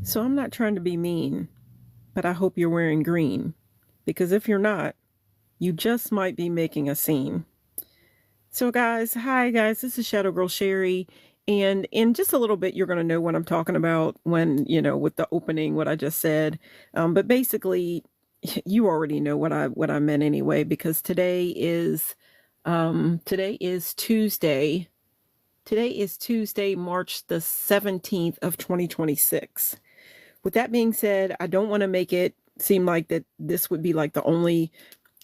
So I'm not trying to be mean, but I hope you're wearing green. Because if you're not, you just might be making a scene. So guys, hi guys, this is Shadow Girl Sherry. And in just a little bit, you're going to know what I'm talking about when, with the opening, what I just said. But basically, you already know what I meant anyway, because today is Tuesday. Today is Tuesday, March the 17th of 2026. With that being said, I don't want to make it seem like that this would be like the only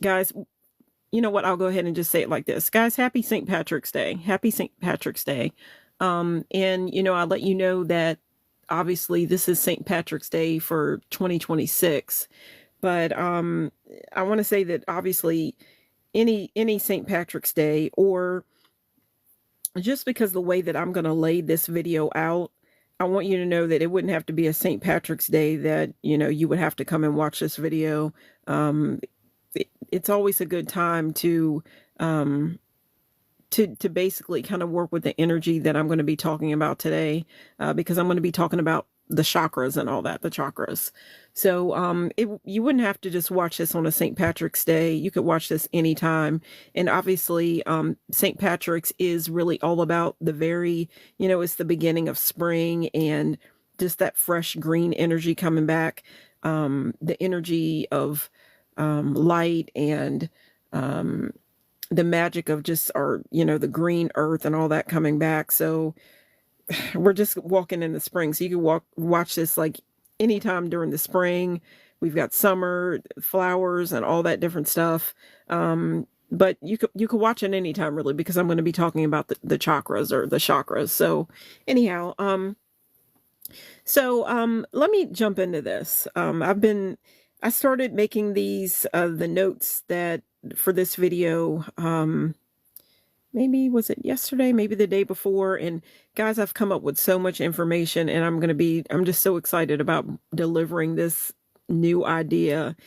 guys. You know what? I'll go ahead and just say it like this. Guys, happy St. Patrick's Day. Happy St. Patrick's Day. And I'll let you know that obviously this is St. Patrick's Day for 2026. But I want to say that obviously any St. Patrick's Day, or just because the way that I'm going to lay this video out, I want you to know that it wouldn't have to be a St. Patrick's Day that, you would have to come and watch this video. It's always a good time um, to basically kind of work with the energy that I'm going to be talking about today, because I'm going to be talking about the chakras and all that, the chakras. So you wouldn't have to just watch this on a St. Patrick's Day. You could watch this anytime. And obviously, St. Patrick's is really all about it's the beginning of spring and just that fresh green energy coming back, the energy of light and the magic of just the green earth and all that coming back. So we're just walking in the spring. So you can watch this like anytime during the spring. We've got summer flowers and all that different stuff. But you could watch it anytime really, because I'm going to be talking about the chakras or the chakras. So anyhow, let me jump into this. I started making these, the notes that for this video, maybe was it yesterday, maybe the day before. And guys, I've come up with so much information, and I'm just so excited about delivering this new idea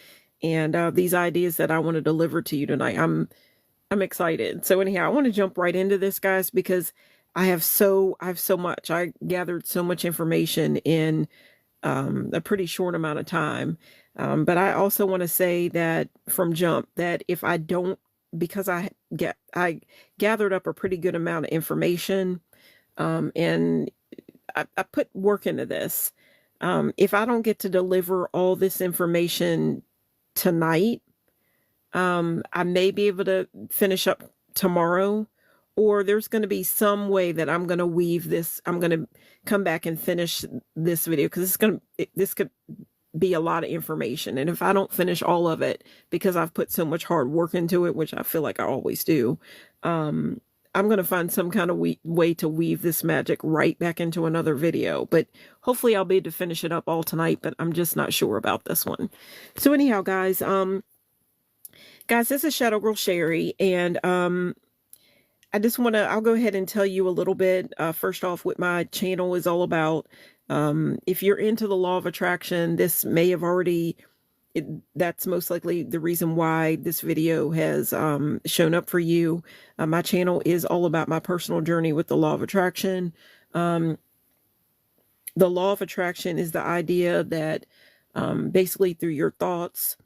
and these ideas that I want to deliver to you tonight. I'm excited. So anyhow, I want to jump right into this, guys, because I have so much. I gathered so much information in a pretty short amount of time. But I also want to say that from jump, that if I don't, because I gathered up a pretty good amount of information, and I put work into this. If I don't get to deliver all this information tonight, I may be able to finish up tomorrow, or there's going to be some way that I'm going to weave this. I'm going to come back and finish this video, because this could be a lot of information. And if I don't finish all of it, because I've put so much hard work into it, which I feel like I always do, I'm going to find some kind of way to weave this magic right back into another video. But hopefully I'll be able to finish it up all tonight, but I'm just not sure about this one. So anyhow, guys, this is Shadow Girl Sherry, and I'll go ahead and tell you a little bit, first off, what my channel is all about. If you're into the law of attraction, this may have that's most likely the reason why this video has shown up for you. My channel is all about my personal journey with the law of attraction. The law of attraction is the idea that basically through your thoughts,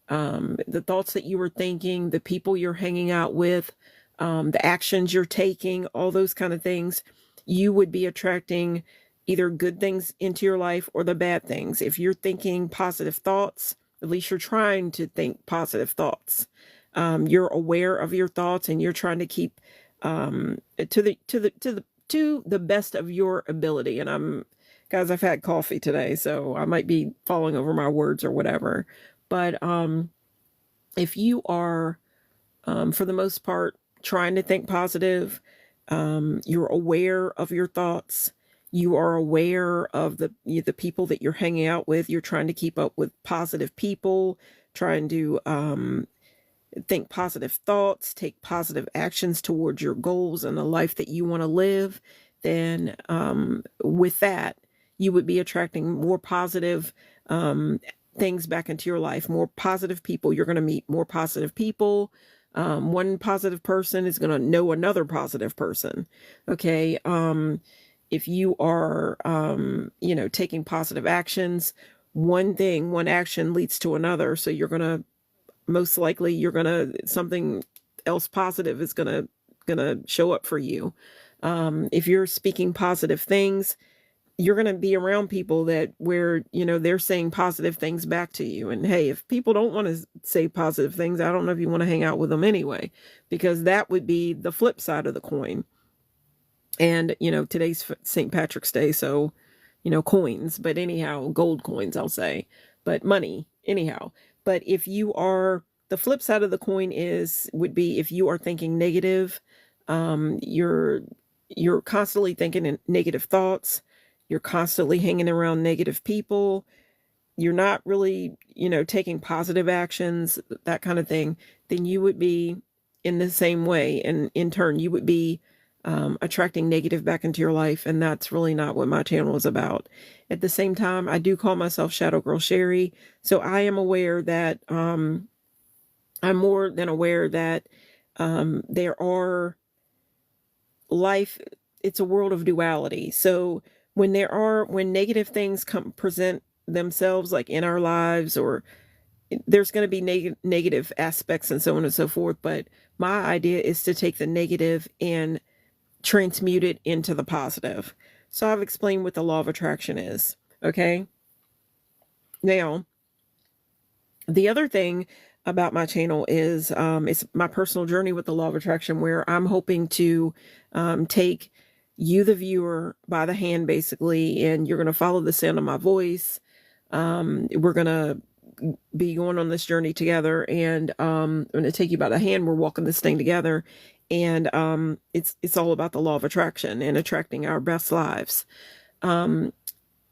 the thoughts that you were thinking, the people you're hanging out with, the actions you're taking, all those kind of things, you would be attracting either good things into your life or the bad things. If you're thinking positive thoughts, at least you're trying to think positive thoughts. You're aware of your thoughts, and you're trying to keep to the best of your ability. And guys, I've had coffee today, so I might be falling over my words or whatever. But if you are, for the most part, trying to think positive, you're aware of your thoughts, you are aware of the people that you're hanging out with, you're trying to keep up with positive people, trying to think positive thoughts, take positive actions towards your goals and the life that you want to live, then with that, you would be attracting more positive things back into your life, more positive people. You're going to meet more positive people. One positive person is going to know another positive person. Okay. if you are, you know, taking positive actions, one action leads to another. So you're going to, most likely something else positive is going to show up for you. If you're speaking positive things, you're going to be around people where, you know, they're saying positive things back to you. And hey, if people don't want to say positive things, I don't know if you want to hang out with them anyway, because that would be the flip side of the coin. And, you know, today's St. Patrick's Day. So, you know, coins, but anyhow, gold coins, I'll say, but money anyhow. But if you are, the flip side of the coin would be if you are thinking negative, you're constantly thinking negative thoughts. You're constantly hanging around negative people. You're not really, you know, taking positive actions, that kind of thing. Then you would be in the same way. And in turn, you would be attracting negative back into your life. And that's really not what my channel is about. At the same time, I do call myself Shadow Girl Sherry. So I am aware that, I'm more than aware that there are it's a world of duality. So when negative things present themselves, like in our lives, or there's going to be negative aspects and so on and so forth. But my idea is to take the negative and transmute it into the positive. So I've explained what the law of attraction is. Okay. Now, the other thing about my channel is it's my personal journey with the law of attraction, where I'm hoping to take you, the viewer, by the hand, basically, and you're going to follow the sound of my voice. We're going to be going on this journey together, and I'm going to take you by the hand. We're walking this thing together, and it's all about the law of attraction and attracting our best lives.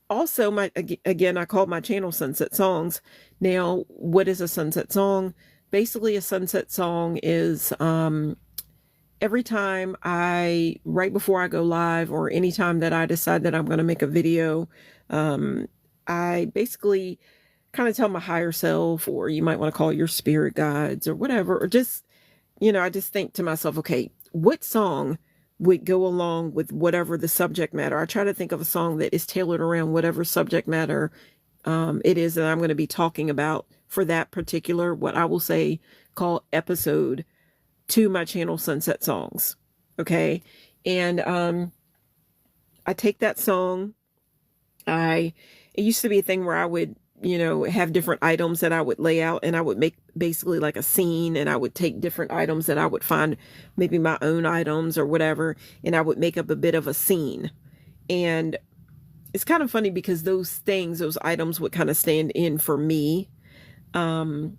Also, again, I called my channel Sunset Songs. Now, what is a sunset song? Basically, a sunset song is every time right before I go live, or anytime that I decide that I'm going to make a video, I basically kind of tell my higher self, or you might want to call it your spirit guides or whatever, or just, you know, I just think to myself, okay, what song would go along with whatever the subject matter? I try to think of a song that is tailored around whatever subject matter it is that I'm going to be talking about for that particular, what I will say, call episode to my channel Sunset Songs. Okay. And I take that song. It used to be a thing where I would, you know, have different items that I would lay out, and I would make basically like a scene, and I would take different items that I would find, maybe my own items or whatever, and I would make up a bit of a scene. And it's kind of funny because those items would kind of stand in for me, you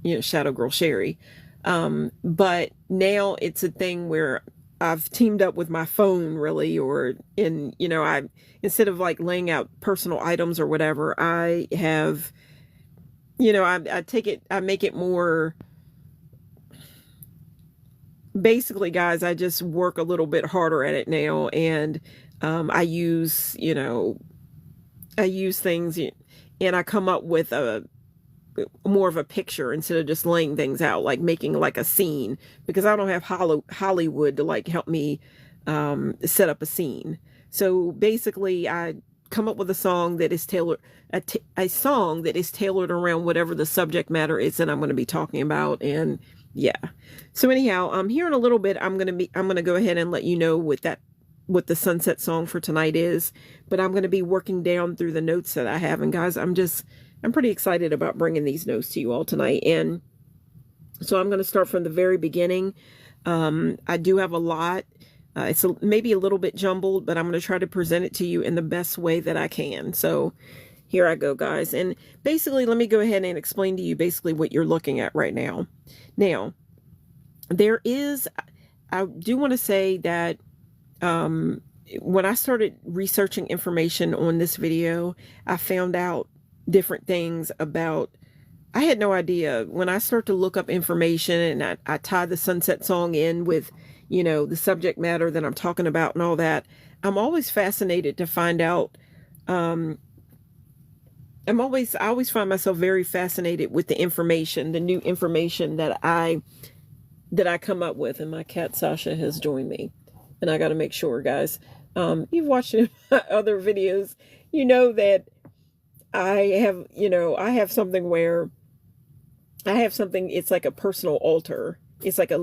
know, Shadow Girl Sherry. But now it's a thing where I've teamed up with my phone, really, you know, instead of like laying out personal items or whatever, I have, you know, I make it more, basically, guys, I just work a little bit harder at it now. And, I use things, and I come up with more of a picture instead of just laying things out, like making like a scene, because I don't have Hollywood to like help me set up a scene. So basically, I come up with a song that is tailored, a song that is tailored around whatever the subject matter is that I'm going to be talking about. And yeah. So anyhow, here in a little bit, I'm going to go ahead and let you know what the sunset song for tonight is, but I'm going to be working down through the notes that I have. And guys, I'm pretty excited about bringing these notes to you all tonight. And so I'm going to start from the very beginning. I do have a lot. It's maybe a little bit jumbled, but I'm going to try to present it to you in the best way that I can. So here I go, guys. And basically, let me go ahead and explain to you basically what you're looking at right now. Now, I do want to say that when I started researching information on this video, I found out different things about, I had no idea. When I start to look up information and I tie the sunset song in with, you know, the subject matter that I'm talking about and all that, I'm always fascinated to find out, I always find myself very fascinated with the information, the new information that I come up with. And my cat Sasha has joined me, and I got to make sure, guys, You've watched my other videos, you know that I have something where it's like a personal altar. It's like I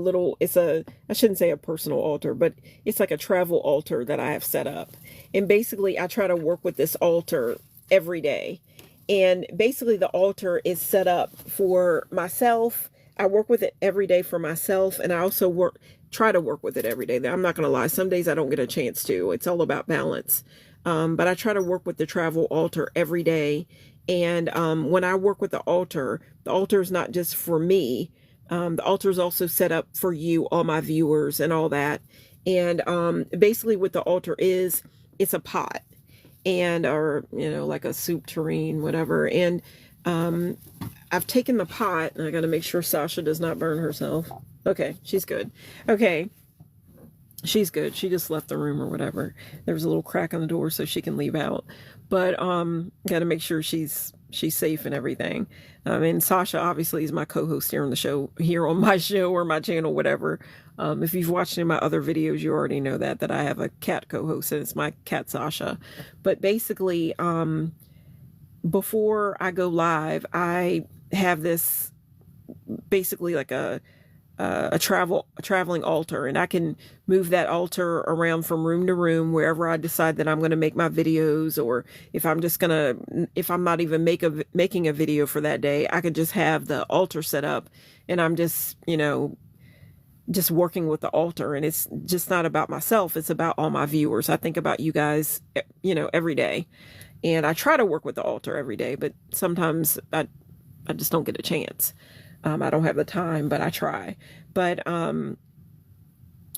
shouldn't say a personal altar, but it's like a travel altar that I have set up. And basically I try to work with this altar every day. And basically the altar is set up for myself. I work with it every day for myself. And I also try to work with it every day. I'm not going to lie. Some days I don't get a chance to. It's all about balance. But I try to work with the travel altar every day. And when I work with the altar is not just for me. The altar is also set up for you, all my viewers and all that. And basically what the altar is, it's a pot or, like a soup tureen, whatever. And I've taken the pot, and I got to make sure Sasha does not burn herself. Okay, she's good. Okay. She's good. She just left the room or whatever. There was a little crack on the door so she can leave out. But got to make sure she's safe and everything. And Sasha obviously is my co-host here on my show or my channel, whatever. If you've watched any of my other videos, you already know that I have a cat co-host, and it's my cat Sasha. But basically, before I go live, I have this basically like a traveling altar, and I can move that altar around from room to room wherever I decide that I'm going to make my videos, or if I'm not even making a video for that day, I could just have the altar set up, and I'm just just working with the altar. And it's just not about myself, it's about all my viewers. I think about you guys every day, and I try to work with the altar every day, but sometimes I just don't get a chance. I don't have the time, but I try. But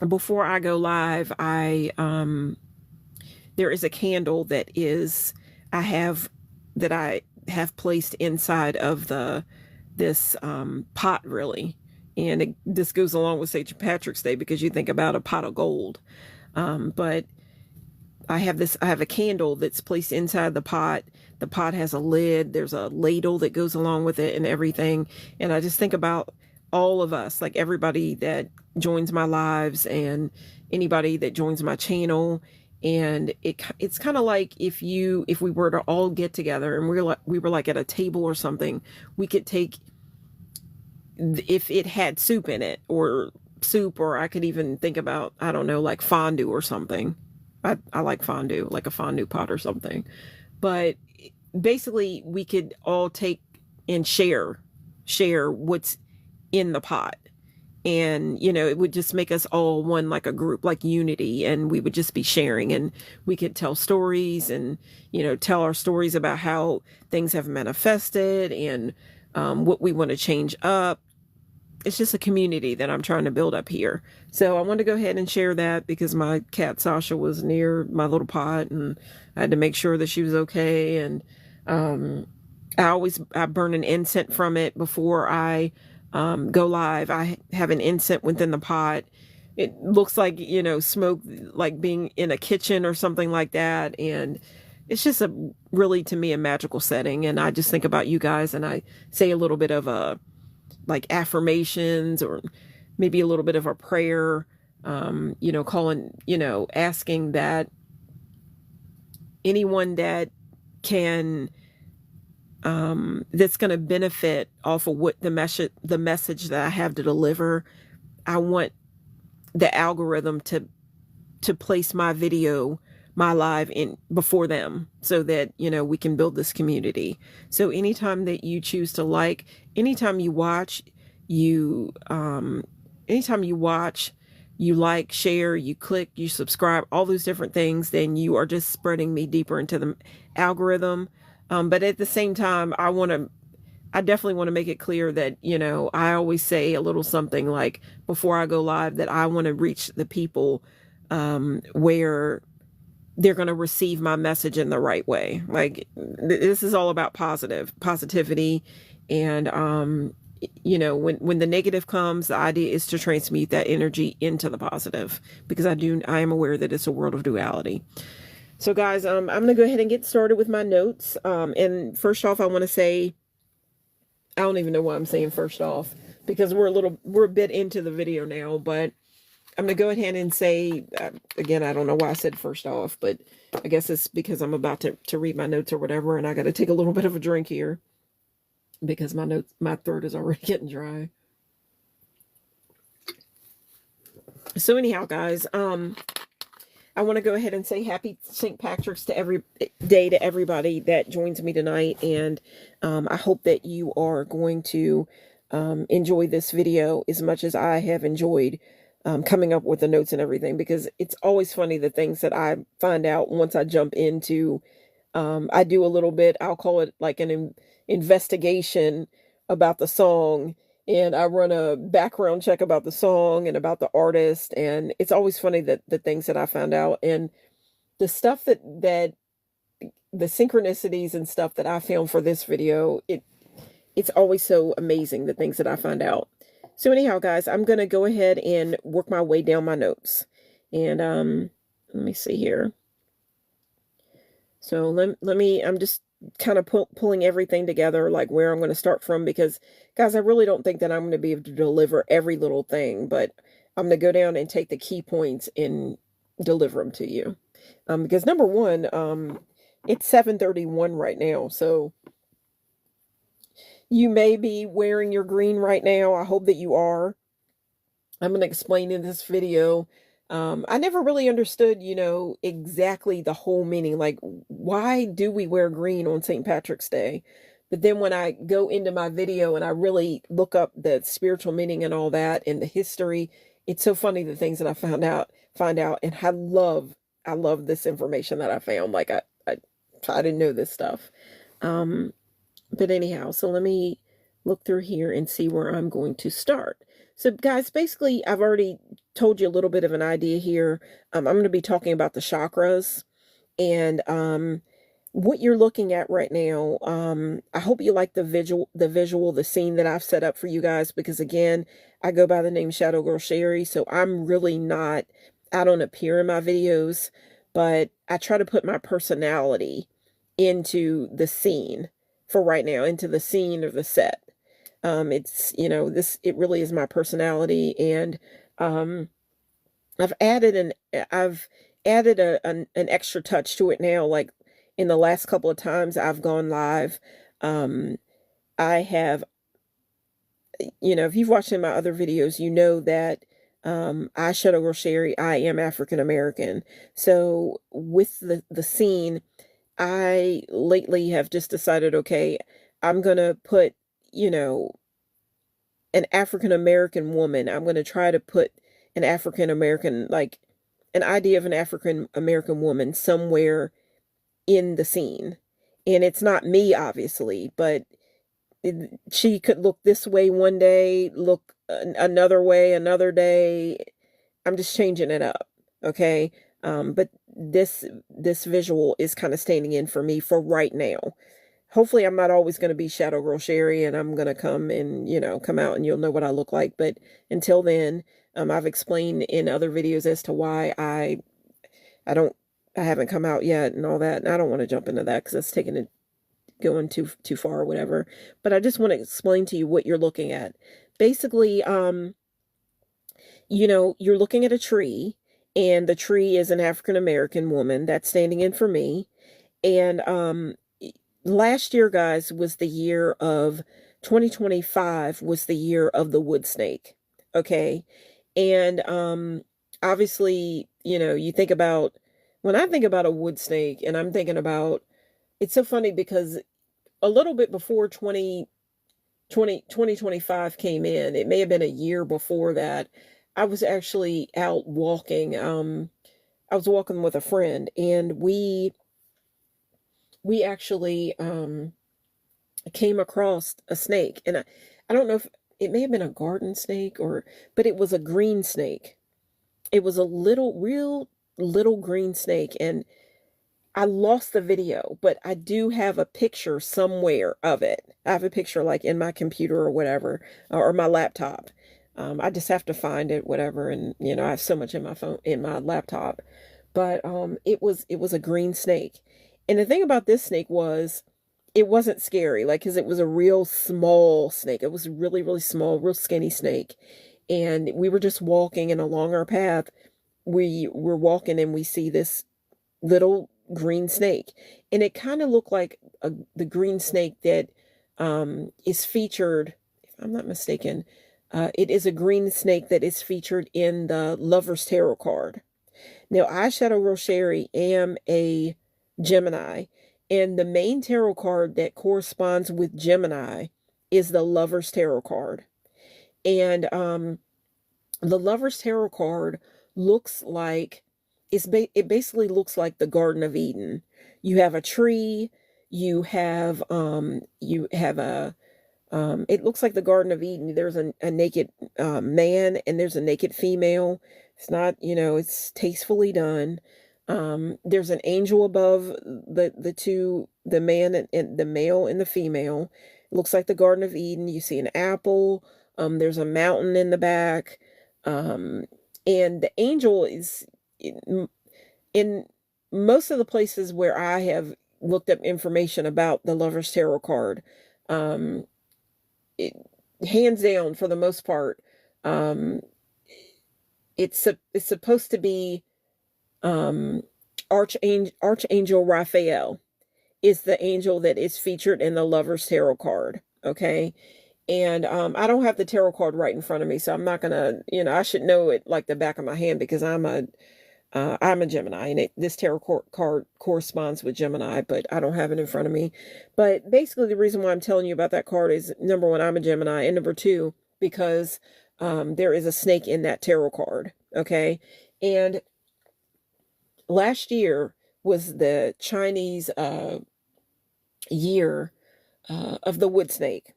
before I go live, there is a candle that I have placed inside of this pot, really. And this goes along with St. Patrick's Day, because you think about a pot of gold. But I have a candle that's placed inside the pot. The pot has a lid. There's a ladle that goes along with it and everything. And I just think about all of us, like everybody that joins my lives and anybody that joins my channel. And it's kind of like if we were to all get together and we were like at a table or something, we could take, if it had soup in it, or I could even think about, I don't know, like fondue or something. I like fondue, like a fondue pot or something. But basically we could all take and share what's in the pot. And, it would just make us all one, like a group, like unity. And we would just be sharing, and we could tell stories and, tell our stories about how things have manifested and what we want to change up. It's just a community that I'm trying to build up here. So I want to go ahead and share that, because my cat Sasha was near my little pot, and I had to make sure that she was okay. And I burn an incense from it before I go live. I have an incense within the pot. It looks like, smoke, like being in a kitchen or something like that. And it's just really, to me, a magical setting. And I just think about you guys, and I say a little bit of like affirmations, or maybe a little bit of a prayer, asking that anyone that can, that's going to benefit off of what the message that I have to deliver. I want the algorithm to place my video, my live in before them, so that, we can build this community. So anytime that you choose to anytime you watch, you like, share, you click, you subscribe, all those different things, then you are just spreading me deeper into the algorithm. But at the same time, I definitely want to make it clear that, I always say a little something like, before I go live, that I want to reach the people where they're going to receive my message in the right way. Like, this is all about positivity. And, when the negative comes, the idea is to transmute that energy into the positive, because I am aware that it's a world of duality. So guys, I'm going to go ahead and get started with my notes. And first off, I want to say, I don't even know why I'm saying first off, because we're a bit into the video now, but I'm going to go ahead and say, again, I don't know why I said first off, but I guess it's because I'm about to read my notes or whatever, and I got to take a little bit of a drink here because my throat is already getting dry. So anyhow, guys, I want to go ahead and say happy St. Patrick's to everybody that joins me tonight. And I hope that you are going to enjoy this video as much as I have enjoyed coming up with the notes and everything, because it's always funny the things that I find out once I jump into. I do a little bit, I'll call it like an investigation about the song, and I run a background check about the song and about the artist, and it's always funny that the things that I found out and the stuff that the synchronicities and stuff that I found for this video, it's always so amazing, the things that I find out. So anyhow, guys, I'm going to go ahead and work my way down my notes. And let me see here. So I'm just kind of pulling everything together, like where I'm going to start from, because guys, I really don't think that I'm going to be able to deliver every little thing, but I'm going to go down and take the key points and deliver them to you. Because number one, it's 7:31 right now. So you may be wearing your green right now. I hope that you are. I'm going to explain in this video. I never really understood, exactly the whole meaning. Like, why do we wear green on St. Patrick's Day? But then when I go into my video and I really look up the spiritual meaning and all that and the history, it's so funny the things that I find out. And I love this information that I found. Like, I didn't know this stuff. But anyhow, so let me look through here and see where I'm going to start. So guys, basically, I've already told you a little bit of an idea here. I'm going to be talking about the chakras and what you're looking at right now. I hope you like the visual, the scene that I've set up for you guys, because again, I go by the name Shadow Girl Sherry, so I'm really not, I don't appear in my videos, but I try to put my personality into the scene for right now, into the scene of the set. It's, it really is my personality. And, I've added an extra touch to it now. Like in the last couple of times I've gone live, I have, if you've watched in my other videos, you know that, I, Shadow Girl Sherry, I am African American. So with the scene, I lately have just decided, okay, I'm going to put, an African American woman. I'm going to try to put an African American, like an idea of an African American woman somewhere in the scene. And it's not me, obviously, but she could look this way one day, look another way another day. I'm just changing it up. Okay. But this visual is kind of standing in for me for right now. Hopefully I'm not always going to be Shadow Girl Sherry and I'm going to come and, come out and you'll know what I look like. But until then, I've explained in other videos as to why I haven't come out yet and all that. And I don't want to jump into that because that's going too far or whatever. But I just want to explain to you what you're looking at. Basically, you're looking at a tree, and the tree is an African American woman that's standing in for me. And last year, guys, was the year of 2025 was the year of the wood snake. Okay. And obviously, you think about, when I think about a wood snake, and I'm thinking about, it's so funny because a little bit before 2025 came in, it may have been a year before that, I was actually out walking. I was walking with a friend, and we actually came across a snake. And I don't know if it may have been a garden snake but it was a green snake. It was a real little green snake. And I lost the video, but I do have a picture somewhere of it. I have a picture like in my computer or whatever, or my laptop. I just have to find it, whatever. And, I have so much in my phone, in my laptop, but it was a green snake. And the thing about this snake was, it wasn't scary, like, because it was a real small snake. It was really, really small, real skinny snake. and we were just walking, and along our path, we were walking, and we see this little green snake, and it kind of looked like the green snake that is featured, if I'm not mistaken, it is a green snake that is featured in the Lover's Tarot card. Now, I, Shadow Girl Sherry, am a Gemini, and the main tarot card that corresponds with Gemini is the Lover's Tarot card. And the Lover's Tarot card looks like, it basically looks like the Garden of Eden. You have a tree, you have a it looks like the Garden of Eden. There's a naked man, and there's a naked female. It's not, it's tastefully done. There's an angel above the two, the man and the male and the female. It looks like the Garden of Eden. You see an apple. There's a mountain in the back. And the angel is in most of the places where I have looked up information about the Lover's Tarot card. Hands down, for the most part, it's supposed to be Archangel Raphael is the angel that is featured in the Lover's Tarot card. Okay. And I don't have the tarot card right in front of me, so I'm not gonna, I should know it like the back of my hand, because I'm a Gemini, and this tarot card corresponds with Gemini, but I don't have it in front of me. But basically, the reason why I'm telling you about that card is, number one, I'm a Gemini, and number two, because there is a snake in that tarot card. Okay. And last year was the Chinese year of the wood snake.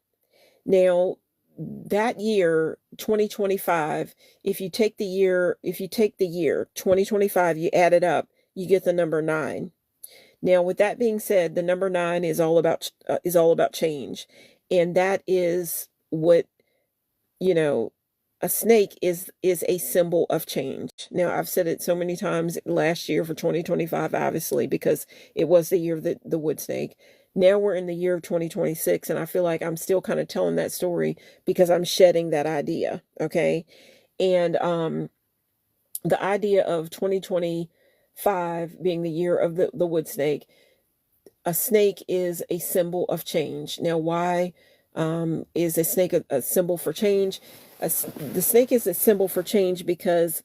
Now, that year, 2025, if you take the year 2025, you add it up, you get the number 9. Now, with that being said, the number 9 is all about change. And that is what, a snake is a symbol of change. Now, I've said it so many times last year for 2025, obviously, because it was the year of the wood snake. Now we're in the year of 2026, and I feel like I'm still kind of telling that story because I'm shedding that idea, okay? And the idea of 2025 being the year of the wood snake, a snake is a symbol of change. Now, why is a snake a symbol for change? The snake is a symbol for change because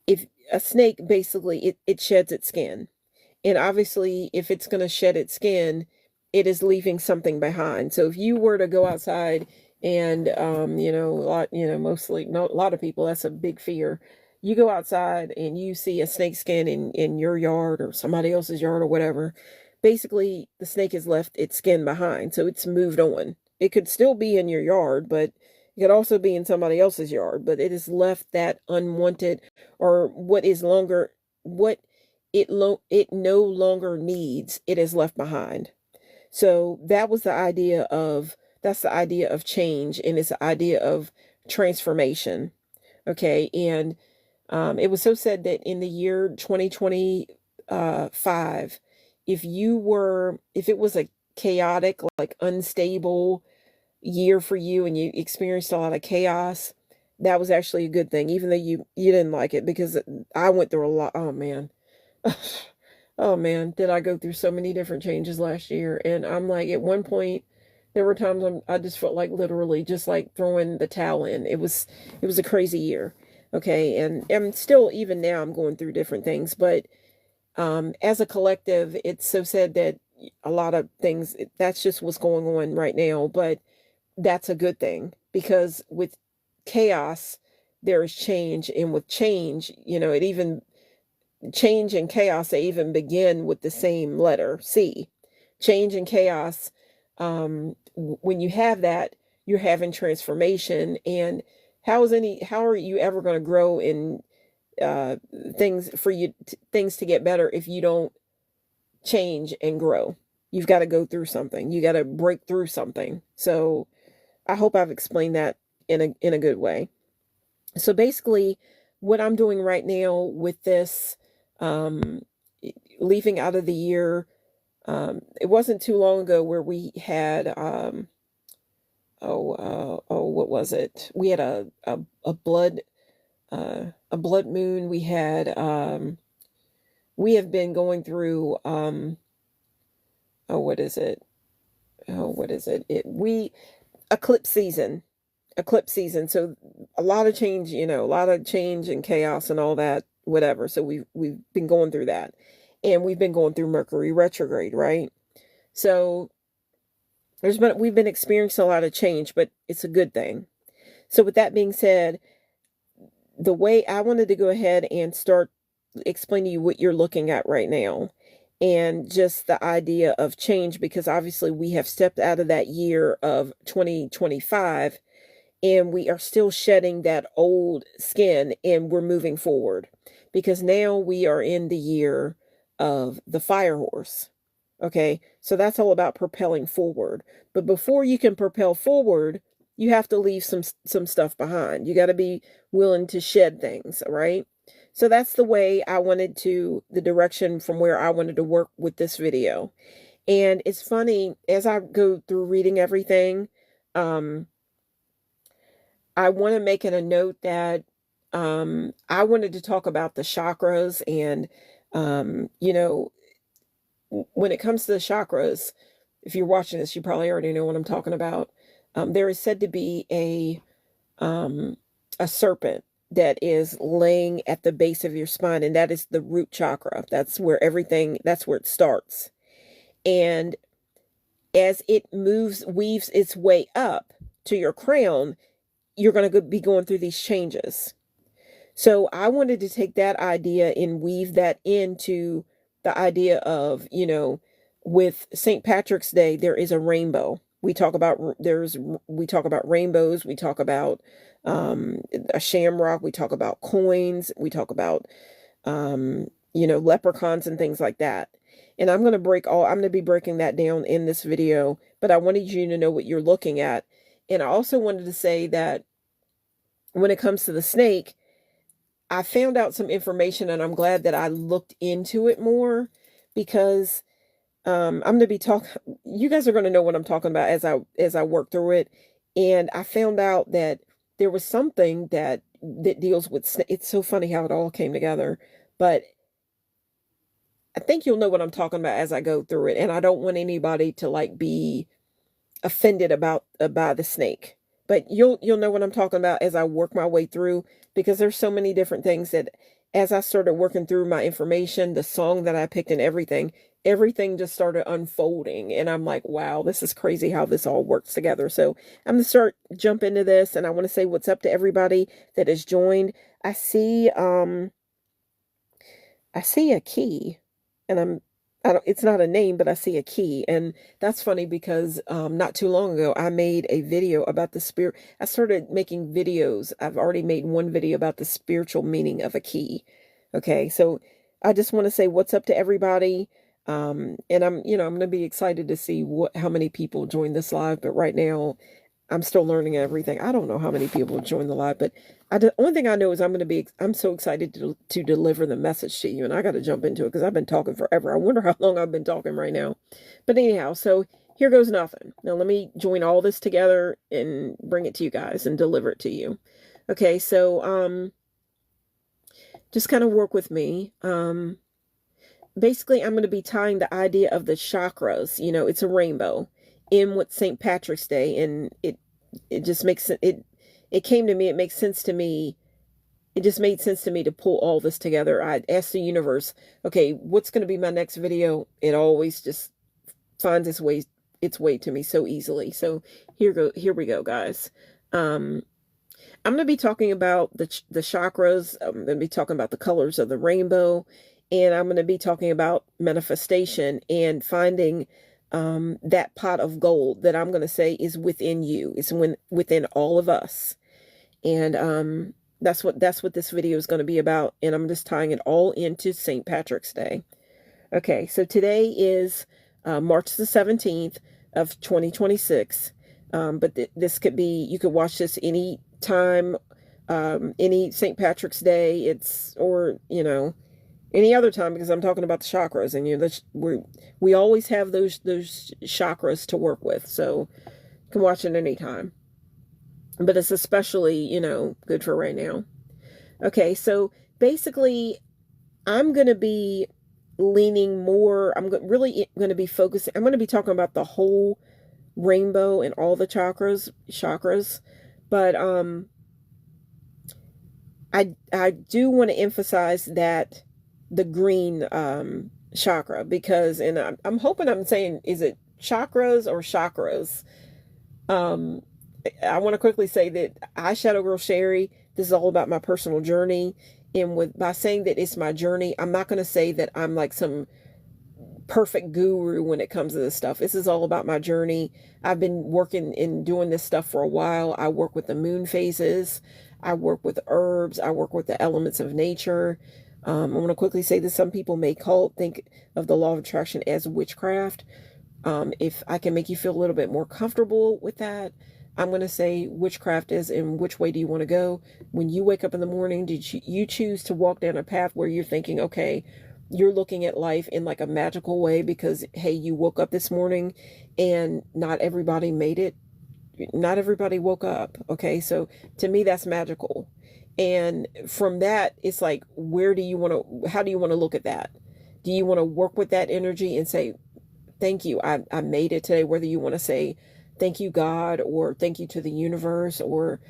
if a snake, basically, it sheds its skin. And obviously, if it's going to shed its skin, it is leaving something behind. So if you were to go outside and, a lot of people, that's a big fear. You go outside and you see a snake skin in your yard or somebody else's yard or whatever. Basically, the snake has left its skin behind. So it's moved on. It could still be in your yard, but it could also be in somebody else's yard. But it has left that unwanted, or what it no longer needs, it is left behind. So that's the idea of change, and it's the idea of transformation. Okay. And it was so said that in the year 2025, if it was a chaotic, like unstable year for you, and you experienced a lot of chaos, that was actually a good thing, even though you didn't like it, because I went through a lot. Oh man. Oh man, did I go through so many different changes last year. And I'm like, at one point, there were times I just felt like literally just like throwing the towel in. It was a crazy year. Okay. And still, even now, I'm going through different things. But as a collective, it's so said that a lot of things, that's just what's going on right now. But that's a good thing, because with chaos, there is change. And with change, change and chaos, they even begin with the same letter, C. Change and chaos, when you have that, you're having transformation. And how are you ever going to grow in things to get better if you don't change and grow? You've got to go through something. You got to break through something. So I hope I've explained that in a good way. So basically, what I'm doing right now with this, leaving out of the year, it wasn't too long ago where we had what was it? We had a blood moon. We have been going through, what is it? What is it? Eclipse season. Eclipse season. So a lot of change, a lot of change and chaos and all that, whatever. So we've been going through that. And we've been going through Mercury retrograde, right? So we've been experiencing a lot of change, but it's a good thing. So with that being said, the way I wanted to go ahead and start explaining to you what you're looking at right now, and just the idea of change, because obviously we have stepped out of that year of 2025 and we are still shedding that old skin and we're moving forward, because now we are in the year of the fire horse. Okay, so that's all about propelling forward. But before you can propel forward, you have to leave some stuff behind. You got to be willing to shed things, right? So that's the way I wanted to, the direction from where I wanted to work with this video. And it's funny, as I go through reading everything, I want to make it a note that I wanted to talk about the chakras. And, when it comes to the chakras, if you're watching this, you probably already know what I'm talking about. There is said to be a serpent that is laying at the base of your spine, and that is the root chakra. That's where it starts. And as it weaves its way up to your crown, you're going to be going through these changes. So I wanted to take that idea and weave that into the idea of, with St. Patrick's Day, there is a rainbow. We talk about rainbows. We talk about a shamrock. We talk about coins. We talk about leprechauns and things like that. And I'm going to be breaking that down in this video, but I wanted you to know what you're looking at. And I also wanted to say that when it comes to the snake, I found out some information, and I'm glad that I looked into it more, because I'm going to be you guys are going to know what I'm talking about as I work through it. And I found out that there was something that deals with, it's so funny how it all came together, but I think you'll know what I'm talking about as I go through it. And I don't want anybody to be offended by the snake, but you'll know what I'm talking about as I work my way through, because there's so many different things that as I started working through my information, the song that I picked and everything just started unfolding. And I'm like, wow, this is crazy how this all works together. So I'm going to jump into this, and I want to say what's up to everybody that has joined. I see a key, and it's not a name, but I see a key. And that's funny because not too long ago, I made a video about the spirit. I started making videos. I've already made one video about the spiritual meaning of a key. Okay, so I just want to say what's up to everybody. And I'm going to be excited to see how many people join this live. But right now, I'm still learning everything. I don't know how many people join the live, but the only thing I know is I'm so excited to deliver the message to you, and I got to jump into it because I've been talking forever. I wonder how long I've been talking right now. But anyhow, so here goes nothing. Now let me join all this together and bring it to you guys and deliver it to you. Okay, so just kind of work with me. Basically, I'm going to be tying the idea of the chakras. It's a rainbow in with St. Patrick's Day, and it just makes it came to me, it makes sense to me. It just made sense to me to pull all this together. I asked the universe, okay, what's going to be my next video? It always just finds its way to me so easily. So here we go, guys. I'm going to be talking about the chakras. I'm going to be talking about the colors of the rainbow, and I'm going to be talking about manifestation and finding that pot of gold that I'm going to say is within you. It's within all of us. And that's what this video is going to be about. And I'm just tying it all into St. Patrick's Day. Okay, so today is March the 17th of 2026. But this could be, you could watch this any time, any St. Patrick's Day, or any other time, because I'm talking about the chakras, and we always have those chakras to work with. So can watch it anytime. But it's especially, you know, good for right now. Okay, so basically, I'm going to be leaning more, really going to be focusing, I'm going to be talking about the whole rainbow and all the chakras. But I do want to emphasize that the green chakra, because, and I'm hoping I'm saying, is it chakras or chakras? I want to quickly say that I, Shadow Girl Sherry, this is all about my personal journey. And by saying that it's my journey, I'm not going to say that I'm like some perfect guru when it comes to this stuff. This is all about my journey. I've been working and doing this stuff for a while. I work with the moon phases. I work with herbs. I work with the elements of nature. I want to quickly say that some people may think of the law of attraction as witchcraft. If I can make you feel a little bit more comfortable with that, I'm going to say witchcraft is, and which way do you want to go? When you wake up in the morning, did you choose to walk down a path where you're thinking, okay, you're looking at life in like a magical way because, hey, you woke up this morning and not everybody made it. Not everybody woke up. Okay. So to me, that's magical. And from that, it's like, how do you want to look at that? Do you want to work with that energy and say, thank you, I made it today? Whether you want to say, thank you, God, or thank you to the universe, or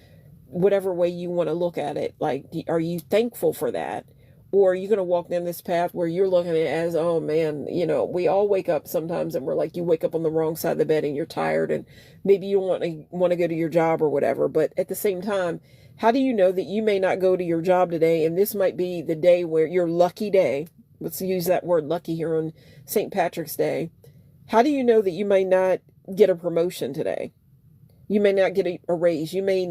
whatever way you want to look at it. Like, are you thankful for that? Or are you going to walk down this path where you're looking at it as, oh man, you know, we all wake up sometimes and we're like, you wake up on the wrong side of the bed and you're tired and maybe you don't want to go to your job or whatever. But at the same time, how do you know that you may not go to your job today? And this might be the day where your lucky day, let's use that word lucky here on St. Patrick's Day. How do you know that you may not get a promotion today? You may not get a raise. You may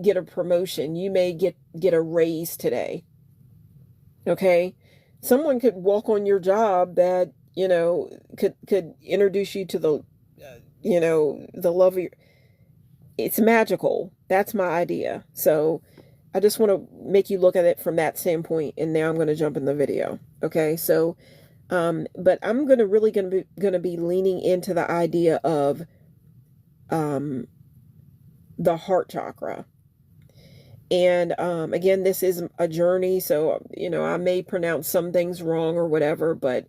get a promotion. You may get a raise today. Okay? Someone could walk on your job that, you know, could introduce you to the, you know, the love of your, it's magical. That's my idea. So I just want to make you look at it from that standpoint. And now I'm going to jump in the video. Okay? So, but I'm going to be leaning into the idea of, the heart chakra. And, again, this is a journey. So, you know, I may pronounce some things wrong or whatever, but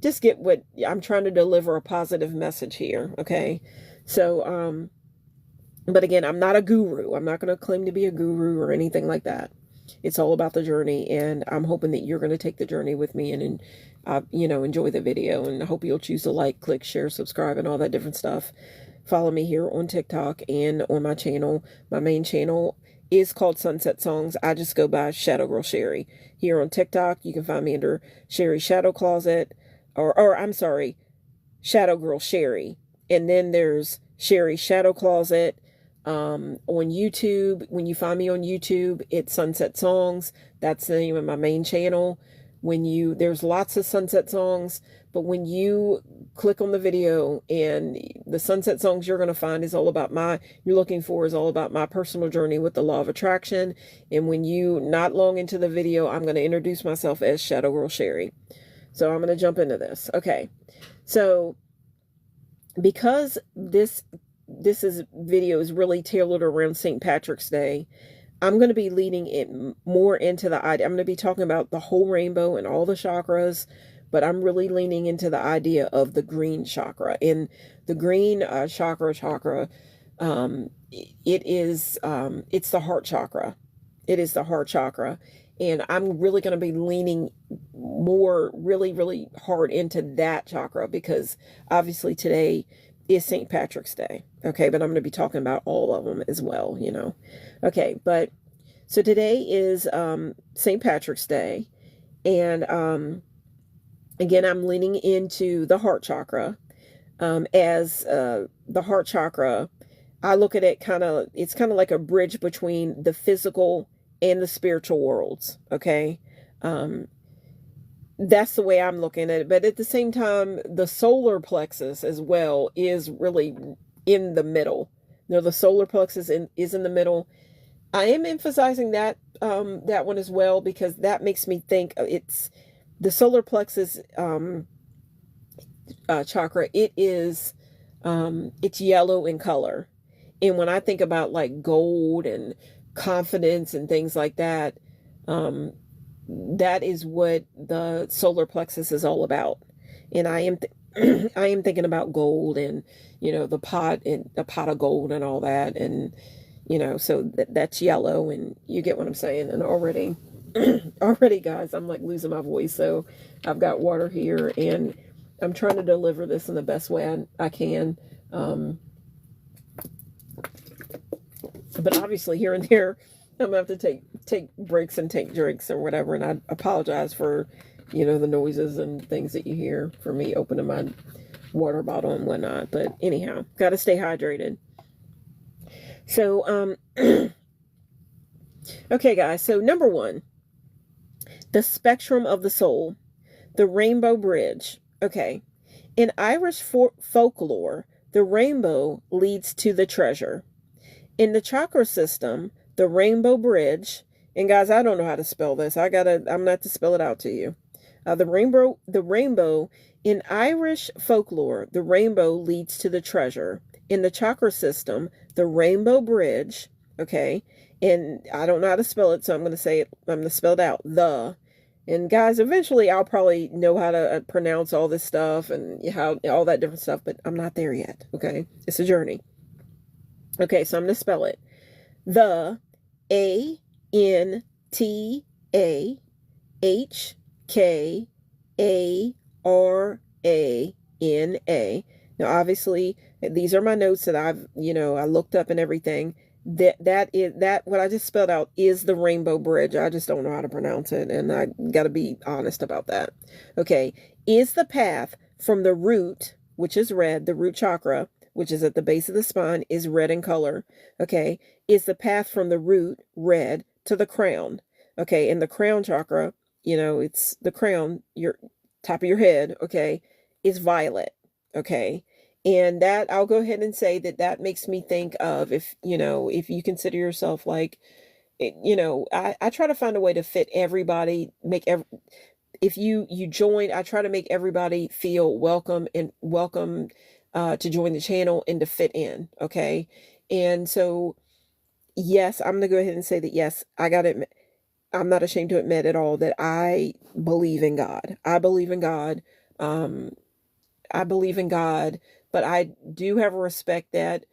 just get what I'm trying to deliver, a positive message here. Okay. So, but again, I'm not a guru. I'm not going to claim to be a guru or anything like that. It's all about the journey, and I'm hoping that you're going to take the journey with me and you know, enjoy the video. And I hope you'll choose to like, click, share, subscribe, and all that different stuff. Follow me here on TikTok and on my channel. My main channel is called Sunset Songs. I just go by Shadow Girl Sherry. Here on TikTok, you can find me under Sherry Shadow Closet, or I'm sorry, Shadow Girl Sherry. And then there's Sherry Shadow Closet. On YouTube, when you find me on YouTube, it's Sunset Songs. That's the name of my main channel. There's lots of Sunset Songs, but when you click on the video, and the Sunset Songs you're going to find is all about you're looking for is all about my personal journey with the law of attraction. And when not long into the video, I'm going to introduce myself as Shadow Girl Sherry. So I'm going to jump into this. Okay. So because this video is really tailored around St. Patrick's Day, I'm going to be leading it more into the idea. I'm going to be talking about the whole rainbow and all the chakras, but I'm really leaning into the idea of the green chakra. And the green chakra, it's the heart chakra. It is the heart chakra. And I'm really going to be leaning more, really, really hard into that chakra, because obviously today is St. Patrick's Day. Okay, but I'm going to be talking about all of them as well, you know. Okay, but so today is St. Patrick's Day. And again, I'm leaning into the heart chakra. As the heart chakra, I look at it it's kind of like a bridge between the physical and the spiritual worlds. Okay. That's the way I'm looking at it. But at the same time, the solar plexus as well is really in the middle. You know, the solar plexus is in the middle. I am emphasizing that one as well, because that makes me think it's the solar plexus chakra. It is It's yellow in color. And when I think about like gold and confidence and things like that, um, that is what the solar plexus is all about. And I am thinking about gold and, the pot of gold and all that. And, so that's yellow, and you get what I'm saying. And already guys, I'm like losing my voice. So I've got water here, and I'm trying to deliver this in the best way I can. But obviously here and there, I'm gonna have to take breaks and take drinks or whatever. And I apologize for, the noises and things that you hear from me opening my water bottle and whatnot. But anyhow, got to stay hydrated. So, okay, guys. So number one, the spectrum of the soul, the rainbow bridge. Okay, in Irish folklore, the rainbow leads to the treasure. In the chakra system, the rainbow bridge, and guys, I don't know how to spell this. I'm gonna have to spell it out to you. The rainbow in Irish folklore, the rainbow leads to the treasure. In the chakra system, the rainbow bridge, okay, and I don't know how to spell it, so I'm gonna say it. I'm gonna spell it out. And guys, eventually I'll probably know how to pronounce all this stuff and how all that different stuff, but I'm not there yet. Okay, it's a journey. Okay, so I'm going to spell it. The ANTAHKARANA. Now, obviously, these are my notes that I looked up and everything. That what I just spelled out is the rainbow bridge. I just don't know how to pronounce it, and I got to be honest about that. Okay, is the path from the root, which is red, the root chakra, which is at the base of the spine, is red in color. Okay, is the path from the root red to the crown. Okay, and the crown chakra, it's the crown, your top of your head. Okay, is violet. Okay. And that, I'll go ahead and say that makes me think of, if you consider yourself like, I try to find a way to fit everybody, if you join, I try to make everybody feel welcome to join the channel and to fit in. Okay. And so, yes, I'm going to go ahead and say that, yes, I'm not ashamed to admit at all that I believe in God. I believe in God. I believe in God, but I do have a respect that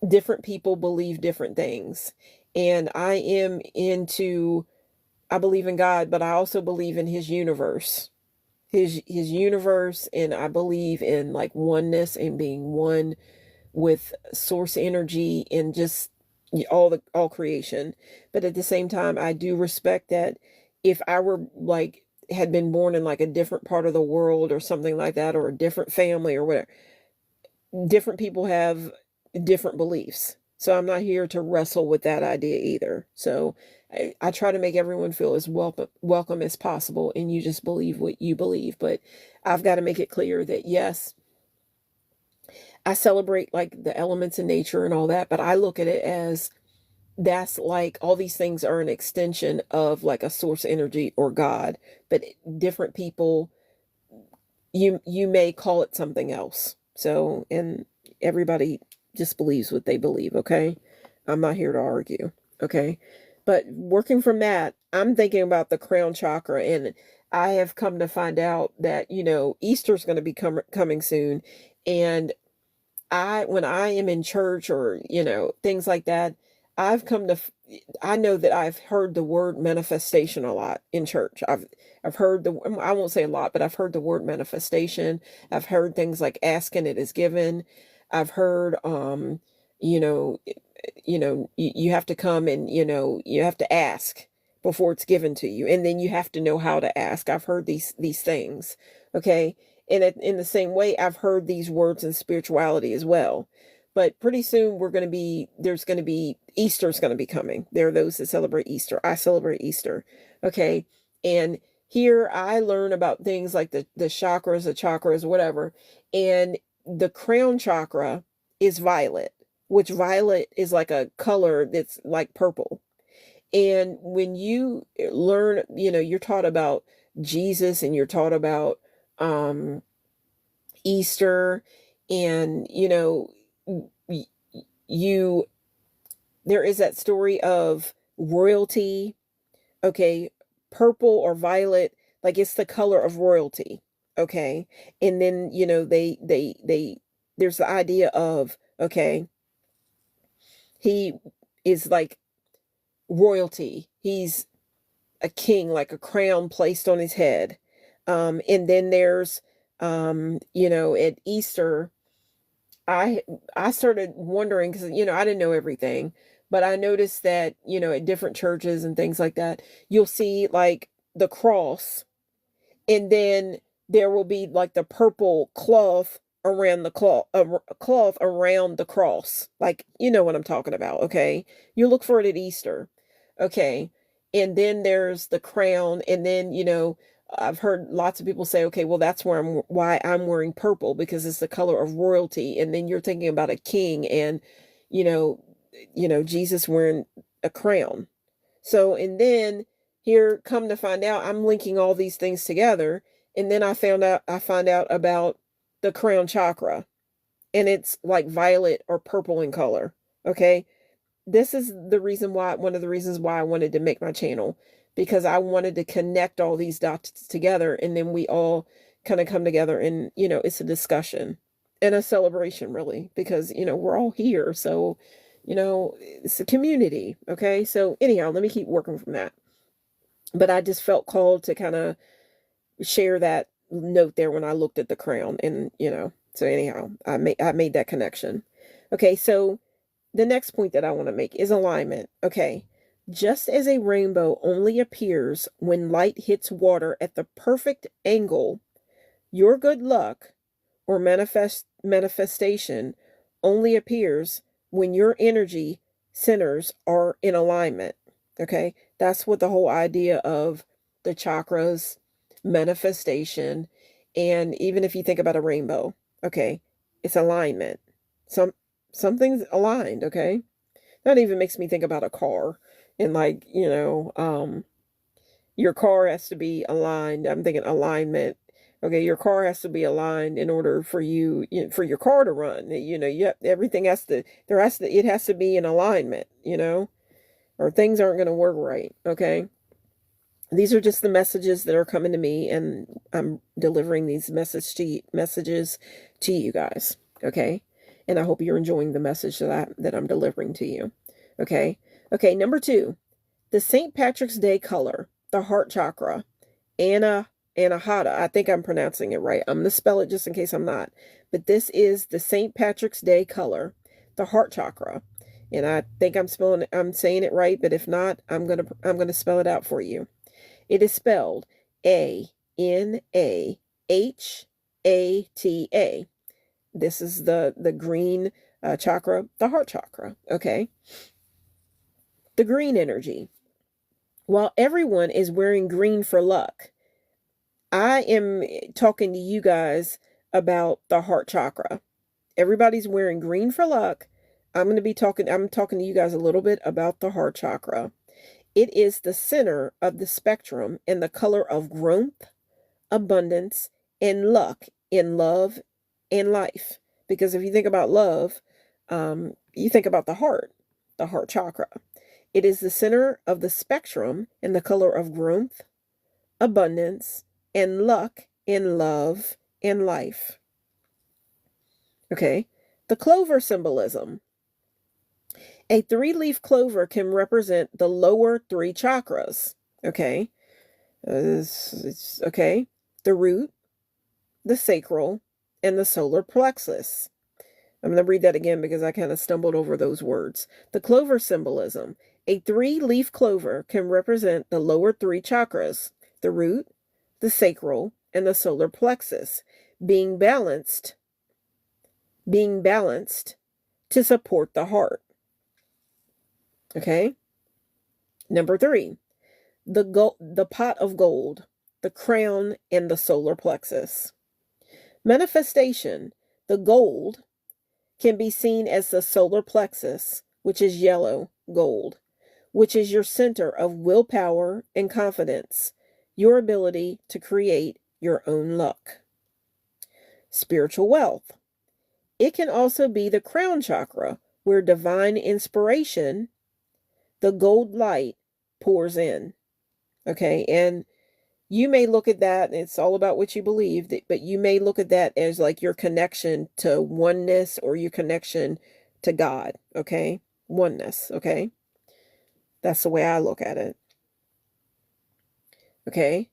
different people believe different things. And I believe in God, but I also believe in his universe. His universe, and I believe in like oneness and being one with source energy and just all creation. But at the same time, I do respect that if I were like had been born in like a different part of the world or something like that, or a different family or whatever, different people have different beliefs. So I'm not here to wrestle with that idea either. So I try to make everyone feel as welcome as possible, and you just believe what you believe. But I've got to make it clear that, yes, I celebrate like the elements in nature and all that, but I look at it as that's like all these things are an extension of like a source energy or God, but different people, you may call it something else. So, and everybody just believes what they believe. Okay. I'm not here to argue. Okay. But working from that, I'm thinking about the crown chakra, and I have come to find out that, Easter's going to be coming soon. And when I am in church or, things like that, I know that I've heard the word manifestation a lot in church. I've heard I won't say a lot, but I've heard the word manifestation. I've heard things like asking it is given. I've heard, you know, you have to come and, you have to ask before it's given to you. And then you have to know how to ask. I've heard these things. Okay. And in the same way, I've heard these words in spirituality as well. But pretty soon there's going to be, Easter's going to be coming. There are those that celebrate Easter. I celebrate Easter. Okay. And here I learn about things like the chakras, whatever. And the crown chakra is violet, which violet is like a color that's like purple. And when you learn, you're taught about Jesus, and you're taught about, Easter, and, you there is that story of royalty. Okay, purple or violet, like it's the color of royalty. Okay, and then they there's the idea of, okay, he is like royalty. He's a king, like a crown placed on his head. And then there's, at Easter, I I started wondering, because I didn't know everything, but I noticed that at different churches and things like that, you'll see like the cross, and then there will be like the purple cloth around the cloth around the cross. Like, you know what I'm talking about, okay? You look for it at Easter. Okay. And then there's the crown, and then, I've heard lots of people say, okay, well, that's why I'm wearing purple, because it's the color of royalty. And then you're thinking about a king, and you know, Jesus wearing a crown. So, and then here, come to find out, I'm linking all these things together. And then I find out about the crown chakra, and it's like violet or purple in color. Okay. This is one of the reasons why I wanted to make my channel, because I wanted to connect all these dots together, and then we all kind of come together, and, it's a discussion and a celebration, really, because, we're all here. So, it's a community. Okay. So anyhow, let me keep working from that. But I just felt called to kind of share that note there when I looked at the crown, and, so anyhow, I made that connection. Okay. So the next point that I want to make is alignment. Okay. Just as a rainbow only appears when light hits water at the perfect angle, your good luck or manifestation only appears when your energy centers are in alignment. Okay. That's what the whole idea of the chakras, manifestation, and even if you think about a rainbow, okay, it's alignment. Something's aligned. Okay. That even makes me think about a car, and like, your car has to be aligned. I'm thinking alignment. Okay, your car has to be aligned in order for for your car to run. Everything it has to be in alignment, or things aren't going to work right. Okay. These are just the messages that are coming to me, and I'm delivering these messages to you guys. Okay. And I hope you're enjoying the message that I'm delivering to you. Okay. Okay. Number 2, the St. Patrick's Day color, the heart chakra, Anahata. I think I'm pronouncing it right. I'm going to spell it just in case I'm not. But this is the St. Patrick's Day color, the heart chakra. And I think I'm saying it right, but if not, I'm going to spell it out for you. It is spelled Anahata. This is the green chakra, the heart chakra. Okay. The green energy. While everyone is wearing green for luck, I am talking to you guys about the heart chakra. Everybody's wearing green for luck. I'm talking to you guys a little bit about the heart chakra. It is the center of the spectrum and the color of growth, abundance, and luck in love and life. Because if you think about love, you think about the heart chakra. It is the center of the spectrum and the color of growth, abundance, and luck in love and life. Okay. The clover symbolism. A 3-leaf clover can represent the lower 3 chakras. Okay. Okay. The root, the sacral, and the solar plexus. I'm going to read that again because I kind of stumbled over those words. The clover symbolism. A 3-leaf clover can represent the lower 3 chakras, the root, the sacral, and the solar plexus, being balanced to support the heart. Okay. Number 3, the pot of gold, the crown, and the solar plexus. Manifestation. The gold can be seen as the solar plexus, which is yellow gold, which is your center of willpower and confidence, your ability to create your own luck. spiritual wealth. It can also be the crown chakra, where divine inspiration, the gold light, pours in. Okay, and you may look at that, and it's all about what you believe, but you may look at that as like your connection to oneness or your connection to God. Okay, oneness. Okay, that's the way I look at it. Okay.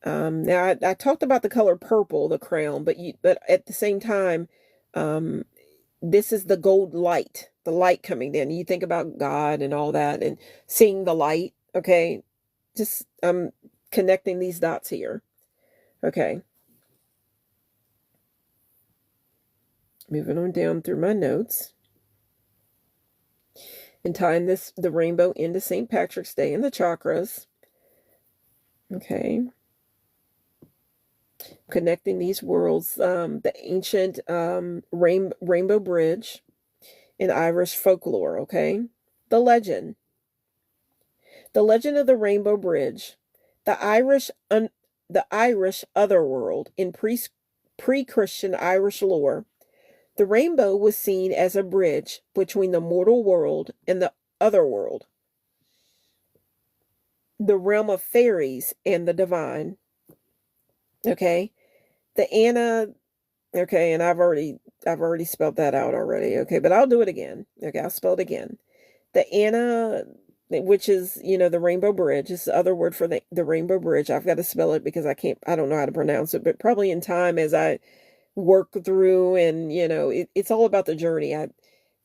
Now I talked about the color purple, the crown, but at the same time, this is the gold light, the light coming in. You think about God and all that and seeing the light. Okay. Just connecting these dots here. Okay. Moving on down through my notes. And tying the rainbow into St. Patrick's Day and the chakras. Okay. Connecting these worlds, the ancient rainbow bridge in Irish folklore, okay? The legend. The legend of the Rainbow Bridge. The Irish otherworld in pre-Christian Irish lore. The rainbow was seen as a bridge between the mortal world and the otherworld, the realm of fairies and the divine. Okay? The Anna, okay, and I've already spelled that out already, okay, but I'll do it again. Okay, I'll spell it again. The Anna, which is, the Rainbow Bridge, is the other word for the Rainbow Bridge. I've got to spell it because I don't know how to pronounce it, but probably in time as I work through, and it's all about the journey.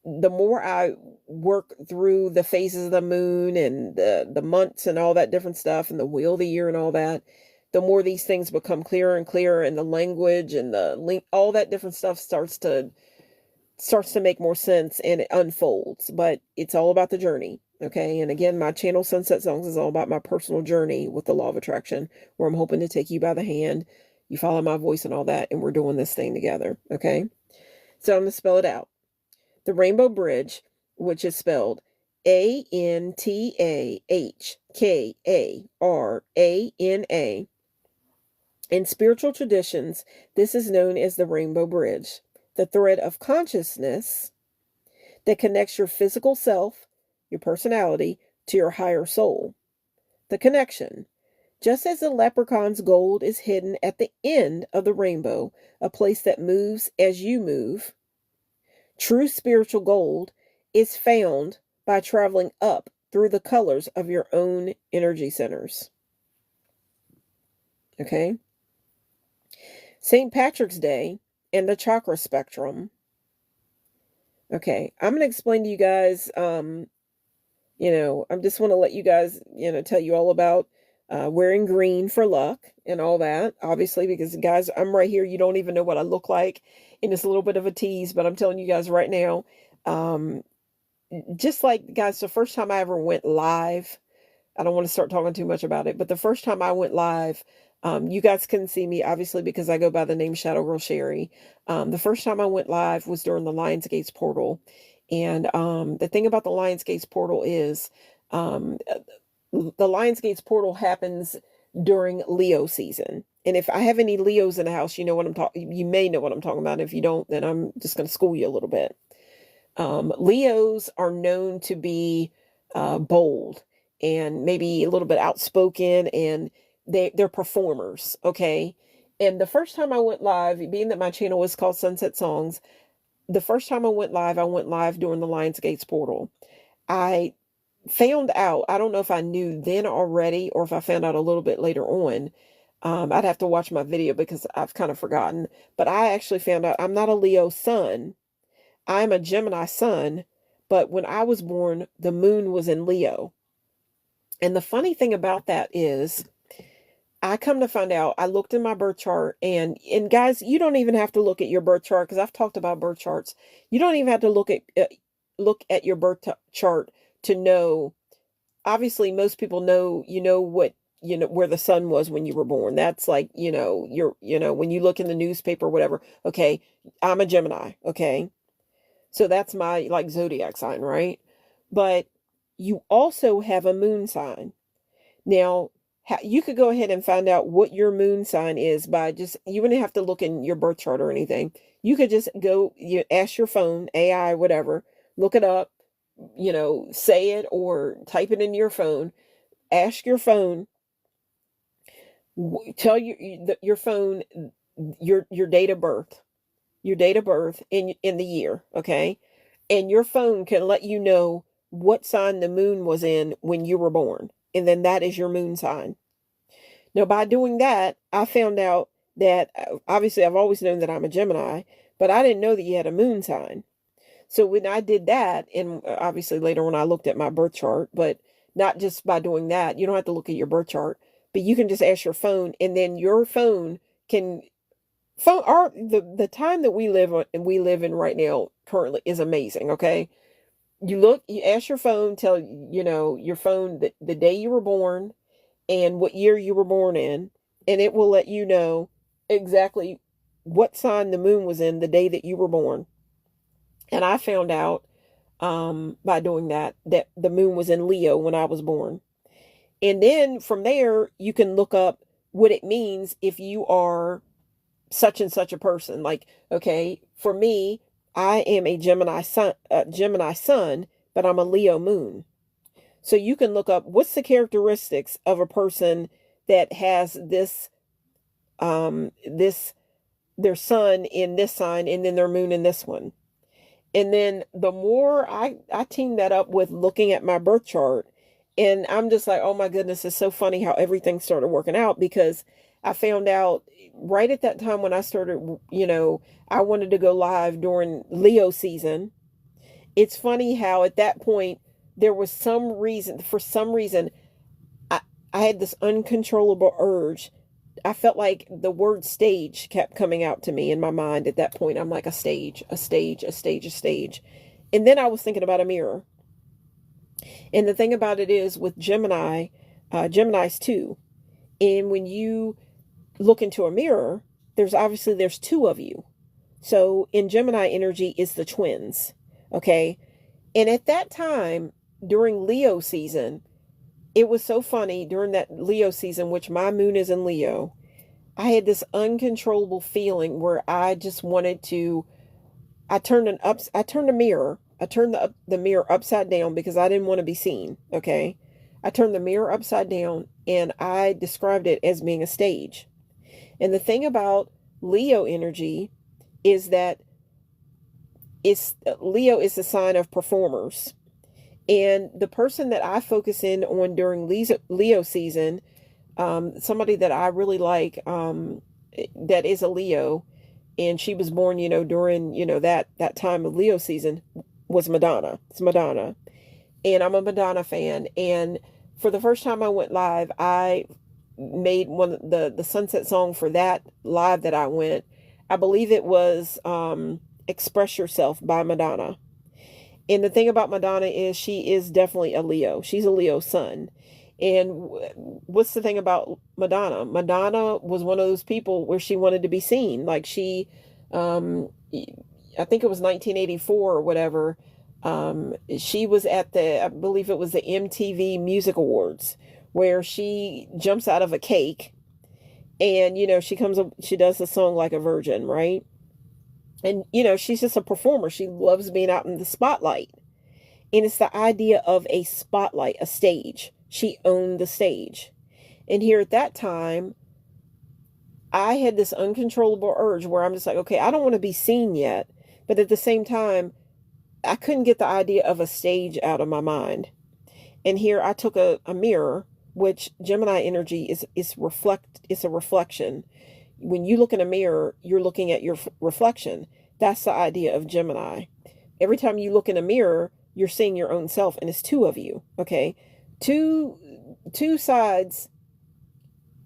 The more I work through the phases of the moon and the months and all that different stuff and the wheel of the year and all that, the more these things become clearer and clearer, and the language and the link, all that different stuff starts to make more sense, and it unfolds. But it's all about the journey. Okay. And again, my channel Sunset Songs is all about my personal journey with the law of attraction, where I'm hoping to take you by the hand. You follow my voice and all that, and we're doing this thing together. Okay. So I'm going to spell it out. The Rainbow Bridge, which is spelled Antahkara. In spiritual traditions, this is known as the Rainbow Bridge, the thread of consciousness that connects your physical self, your personality, to your higher soul. The connection. Just as the leprechaun's gold is hidden at the end of the rainbow, a place that moves as you move, true spiritual gold is found by traveling up through the colors of your own energy centers. Okay? St. Patrick's Day and the chakra spectrum. Okay, I'm going to explain to you guys, I just want to let you guys, tell you all about wearing green for luck and all that, obviously, because guys, I'm right here. You don't even know what I look like. And it's a little bit of a tease, but I'm telling you guys right now, just like, guys, the first time I ever went live, I don't want to start talking too much about it, but the first time I went live, you guys couldn't see me, obviously, because I go by the name Shadow Girl Sherry. The first time I went live was during the Lionsgate's portal. And the thing about the Lionsgate's portal is the Lionsgate's portal happens during Leo season. And if I have any Leos in the house, you may know what I'm talking about. If you don't, then I'm just going to school you a little bit. Leos are known to be bold and maybe a little bit outspoken, and they're performers. Okay. And the first time I went live, being that my channel was called Sunset Songs, the first time I went live during the Lionsgate's portal. I found out, I don't know if I knew then already or if I found out a little bit later on. I'd have to watch my video because I've kind of forgotten, but I actually found out I'm not a Leo sun. I'm a Gemini sun, but when I was born, the moon was in Leo. And the funny thing about that is, I come to find out, I looked in my birth chart, and guys, you don't even have to look at your birth chart, because I've talked about birth charts. You don't even have to look at your birth chart to know. Obviously, most people know, what, where the sun was when you were born. That's like, when you look in the newspaper or whatever. Okay, I'm a Gemini. Okay. So that's my like zodiac sign, right? But you also have a moon sign. Now, you could go ahead and find out what your moon sign is by just, you wouldn't have to look in your birth chart or anything. You could just go, you ask your phone, AI, whatever, look it up, say it or type it into your phone. Ask your phone, tell your phone your date of birth, in the year, okay? And your phone can let you know what sign the moon was in when you were born. And then that is your moon sign. Now, by doing that, I found out that obviously I've always known that I'm a Gemini, but I didn't know that you had a moon sign. So when I did that, and obviously later when I looked at my birth chart, but not just by doing that, you don't have to look at your birth chart, but you can just ask your phone, and then your phone can the time that we live in right now currently is amazing. Okay, you ask your phone, tell your phone the day you were born and what year you were born in, and it will let you know exactly what sign the moon was in the day that you were born. And I found out by doing that the moon was in Leo when I was born. And then from there, you can look up what it means if you are such and such a person. Like, okay, for me, I am a Gemini sun, but I'm a Leo moon. So you can look up what's the characteristics of a person that has their sun in this sign and then their moon in this one. And then the more I team that up with looking at my birth chart, and I'm just like, oh my goodness, it's so funny how everything started working out, because I found out right at that time when I started, I wanted to go live during Leo season. It's funny how at that point, there was for some reason, I had this uncontrollable urge. I felt like the word stage kept coming out to me in my mind at that point. I'm like, a stage, a stage, a stage, a stage. And then I was thinking about a mirror. And the thing about it is with Gemini's too. And when you look into a mirror, there's two of you. So in Gemini energy is the twins. Okay. And at that time, during Leo season, it was so funny during that Leo season, which my moon is in Leo. I had this uncontrollable feeling where I just wanted to, I turned the mirror upside down because I didn't want to be seen. Okay. I turned the mirror upside down and I described it as being a stage. And the thing about Leo energy is that Leo is the sign of performers. And the person that I focus in on during Leo season, somebody that I really like, that is a Leo, and she was born, during, that time of Leo season, was Madonna. It's Madonna. And I'm a Madonna fan. And for the first time I went live, I made the sunset song for that live that I went. I believe it was Express Yourself by Madonna. And the thing about Madonna is she is definitely a Leo. She's a Leo sun. And what's the thing about Madonna? Madonna was one of those people where she wanted to be seen. Like I think it was 1984 or whatever. She was at I believe it was the MTV Music Awards, where she jumps out of a cake and, she does the song Like a Virgin, right? And, she's just a performer. She loves being out in the spotlight. And it's the idea of a spotlight, a stage. She owned the stage. And here at that time, I had this uncontrollable urge where I'm just like, okay, I don't want to be seen yet. But at the same time, I couldn't get the idea of a stage out of my mind. And here I took a mirror, which Gemini energy is a reflection. When you look in a mirror, you're looking at your reflection. That's the idea of Gemini. Every time you look in a mirror, you're seeing your own self, and it's two of you. Okay. Two sides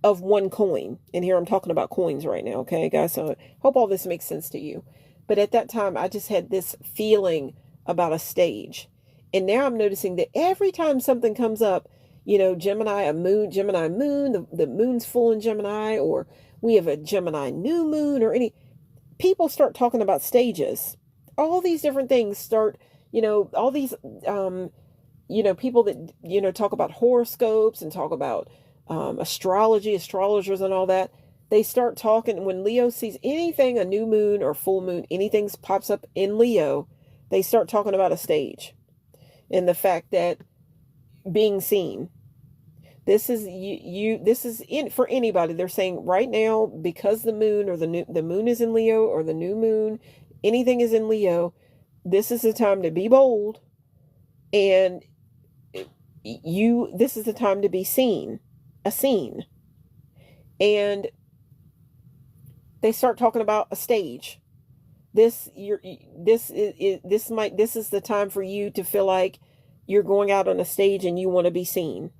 of one coin. And here I'm talking about coins right now. Okay, guys. So I hope all this makes sense to you. But at that time, I just had this feeling about a stage. And now I'm noticing that every time something comes up, Gemini moon, the moon's full in Gemini, or we have a Gemini new moon, or people start talking about stages. All these different things start, all these, people that, talk about horoscopes and talk about astrologers and all that, they start talking. When Leo sees anything, a new moon or full moon, anything pops up in Leo, they start talking about a stage and the fact that being seen. This is this is in for anybody. They're saying right now, because the moon or the moon is in Leo, or the new moon, anything is in Leo, this is the time to be bold, and this is the time to be seen, a scene. And they start talking about a stage. This is the time for you to feel like you're going out on a stage and you want to be seen.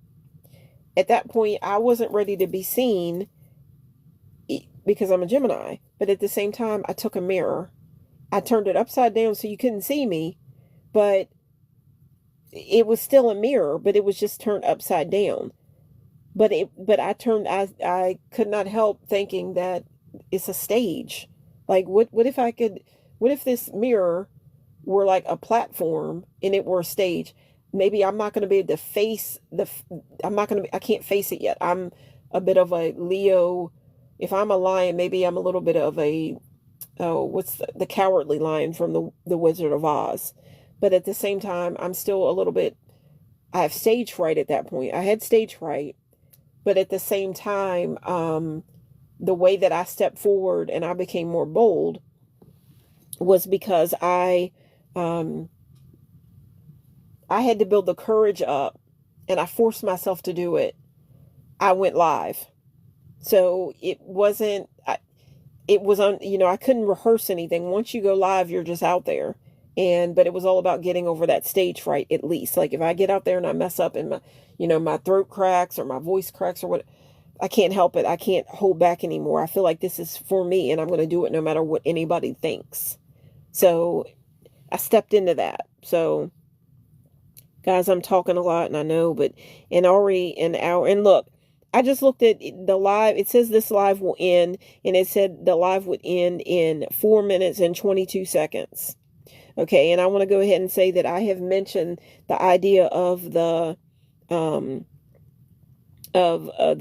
At that point, I wasn't ready to be seen because I'm a Gemini. But at the same time, I took a mirror. I turned it upside down so you couldn't see me, but it was still a mirror, but it was just turned upside down. But I could not help thinking that it's a stage. Like, what if this mirror were like a platform and it were a stage? Maybe I'm not going to be able to face I can't face it yet. I'm a bit of a Leo. If I'm a lion, maybe I'm a little bit of a, what's the cowardly lion from the Wizard of Oz. But at the same time, I'm still a little bit, I have stage fright at that point. I had stage fright, but at the same time, the way that I stepped forward and I became more bold was because I had to build the courage up, and I forced myself to do it. I went live. So it wasn't, I couldn't rehearse anything. Once you go live, you're just out there. But it was all about getting over that stage fright, at least. Like, if I get out there and I mess up and my throat cracks or my voice cracks or what, I can't help it. I can't hold back anymore. I feel like this is for me and I'm going to do it no matter what anybody thinks. So I stepped into that. So guys, I'm talking a lot and I know, but already an hour. And look, I just looked at the live. It says this live will end, and it said the live would end in 4 minutes and 22 seconds. Okay. And I want to go ahead and say that I have mentioned the idea of the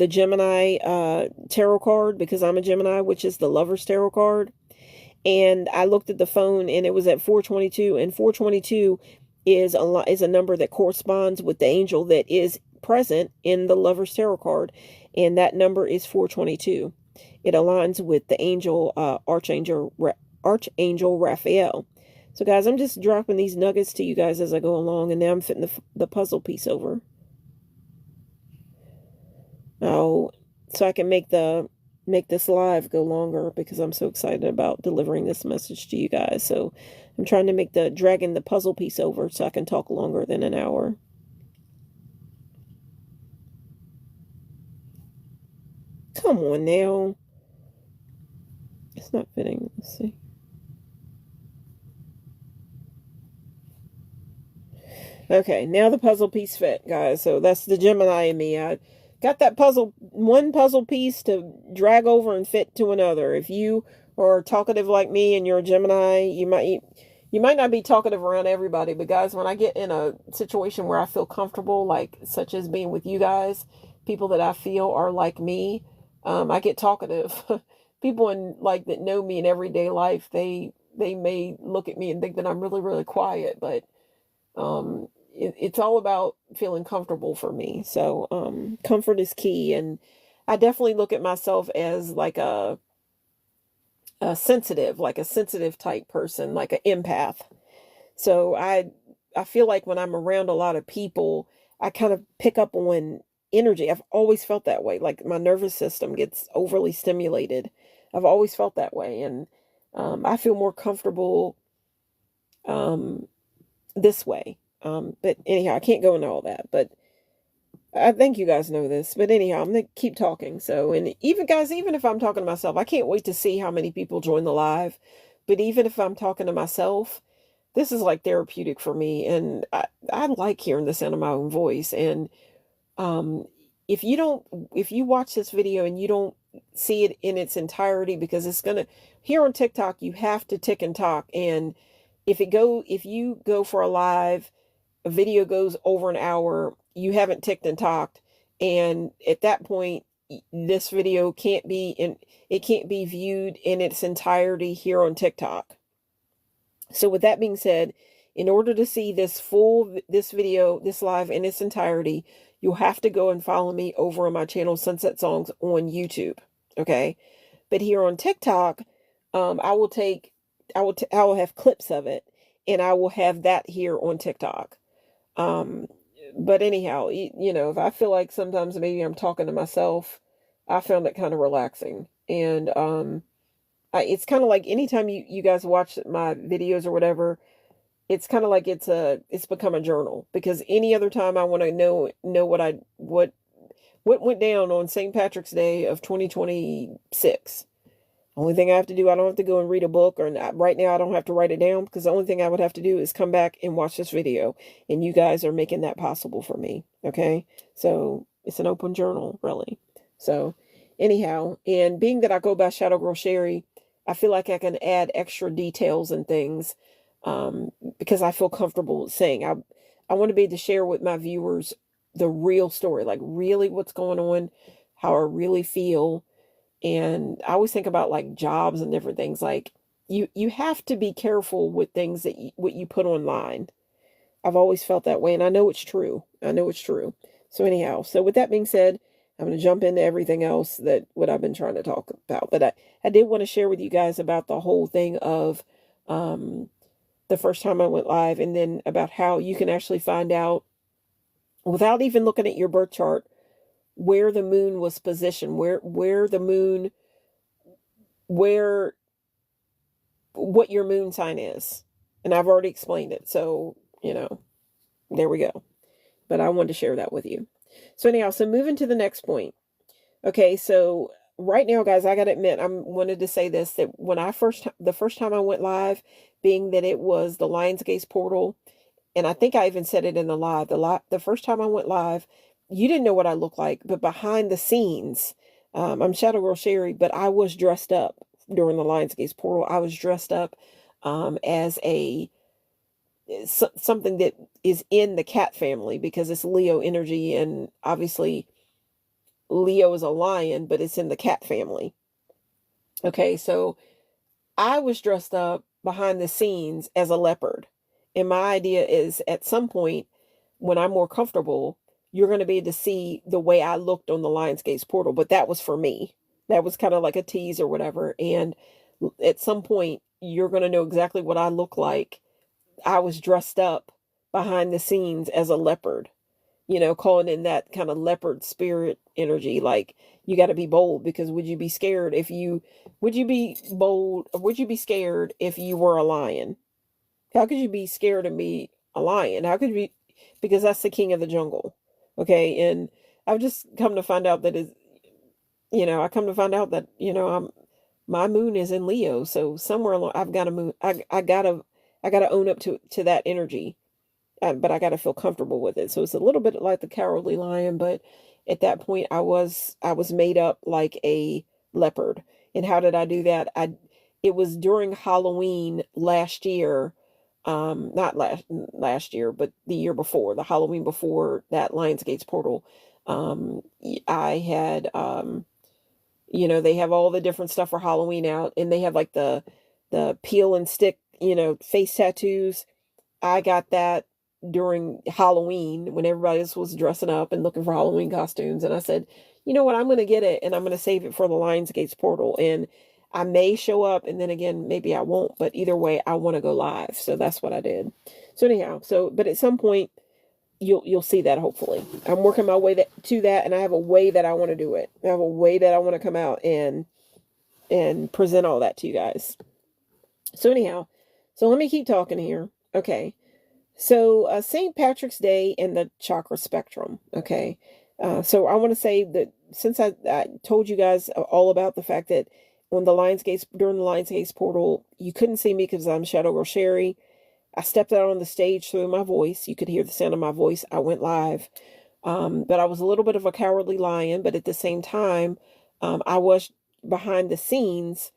Gemini tarot card, because I'm a Gemini, which is the Lover's tarot card. And I looked at the phone and it was at 422, and 422 is a number that corresponds with the angel that is present in the Lover's tarot card, and that number is 422. It aligns with the angel Archangel Raphael. So guys, I'm just dropping these nuggets to you guys as I go along, and now I'm fitting the puzzle piece over. Oh, so I can make this live go longer, because I'm so excited about delivering this message to you guys. So I'm trying to dragging the puzzle piece over so I can talk longer than an hour. Come on now. It's not fitting. Let's see. Okay, now the puzzle piece fit, guys. So that's the Gemini in me. I got that one puzzle piece to drag over and fit to another. If you are talkative like me and you're a Gemini, you might not be talkative around everybody, but guys, when I get in a situation where I feel comfortable, like such as being with you guys, people that I feel are like me, I get talkative. People that know me in everyday life, they may look at me and think that I'm really, really quiet, but it's all about feeling comfortable for me. So comfort is key, and I definitely look at myself as like a sensitive type person, like an empath. So I feel like when I'm around a lot of people, I kind of pick up on energy. I've always felt that way. Like, my nervous system gets overly stimulated. I've always felt that way, and I feel more comfortable this way. But anyhow, I can't go into all that, but I think you guys know this. But anyhow, I'm going to keep talking. So, and even if I'm talking to myself, I can't wait to see how many people join the live. But even if I'm talking to myself, this is like therapeutic for me. And I like hearing the sound of my own voice. And if you watch this video and you don't see it in its entirety, because here on TikTok, you have to tick and talk. And if you go for a live, a video goes over an hour, you haven't ticked and talked, And at that point, this video can't be viewed in its entirety here on TikTok. So with that being said, in order to see this video, this live in its entirety, you'll have to go and follow me over on my channel, Sunset Songs, on YouTube. Okay. But here on TikTok, I will have clips of it, and I will have that here on TikTok. But anyhow, if I feel like sometimes maybe I'm talking to myself, I found it kind of relaxing. And it's kind of like anytime you guys watch my videos or whatever, it's kind of like it's become a journal, because any other time I want to know what went down on St. Patrick's Day of 2026. Only thing I have to do, I don't have to go and read a book, or right now I don't have to write it down, because the only thing I would have to do is come back and watch this video, and you guys are making that possible for me. Okay. So it's an open journal, really. So anyhow, and being that I go by Shadow Girl Sherry, I feel like I can add extra details and things, because I feel comfortable saying I want to be able to share with my viewers the real story, like really what's going on, how I really feel. And I always think about like jobs and different things. Like you have to be careful with things what you put online. I've always felt that way, and I know it's true. I know it's true. So anyhow, so with that being said, I'm going to jump into everything else what I've been trying to talk about. But I did want to share with you guys about the whole thing of the first time I went live, and then about how you can actually find out without even looking at your birth chart where the moon was positioned, where the moon, what your moon sign is. And I've already explained it. So, there we go. But I wanted to share that with you. So anyhow, so moving to the next point. Okay, so right now, guys, I got to admit, I wanted to say this, that when the first time I went live, being that it was the Lionsgate's portal, and I think I even said it in the live, the first time I went live, you didn't know what I looked like, but behind the scenes, I'm Shadow Girl Sherry, but I was dressed up during the Lionsgate's portal. I was dressed up as something that is in the cat family, because it's Leo energy, and obviously Leo is a lion, but it's in the cat family. Okay, so I was dressed up behind the scenes as a leopard. And my idea is, at some point, when I'm more comfortable, you're going to be able to see the way I looked on the Lionsgate's portal. But that was for me. That was kind of like a tease or whatever. And at some point, you're going to know exactly what I look like. I was dressed up behind the scenes as a leopard, calling in that kind of leopard spirit energy. Like, you got to be bold, because would you be scared if you were a lion? How could you be scared of me, a lion? How could you be? Because that's the king of the jungle. Okay. And I've just come to find out that my moon is in Leo. So somewhere along, I've got a moon. I gotta own up to that energy. But I got to feel comfortable with it. So it's a little bit like the Cowardly Lion, but at that point I was made up like a leopard. And how did I do that? It was during Halloween last year, not last year, but the year before, the Halloween before that Lionsgate's portal. I had, they have all the different stuff for Halloween out, and they have like the peel and stick, face tattoos. I got that during Halloween when everybody else was dressing up and looking for Halloween costumes. And I said, you know what, I'm going to get it, and I'm going to save it for the Lionsgate's portal. And I may show up, and then again, maybe I won't, but either way, I want to go live. So that's what I did. So anyhow, but at some point you'll see that, hopefully. I'm working my way to that, and I have a way that I want to do it. I have a way that I want to come out and present all that to you guys. So anyhow, so let me keep talking here. Okay. So St. Patrick's Day and the chakra spectrum. Okay. So I want to say that since I told you guys all about the fact that during the Lionsgate's portal, you couldn't see me because I'm Shadow Girl Sherry. I stepped out on the stage through my voice. You could hear the sound of my voice. I went live. But I was a little bit of a cowardly lion, but at the same time, I was behind the scenes,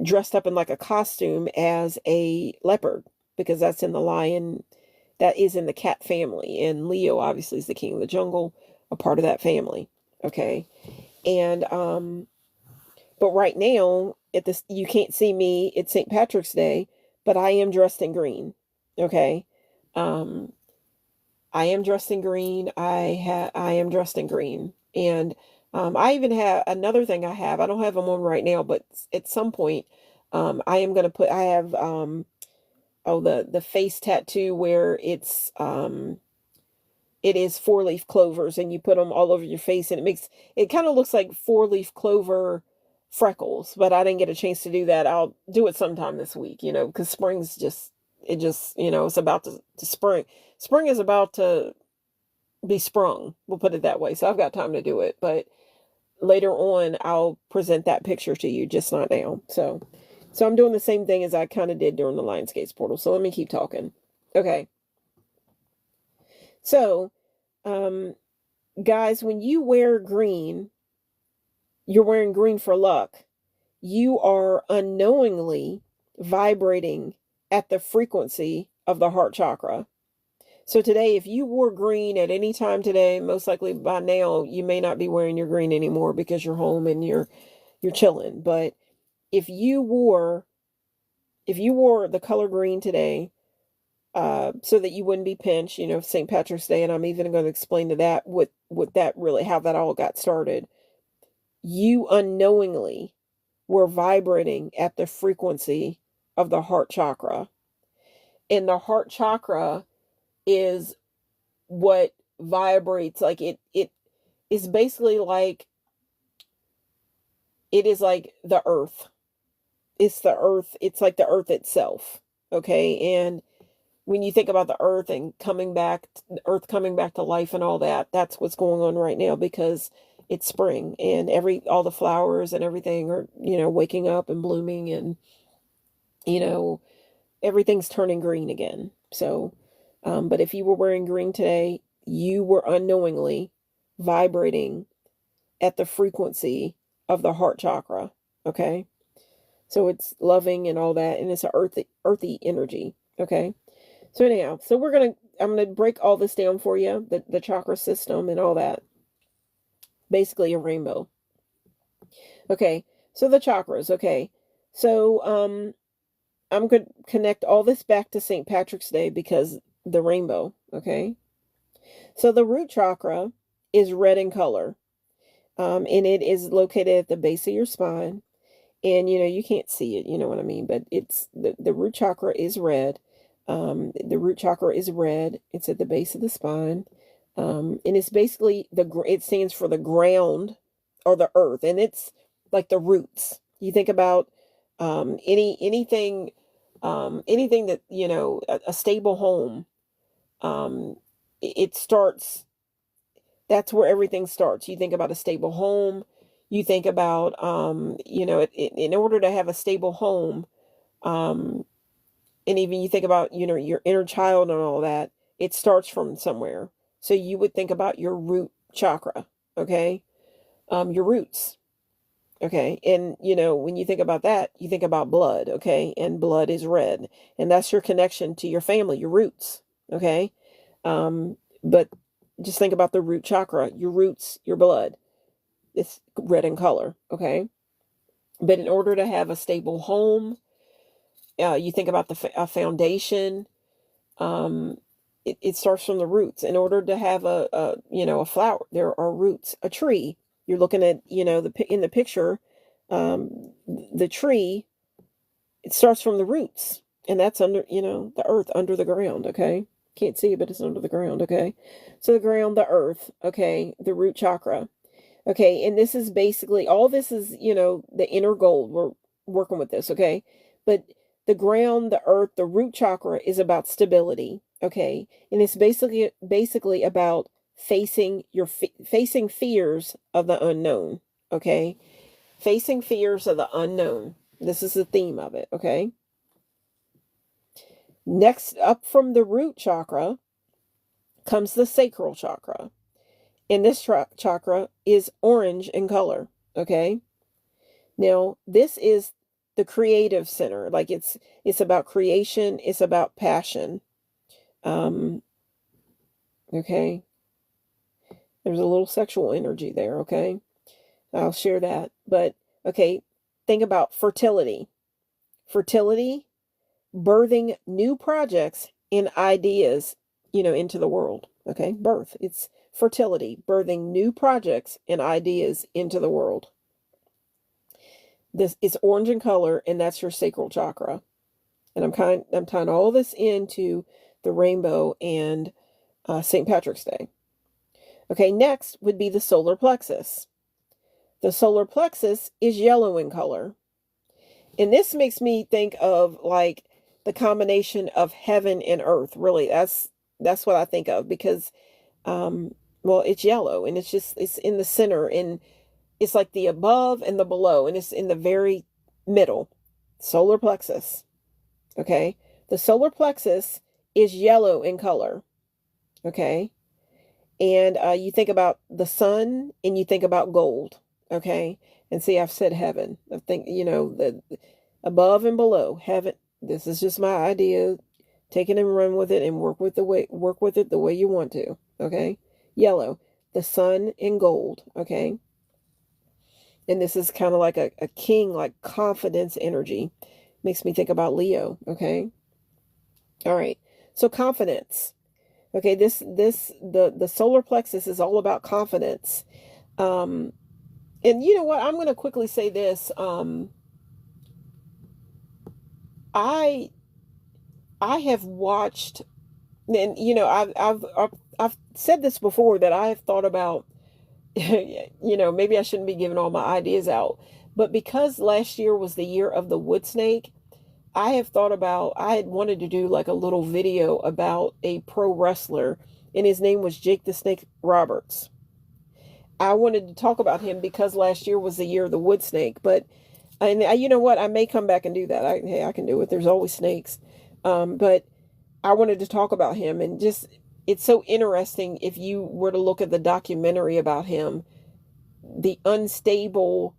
dressed up in like a costume as a leopard, because that's in the lion that is in the cat family. And Leo obviously is the king of the jungle, a part of that family. Okay. And, but right now at this, you can't see me. It's St. Patrick's Day, but I am dressed in green. Okay. I am dressed in green. I am dressed in green. And, I even have another thing I don't have them on right now, but at some point, I am going to I have, the face tattoo where it is 4-leaf clovers, and you put them all over your face, and it kind of looks like 4-leaf clover freckles, but I didn't get a chance to do that. I'll do it sometime this week, because spring's it's about to spring. Spring is about to be sprung. We'll put it that way. So I've got time to do it, but later on I'll present that picture to you, just not now. So I'm doing the same thing as I kind of did during the Lionsgates portal. So let me keep talking. Okay. So, guys, when you wear green, you're wearing green for luck. You are unknowingly vibrating at the frequency of the heart chakra. So today, if you wore green at any time today, most likely by now, you may not be wearing your green anymore because you're home and you're chilling. But if you wore the color green today, so that you wouldn't be pinched, St. Patrick's Day, and I'm even going to explain to that what that really, how that all got started. You unknowingly were vibrating at the frequency of the heart chakra. And the heart chakra is what vibrates, like it is basically like, it is like the earth. It's the earth. It's like the earth itself. Okay. And when you think about the earth and coming back to life and all that, that's what's going on right now, because it's spring and all the flowers and everything are, waking up and blooming, and, everything's turning green again. So, but if you were wearing green today, you were unknowingly vibrating at the frequency of the heart chakra. Okay. So it's loving and all that. And it's an earthy energy. Okay. So anyhow, I'm going to break all this down for you, the chakra system and all that. Basically a rainbow. Okay. So the chakras. Okay. So, I'm going to connect all this back to St. Patrick's Day because the rainbow. Okay. So the root chakra is red in color. And it is located at the base of your spine. And, you can't see it, you know what I mean? But it's the root chakra is red. The root chakra is red. It's at the base of the spine. And it's basically it stands for the ground or the earth. And it's like the roots. You think about, anything that, a stable home, it starts, that's where everything starts. You think about a stable home, you think about, in order to have a stable home, and even you think about, your inner child and all that, it starts from somewhere. So you would think about your root chakra, okay? Your roots. Okay. And, when you think about that, you think about blood. Okay. And blood is red. And that's your connection to your family, your roots. Okay. But just think about the root chakra, your roots, your blood. It's red in color. Okay. But in order to have a stable home, you think about a foundation. It starts from the roots. In order to have a flower, there are roots. A tree, you're looking at, in the picture, the tree, it starts from the roots, and that's under, the earth, under the ground. Okay. Can't see it, but it's under the ground. Okay. So the ground, the earth. Okay. The root chakra. Okay. And this is basically, all this is, the inner gold. We're working with this. Okay. But the ground, the earth, the root chakra is about stability. Okay. And it's basically about facing fears of the unknown. Okay. Facing fears of the unknown. This is the theme of it. Okay. Next up from the root chakra comes the sacral chakra. And this chakra is orange in color. Okay. Now, this is the creative center. Like it's about creation. It's about passion. Okay. There's a little sexual energy there. Okay. I'll share that. But okay, think about fertility. Fertility, birthing new projects and ideas, into the world. Okay. Birth. It's fertility, birthing new projects and ideas into the world. This is orange in color, and that's your sacral chakra. And I'm tying all this into the rainbow and St. Patrick's Day. Okay, next would be the solar plexus. The solar plexus is yellow in color. And this makes me think of like the combination of heaven and earth. Really, that's what I think of, because well, it's yellow, and it's in the center, and it's like the above and the below, and it's in the very middle. Solar plexus. Okay? The solar plexus is yellow in color. Okay? And you think about the sun and you think about gold. Okay? And see, I've said heaven. I think, the above and below, heaven. This is just my idea. Take it and run with it and work with it the way you want to. Okay? Yellow, the sun and gold. Okay? And this is kind of like a king, like confidence energy. Makes me think about Leo. Okay? All right. So confidence. Okay, the solar plexus is all about confidence. And you know what? I'm going to quickly say this. I have watched, and I've said this before, that I have thought about, maybe I shouldn't be giving all my ideas out, but because last year was the year of the wood snake, I had wanted to do like a little video about a pro wrestler, and his name was Jake the Snake Roberts. I wanted to talk about him because last year was the year of the wood snake, and you know what? I may come back and do that. I can do it. There's always snakes. But I wanted to talk about him, and it's so interesting if you were to look at the documentary about him, the unstable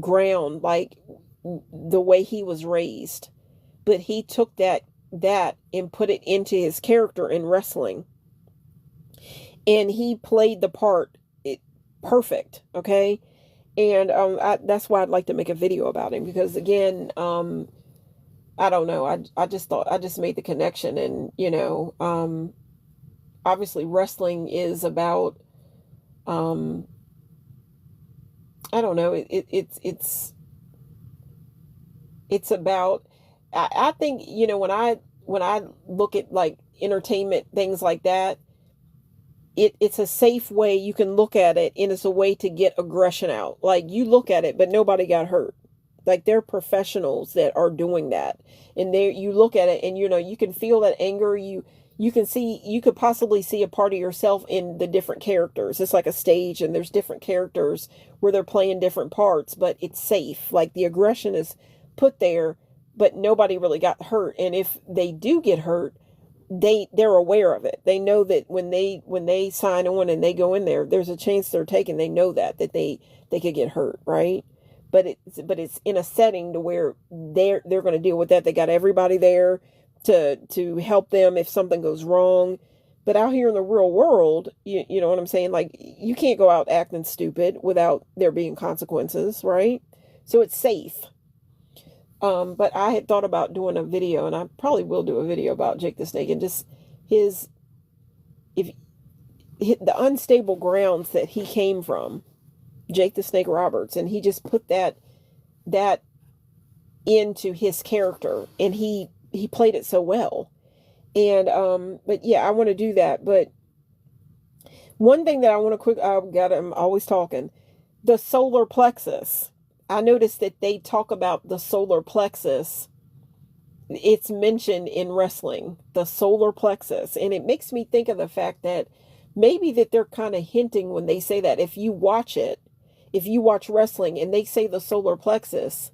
ground, like the way he was raised. But he took that and put it into his character in wrestling. And he played the part perfect, okay? And that's why I'd like to make a video about him, because again, I don't know, I just made the connection, and obviously wrestling is about I don't know, it's about, I think, when I look at like entertainment, things like that, it's a safe way you can look at it, and it's a way to get aggression out. Like, you look at it, but nobody got hurt. Like, they're professionals that are doing that. And you look at it, and you can feel that anger. You could possibly see a part of yourself in the different characters. It's like a stage, and there's different characters where they're playing different parts, but it's safe. Like, the aggression is put there, but nobody really got hurt. And if they do get hurt, they're aware of it. They know that when they sign on and they go in there, there's a chance they're taking. They know that they could get hurt, right? But it's in a setting to where they're going to deal with that. They got everybody there to help them if something goes wrong. But out here in the real world, you know what I'm saying? Like, you can't go out acting stupid without there being consequences, right? So it's safe. But I had thought about doing a video, and I probably will do a video about Jake the Snake, and just the unstable grounds that he came from, Jake the Snake Roberts, and he just put that into his character, and he played it so well. And but yeah, I want to do that. But one thing that I want to I'm always talking, the solar plexus. I noticed that they talk about the solar plexus. It's mentioned in wrestling, the solar plexus. And it makes me think of the fact that maybe that they're kind of hinting when they say that. If you watch wrestling and they say the solar plexus,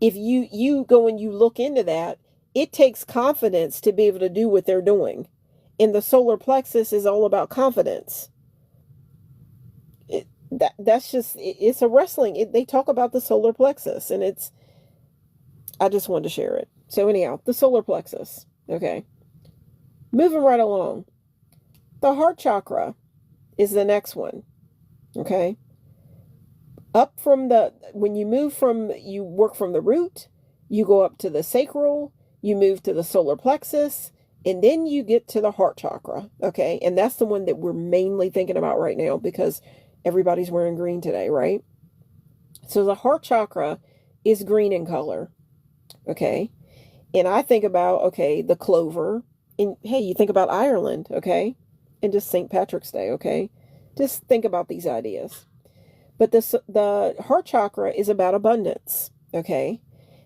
if you go and you look into that, it takes confidence to be able to do what they're doing. And the solar plexus is all about confidence. It's a wrestling. They talk about the solar plexus, and I just wanted to share it. So anyhow, the solar plexus. Okay. Moving right along. The heart chakra is the next one. Okay. Up from when you move you work from the root, you go up to the sacral, you move to the solar plexus, and then you get to the heart chakra. Okay. And that's the one that we're mainly thinking about right now because everybody's wearing green today, right? So the heart chakra is green in color. Okay. And I think about, okay, the clover. And hey, you think about Ireland, okay? And just St. Patrick's Day, okay? Just think about these ideas. But the heart chakra is about abundance, okay?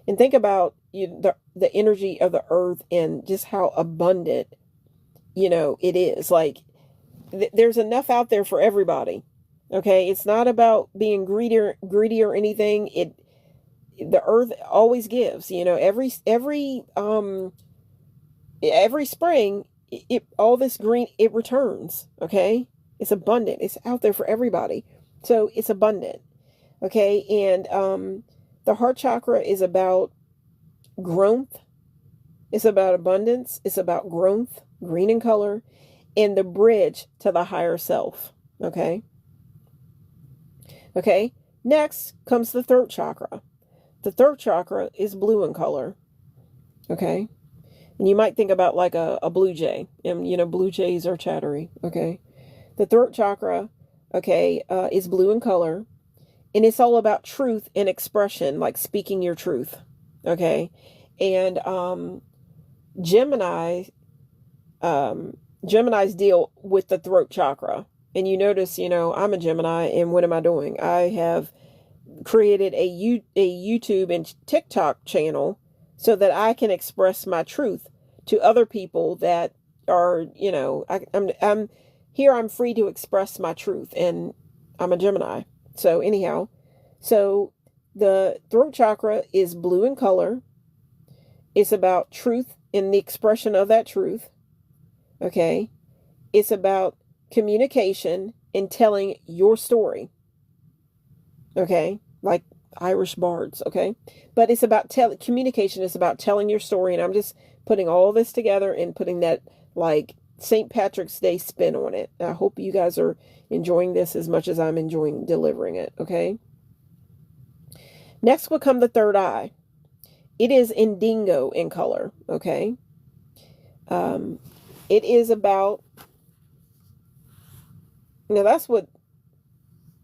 And think about the energy of the earth and just how abundant, it is. Like, there's enough out there for everybody, okay? It's not about being greedy or anything. The earth always gives, every spring, all this green, it returns, okay? It's abundant. It's out there for everybody. So it's abundant, okay? And the heart chakra is about growth. It's about abundance. It's about growth, green in color, and the bridge to the higher self, okay? Okay, next comes the throat chakra. The throat chakra is blue in color, okay? And you might think about like a blue jay. And, blue jays are chattery, okay? The throat chakra, okay, is blue in color. And it's all about truth and expression, like speaking your truth, okay? And Gemini's deal with the throat chakra. And you notice, I'm a Gemini, and what am I doing? I have created a YouTube and TikTok channel so that I can express my truth to other people that are, I'm here. I'm free to express my truth, and I'm a Gemini. So anyhow, so the throat chakra is blue in color. It's about truth and the expression of that truth. Okay. It's about communication and telling your story. Okay. Like Irish bards. Okay. But it's about communication. It's about telling your story. And I'm just putting all this together and putting that like St. Patrick's Day spin on it. I hope you guys are enjoying this as much as I'm enjoying delivering it. Okay. Next will come the third eye. It is indigo in color. Okay. It is about, that's what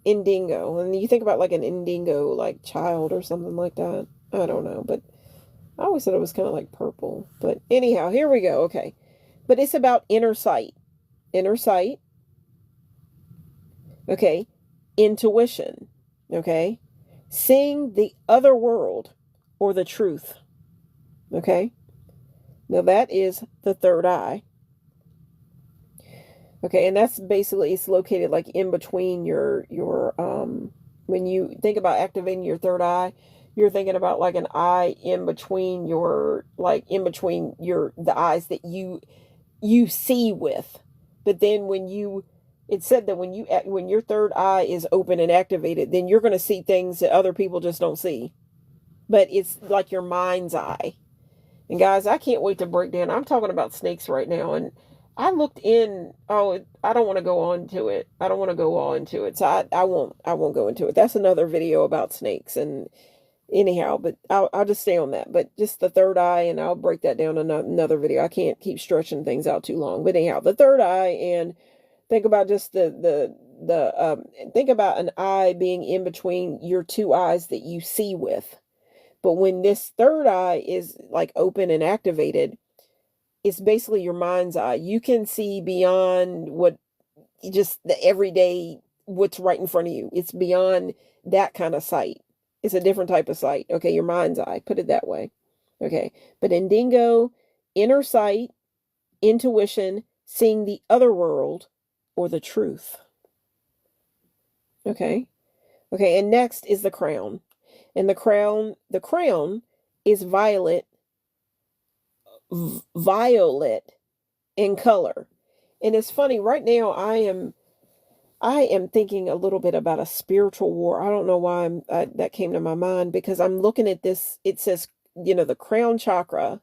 indigo, and you think about like an indigo, like child or something like that. I don't know, but I always thought it was kind of like purple. But anyhow, here we go. Okay. But it's about inner sight. Inner sight. Okay. Intuition. Okay. Seeing the other world or the truth. Okay. Now that is the third eye. Okay, and that's basically, it's located like in between your when you think about activating your third eye, you're thinking about like an eye in between the eyes that you see with. But then it said that when your third eye is open and activated, then you're going to see things that other people just don't see. But it's like your mind's eye. And guys, I can't wait to break down. I'm talking about snakes right now, and I looked in. Oh, I don't want to go on to it. I don't want to go all into it. So I won't go into it. That's another video about snakes. And anyhow, but I'll just stay on that. But just the third eye, and I'll break that down in another video. I can't keep stretching things out too long. But anyhow, the third eye, and think about just think about an eye being in between your two eyes that you see with. But when this third eye is like open and activated, it's basically your mind's eye. You can see beyond just the everyday, what's right in front of you. It's beyond that kind of sight. It's a different type of sight. Okay, your mind's eye, put it that way. Okay, but indigo, inner sight, intuition, seeing the other world or the truth. Okay, and next is the crown. And the crown is violet in color. And it's funny, right now I am thinking a little bit about a spiritual war. I don't know why that came to my mind, because I'm looking at this. It says, the crown chakra,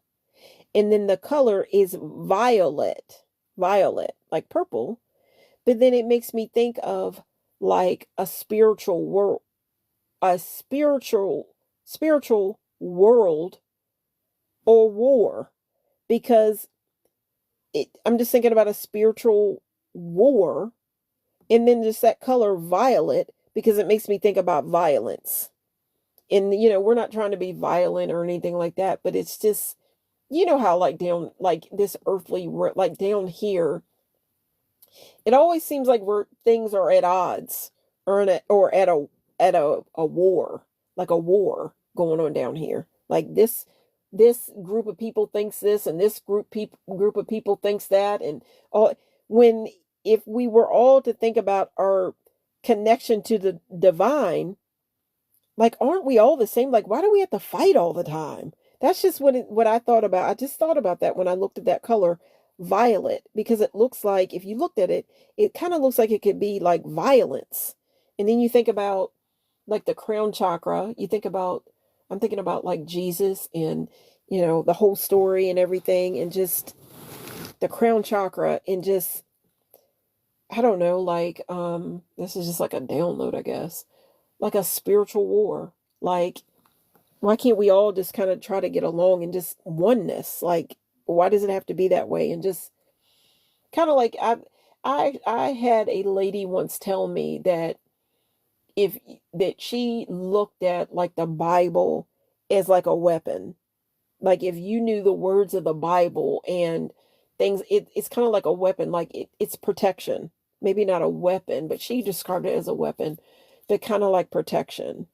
And then the color is violet, like purple. But then it makes me think of like a spiritual world, a spiritual world or war, because I'm just thinking about a spiritual war, and then just that color violet, because it makes me think about violence. And we're not trying to be violent or anything like that, but it's just, how like down, like this earthly, like down here, it always seems like things are at odds, or at a war, like a war going on down here. Like this group of people thinks this, and this group of people thinks that, and all. When if we were all to think about our connection to the divine, like, aren't we all the same? Like, why do we have to fight all the time? That's just what I thought about. I just thought about that when I looked at that color violet, because it looks like, if you looked at it, it kind of looks like it could be like violence. And then you think about like the crown chakra. I'm thinking about like Jesus, and the whole story and everything, and just the crown chakra, and just, I don't know, like this is just like a download, I guess. Like a spiritual war. Like, why can't we all just kind of try to get along and just oneness? Like, why does it have to be that way? And just kind of like, I had a lady once tell me that that she looked at like the Bible as like a weapon. Like, if you knew the words of the Bible and things, it's kind of like a weapon. Like, it's protection. Maybe not a weapon, but she described it as a weapon, but kind of like protection.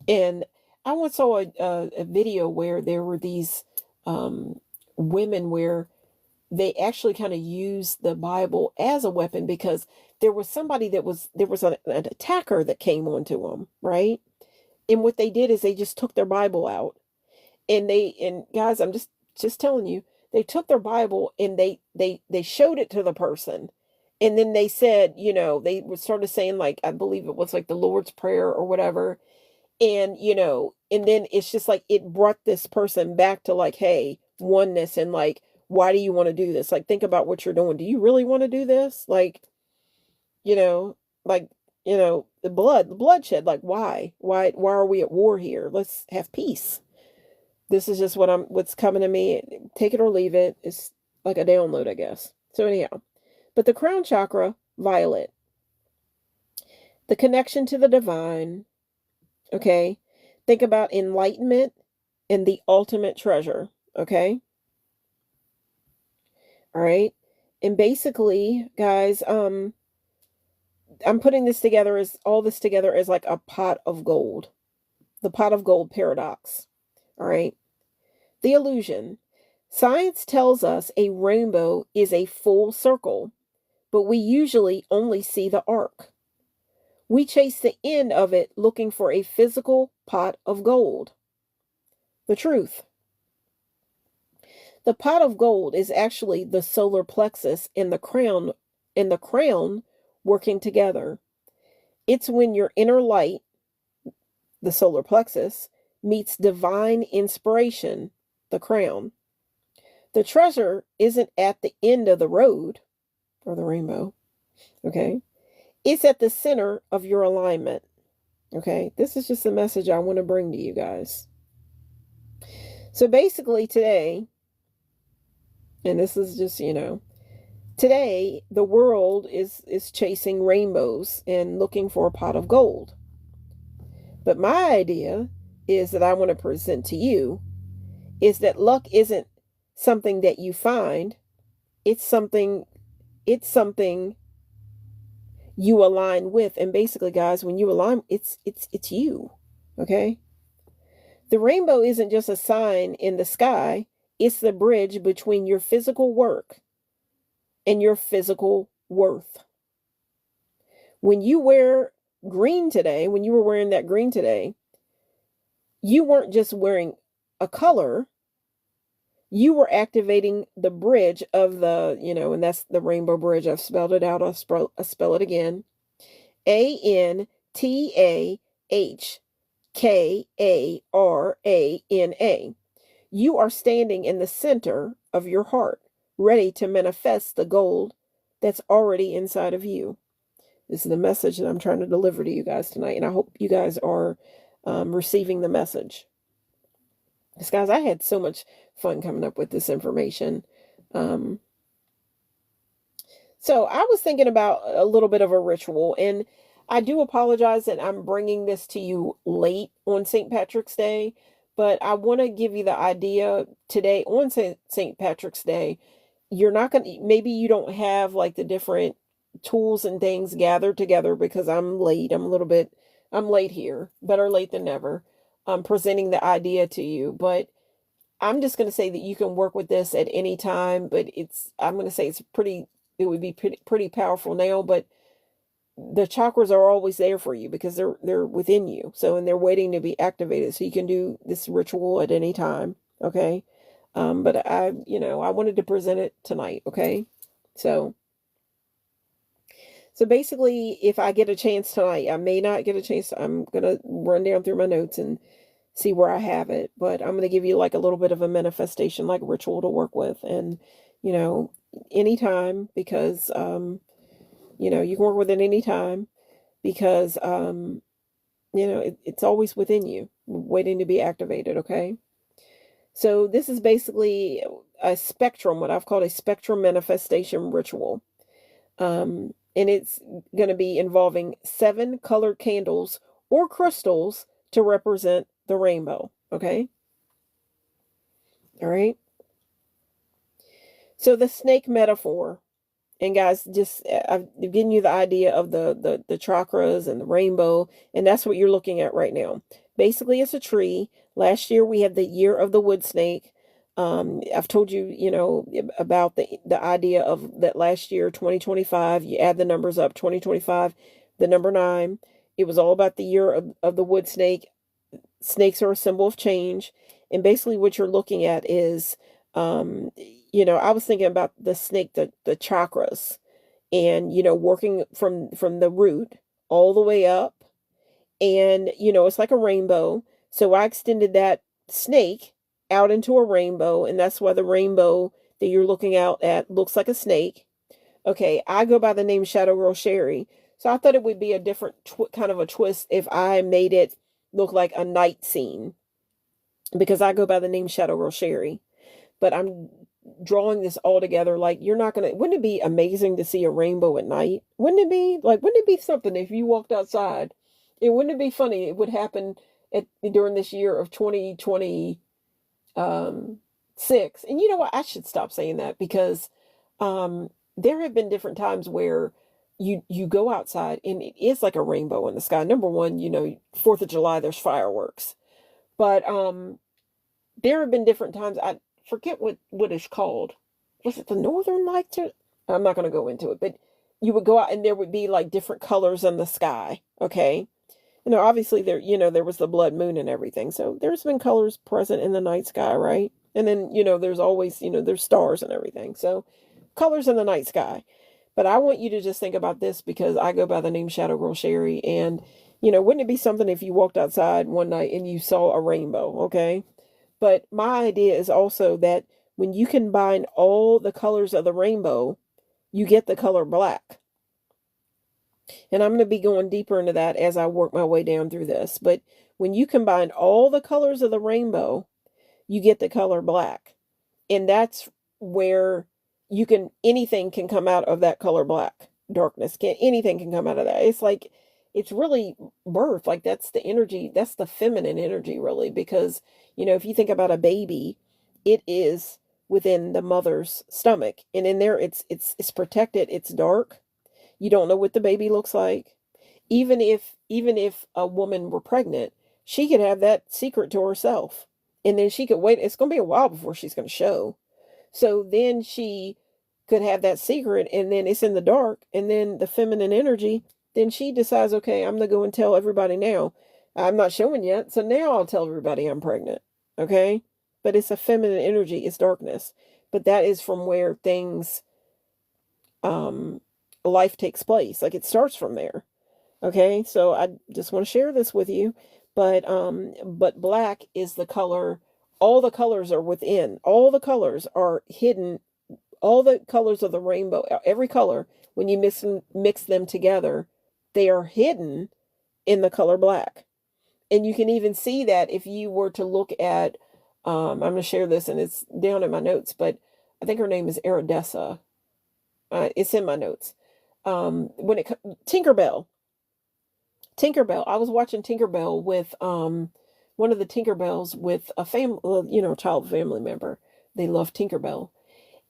And I once saw a video where there were these women where they actually kind of used the Bible as a weapon, because there was an attacker that came onto them, right? And what they did is they just took their Bible out, and guys, I'm just telling you, they took their Bible and they showed it to the person. And then they said, they started saying, like, I believe it was like the Lord's Prayer or whatever. And, and then it's just like it brought this person back to like, hey, oneness, and like, why do you want to do this? Like, think about what you're doing. Do you really want to do this? Like, you know, like, the bloodshed, like, why are we at war here? Let's have peace. This is just what's coming to me. Take it or leave it. It's like a download, I guess. So anyhow, but the crown chakra, violet, the connection to the divine. Okay. Think about enlightenment and the ultimate treasure. Okay. All right. And basically, guys, I'm putting all this together as like a pot of gold. The pot of gold paradox. All right. The illusion. Science tells us a rainbow is a full circle, but we usually only see the arc. We chase the end of it looking for a physical pot of gold. The truth. The pot of gold is actually the solar plexus and the crown working together. It's when your inner light, the solar plexus, meets divine inspiration, the crown. The treasure isn't at the end of the road or the rainbow. Okay. It's at the center of your alignment. Okay. This is just a message I want to bring to you guys. So basically today, and this is just, today the world is chasing rainbows and looking for a pot of gold. But my idea is that I want to present to you is that luck isn't something that you find. It's something you align with. And basically, guys, when you align, it's you. Okay? The rainbow isn't just a sign in the sky. It's the bridge between your physical work and your physical worth. When you wear green today, when you were wearing that green today, you weren't just wearing a color. You were activating the bridge of the, and that's the rainbow bridge. I've spelled it out. I'll spell it again. ANTAHKARANA. You are standing in the center of your heart, ready to manifest the gold that's already inside of you. This is the message that I'm trying to deliver to you guys tonight, and I hope you guys are receiving the message. Because, guys, I had so much fun coming up with this information. So I was thinking about a little bit of a ritual, and I do apologize that I'm bringing this to you late on St. Patrick's Day, but I want to give you the idea today on St. Patrick's Day. You're not going to, maybe you don't have like the different tools and things gathered together because I'm late. I'm late here. Better late than never. I'm presenting the idea to you, but I'm just going to say that you can work with this at any time, but I'm going to say it would be pretty powerful now, but the chakras are always there for you because they're within you. So, and they're waiting to be activated. So you can do this ritual at any time. Okay. But I wanted to present it tonight. Okay. So basically, if I get a chance tonight, I may not get a chance. I'm going to run down through my notes and see where I have it, but I'm going to give you like a little bit of a manifestation, like ritual to work with. And, anytime, because, you can work with it anytime because, it's always within you waiting to be activated. Okay. So this is basically a spectrum, what I've called a spectrum manifestation ritual. And it's going to be involving 7 colored candles or crystals to represent the rainbow. Okay. All right. So the snake metaphor, and guys, just I've given you the idea of the chakras and the rainbow, and that's what you're looking at right now. Basically, it's a tree. Last year we had the year of the wood snake. I've told you, about the idea of that last year, 2025. You add the numbers up, 2025, the number 9. It was all about the year of the wood snake. Snakes are a symbol of change, and basically what you're looking at is I was thinking about the snake, the chakras, and working from the root all the way up, and it's like a rainbow. So I extended that snake out into a rainbow, and that's why the rainbow that you're looking out at looks like a snake. Okay, I go by the name Shadow Girl Sherry, so I thought it would be a different kind of a twist if I made it look like a night scene, because I go by the name Shadow Girl Sherry. But I'm drawing this all together. Like, wouldn't it be amazing to see a rainbow at night? Wouldn't it be something if you walked outside? Wouldn't it be funny? It would happen during this year of 2026. And you know what? I should stop saying that because there have been different times where you go outside and it is like a rainbow in the sky. Number one, 4th of July, there's fireworks. But there have been different times. I forget what it's called. Was it the Northern Lights? I'm not going to go into it, but you would go out and there would be like different colors in the sky. Okay. Obviously there was the blood moon and everything. So there's been colors present in the night sky, right? And then, there's always, there's stars and everything. So colors in the night sky. But I want you to just think about this because I go by the name Shadow Girl Sherry. And, wouldn't it be something if you walked outside one night and you saw a rainbow? Okay. But my idea is also that when you combine all the colors of the rainbow, you get the color black. And I'm going to be going deeper into that as I work my way down through this. But when you combine all the colors of the rainbow, you get the color black. And that's where anything can come out of that color black. Anything can come out of that. It's like, it's really birth. Like, that's the energy, that's the feminine energy, really, because if you think about a baby, it is within the mother's stomach, and in there it's protected, it's dark. You don't know what the baby looks like. Even if a woman were pregnant, she could have that secret to herself, and then she could wait. It's going to be a while before she's going to show. So then she could have that secret, and then it's in the dark, and then the feminine energy, then she decides, okay, I'm going to go and tell everybody now. I'm not showing yet, so now I'll tell everybody I'm pregnant. Okay? But it's a feminine energy, it's darkness. But that is from where life takes place. Like, it starts from there. Okay? So I just want to share this with you. But black is the color all the colors are within. All the colors are hidden. All the colors of the rainbow, every color, when you mix them together, they are hidden in the color black. And you can even see that if you were to look at, I'm going to share this and it's down in my notes, but I think her name is Aradessa. It's in my notes. Tinkerbell. I was watching Tinkerbell with one of the Tinkerbells with a child family member. They love Tinkerbell.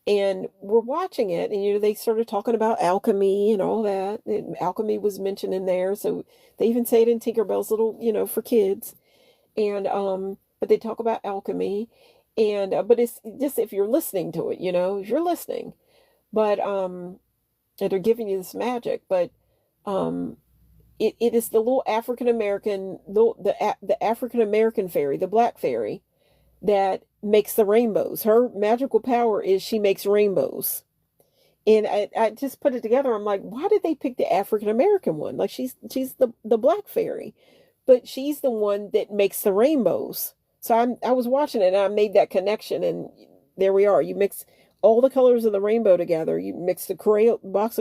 And we're watching it, and they started talking about alchemy and all that. And alchemy was mentioned in there, so they even say it in Tinkerbell's little, for kids. And but they talk about alchemy, and but it's just if you're listening to it, if you're listening, but and they're giving you this magic, but it is the little African American, the African American fairy, the black fairy, that makes the rainbows. Her magical power is she makes rainbows. And I just put it together. I'm like, why did they pick the African American one? Like she's the black fairy, but she's the one that makes the rainbows. So I was watching it and I made that connection, and there we are. You mix all the colors of the rainbow together. You mix the Crayola box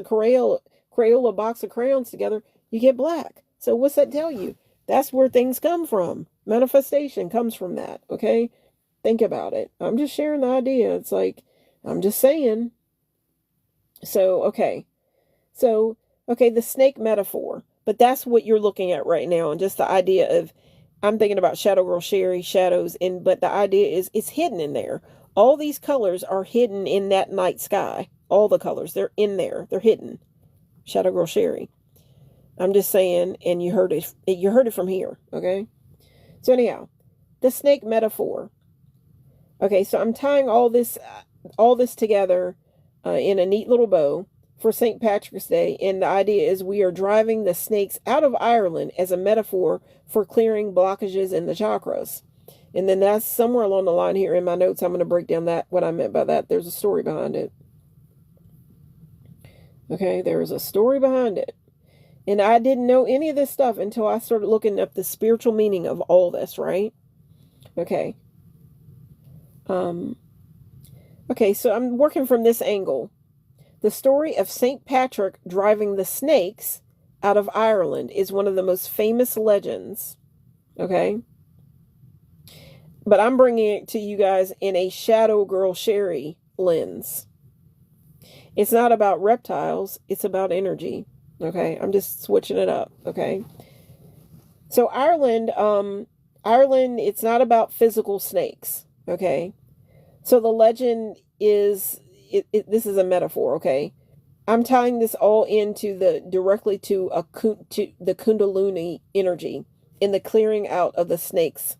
of crayons together, you get black. So what's that tell you? That's where things come from. Manifestation comes from that. Okay. Think about it. I'm just sharing the idea. It's like, I'm just saying. So, okay. The snake metaphor. But that's what you're looking at right now. And just the idea of, I'm thinking about Shadow Girl Sherry, shadows. But the idea is it's hidden in there. All these colors are hidden in that night sky. All the colors, they're in there. They're hidden. Shadow Girl Sherry. I'm just saying, and you heard it from here. Okay. So anyhow, the snake metaphor. Okay, so I'm tying all this together in a neat little bow for St. Patrick's Day, and the idea is we are driving the snakes out of Ireland as a metaphor for clearing blockages in the chakras. And then that's somewhere along the line here in my notes. I'm going to break down what I meant by that. There's a story behind it. Okay, there is a story behind it. And I didn't know any of this stuff until I started looking up the spiritual meaning of all this, right? Okay. Okay, so I'm working from this angle. The story of St. Patrick driving the snakes out of Ireland is one of the most famous legends. Okay? But I'm bringing it to you guys in a Shadow Girl Sherry lens. It's not about reptiles, it's about energy. Okay? I'm just switching it up. Okay? So Ireland, it's not about physical snakes. Okay? So the legend is, this is a metaphor, okay? I'm tying this all into directly to the Kundalini energy in the clearing out of the snakes,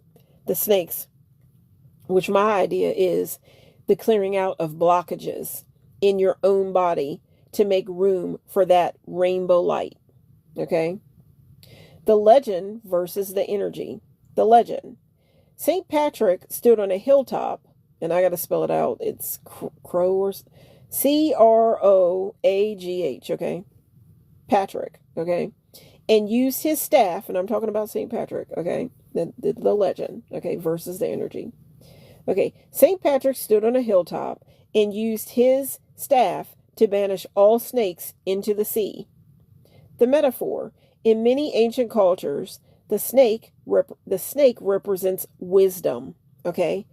which my idea is the clearing out of blockages in your own body to make room for that rainbow light, okay? The legend versus the energy. The legend. St. Patrick stood on a hilltop, and I got to spell it out. It's Crow or Croagh, okay? Patrick, okay? And used his staff, and I'm talking about St. Patrick, okay? The legend, okay, versus the energy. Okay, St. Patrick stood on a hilltop and used his staff to banish all snakes into the sea. The metaphor. In many ancient cultures, the snake represents wisdom, okay?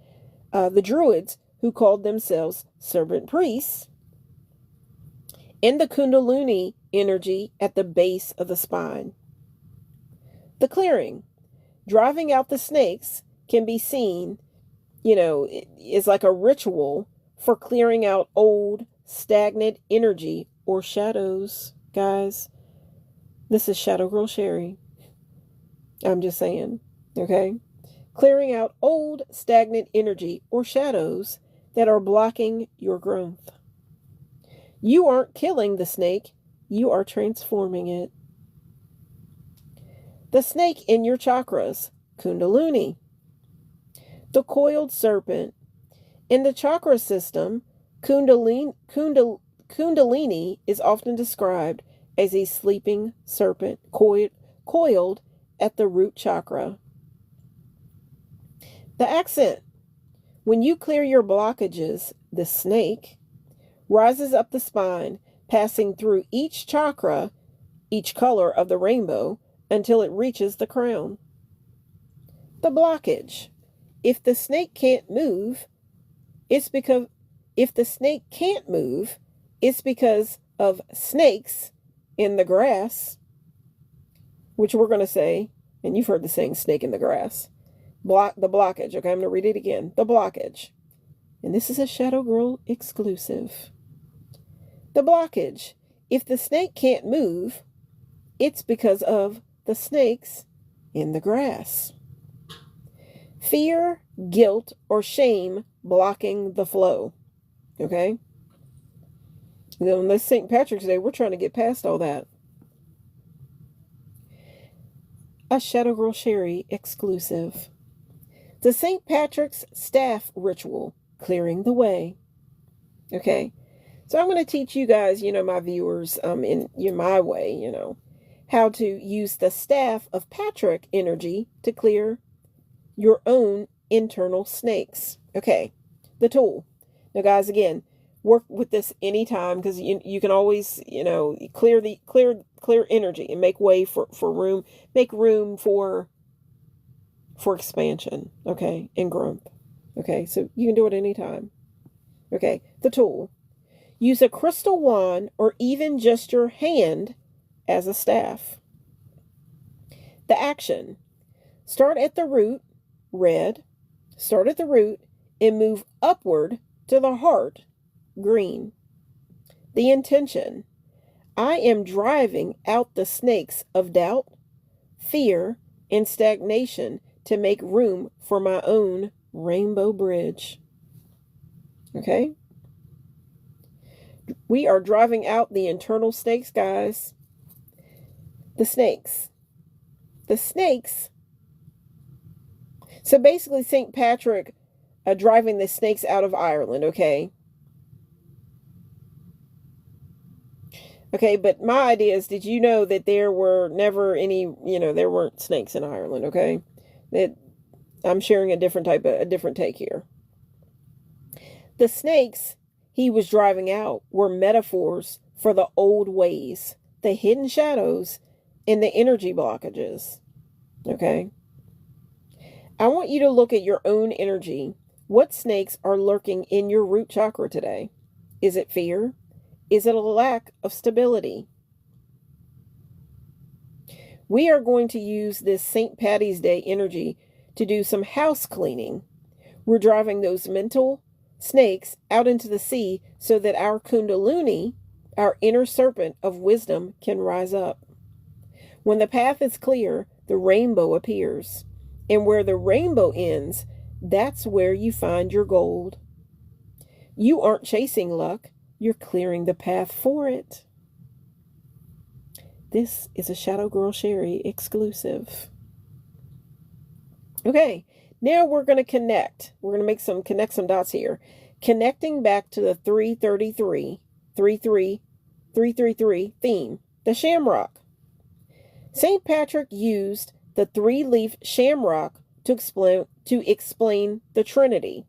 The Druids, who called themselves serpent priests, and the Kundalini energy at the base of the spine. The clearing. Driving out the snakes can be seen, is like a ritual for clearing out old, stagnant energy or shadows, guys. This is Shadow Girl Sherry. I'm just saying, okay? Clearing out old, stagnant energy or shadows that are blocking your growth. You aren't killing the snake, you are transforming it. The snake in your chakras, Kundalini. The coiled serpent. In the chakra system, Kundalini is often described as a sleeping serpent coiled at the root chakra. The accent. When you clear your blockages, the snake rises up the spine, passing through each chakra, each color of the rainbow, until it reaches the crown. The blockage. If the snake can't move, it's because of snakes in the grass, which we're going to say, and you've heard the saying snake in the grass. The blockage. Okay, I'm going to read it again. The blockage. And this is a Shadow Girl exclusive. The blockage. If the snake can't move, it's because of the snakes in the grass. Fear, guilt, or shame blocking the flow. Okay? On this St. Patrick's Day, we're trying to get past all that. A Shadow Girl Sherry exclusive. The St. Patrick's staff ritual, clearing the way. Okay? So I'm going to teach you guys, my viewers, in my way, how to use the staff of Patrick energy to clear your own internal snakes. Okay, the tool. Now, guys, again, work with this anytime, because you can always, clear energy and make way for room, make room for expansion. Okay, and growth. Okay, so you can do it anytime. Okay, the tool. Use a crystal wand or even just your hand as a staff. The action. Start at the root, red. Start at the root and move upward to the heart, green. The intention. I am driving out the snakes of doubt, fear, and stagnation to make room for my own rainbow bridge. Okay? We are driving out the internal snakes, guys. The snakes. The snakes. So basically, St. Patrick driving the snakes out of Ireland, okay? Okay, but my idea is, did you know that there were never any, there weren't snakes in Ireland, okay? That I'm sharing a different take here. The snakes he was driving out were metaphors for the old ways, the hidden shadows, and the energy blockages. Okay? I want you to look at your own energy. What snakes are lurking in your root chakra today? Is it fear? Is it a lack of stability? We are going to use this St. Patty's Day energy to do some house cleaning. We're driving those mental snakes out into the sea so that our Kundalini, our inner serpent of wisdom, can rise up. When the path is clear, the rainbow appears. And where the rainbow ends, that's where you find your gold. You aren't chasing luck, you're clearing the path for it. This is a Shadow Girl Sherry exclusive. Okay, now we're going to connect. We're going to connect some dots here. Connecting back to the 333 theme, the shamrock. St. Patrick used the 3-leaf shamrock to explain the Trinity.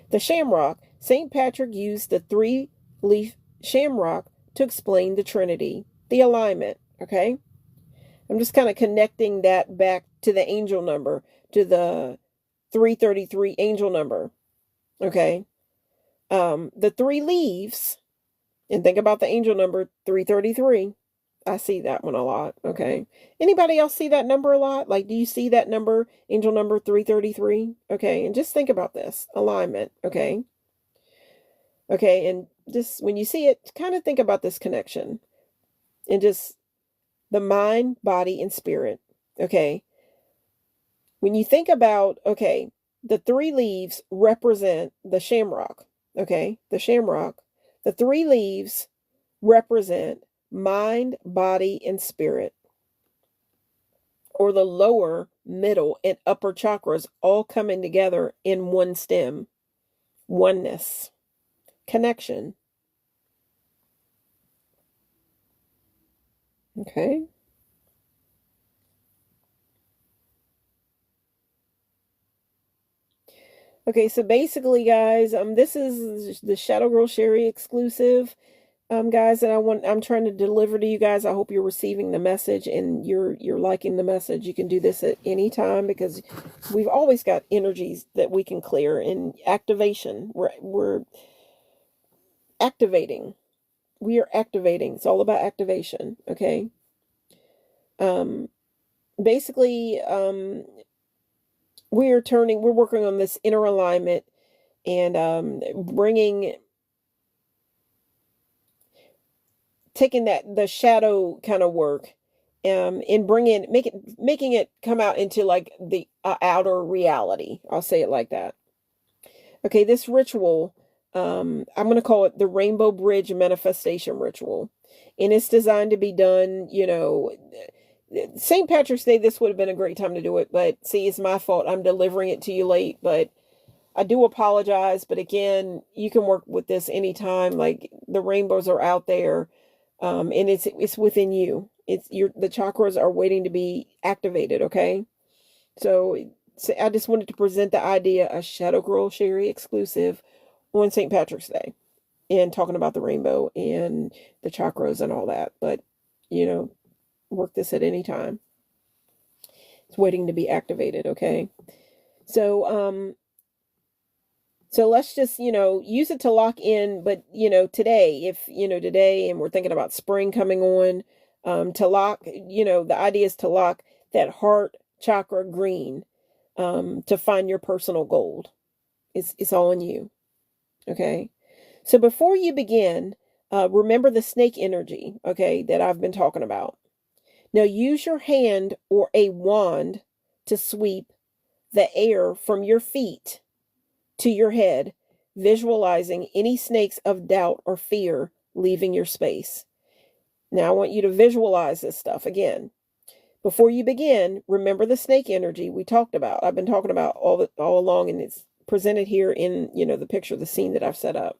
The shamrock, St. Patrick used the 3-leaf shamrock to explain the Trinity, the alignment, okay? I'm just kind of connecting that back to the angel number, to the 333 angel number, okay? The 3 leaves, and think about the angel number 333. I see that one a lot, okay? Anybody else see that number a lot? Like, do you see that number, angel number 333? Okay, and just think about this, alignment, okay? Okay, and just when you see it, kind of think about this connection. And just the mind, body, and spirit, okay? When you think about, okay, the 3 leaves represent the shamrock, okay? The shamrock. The 3 leaves represent mind, body, and spirit, or the lower, middle, and upper chakras all coming together in one stem. Oneness. Connection. Okay. Okay, so basically, guys, this is the Shadow Girl Sherry exclusive, guys, and I'm trying to deliver to you guys. I hope you're receiving the message and you're liking the message. You can do this at any time because we've always got energies that we can clear in activation. We're activating. We are activating. It's all about activation, okay? Um, basically, we're working on this inner alignment and taking the shadow kind of work, and making it come out into like the outer reality. I'll say it like that. Okay, this ritual, I'm going to call it the Rainbow Bridge Manifestation Ritual. And it's designed to be done, St. Patrick's Day, this would have been a great time to do it. But see, it's my fault. I'm delivering it to you late. But I do apologize. But again, you can work with this anytime. Like the rainbows are out there. And it's within you. The chakras are waiting to be activated, okay? So I just wanted to present the idea of Shadow Girl Sherry exclusive on St. Patrick's Day and talking about the rainbow and the chakras and all that. But, work this at any time. It's waiting to be activated, okay? So so let's just, use it to lock in, but today and we're thinking about spring coming on, to lock, the idea is to lock that heart chakra green, to find your personal gold. It's all in you. Okay. So before you begin, remember the snake energy, okay, that I've been talking about. Now use your hand or a wand to sweep the air from your feet to your head, visualizing any snakes of doubt or fear leaving your space. Now I want you to visualize this stuff again. Before you begin, remember the snake energy we talked about. I've been talking about all along, and it's presented here in, the picture, the scene that I've set up.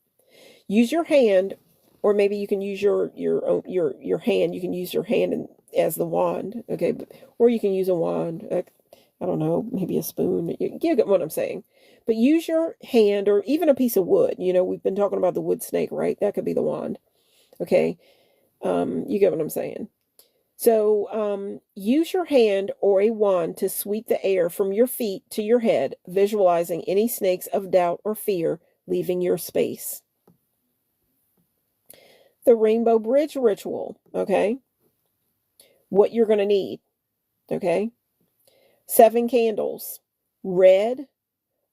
Use your hand, or maybe you can use your hand. You can use your hand as the wand, okay? Or you can use a wand. I don't know, maybe a spoon. You get what I'm saying. But use your hand or even a piece of wood. We've been talking about the wood snake, right? That could be the wand, okay? You get what I'm saying. So use your hand or a wand to sweep the air from your feet to your head, visualizing any snakes of doubt or fear leaving your space. The Rainbow Bridge Ritual, okay? What you're going to need, okay? 7 candles, red,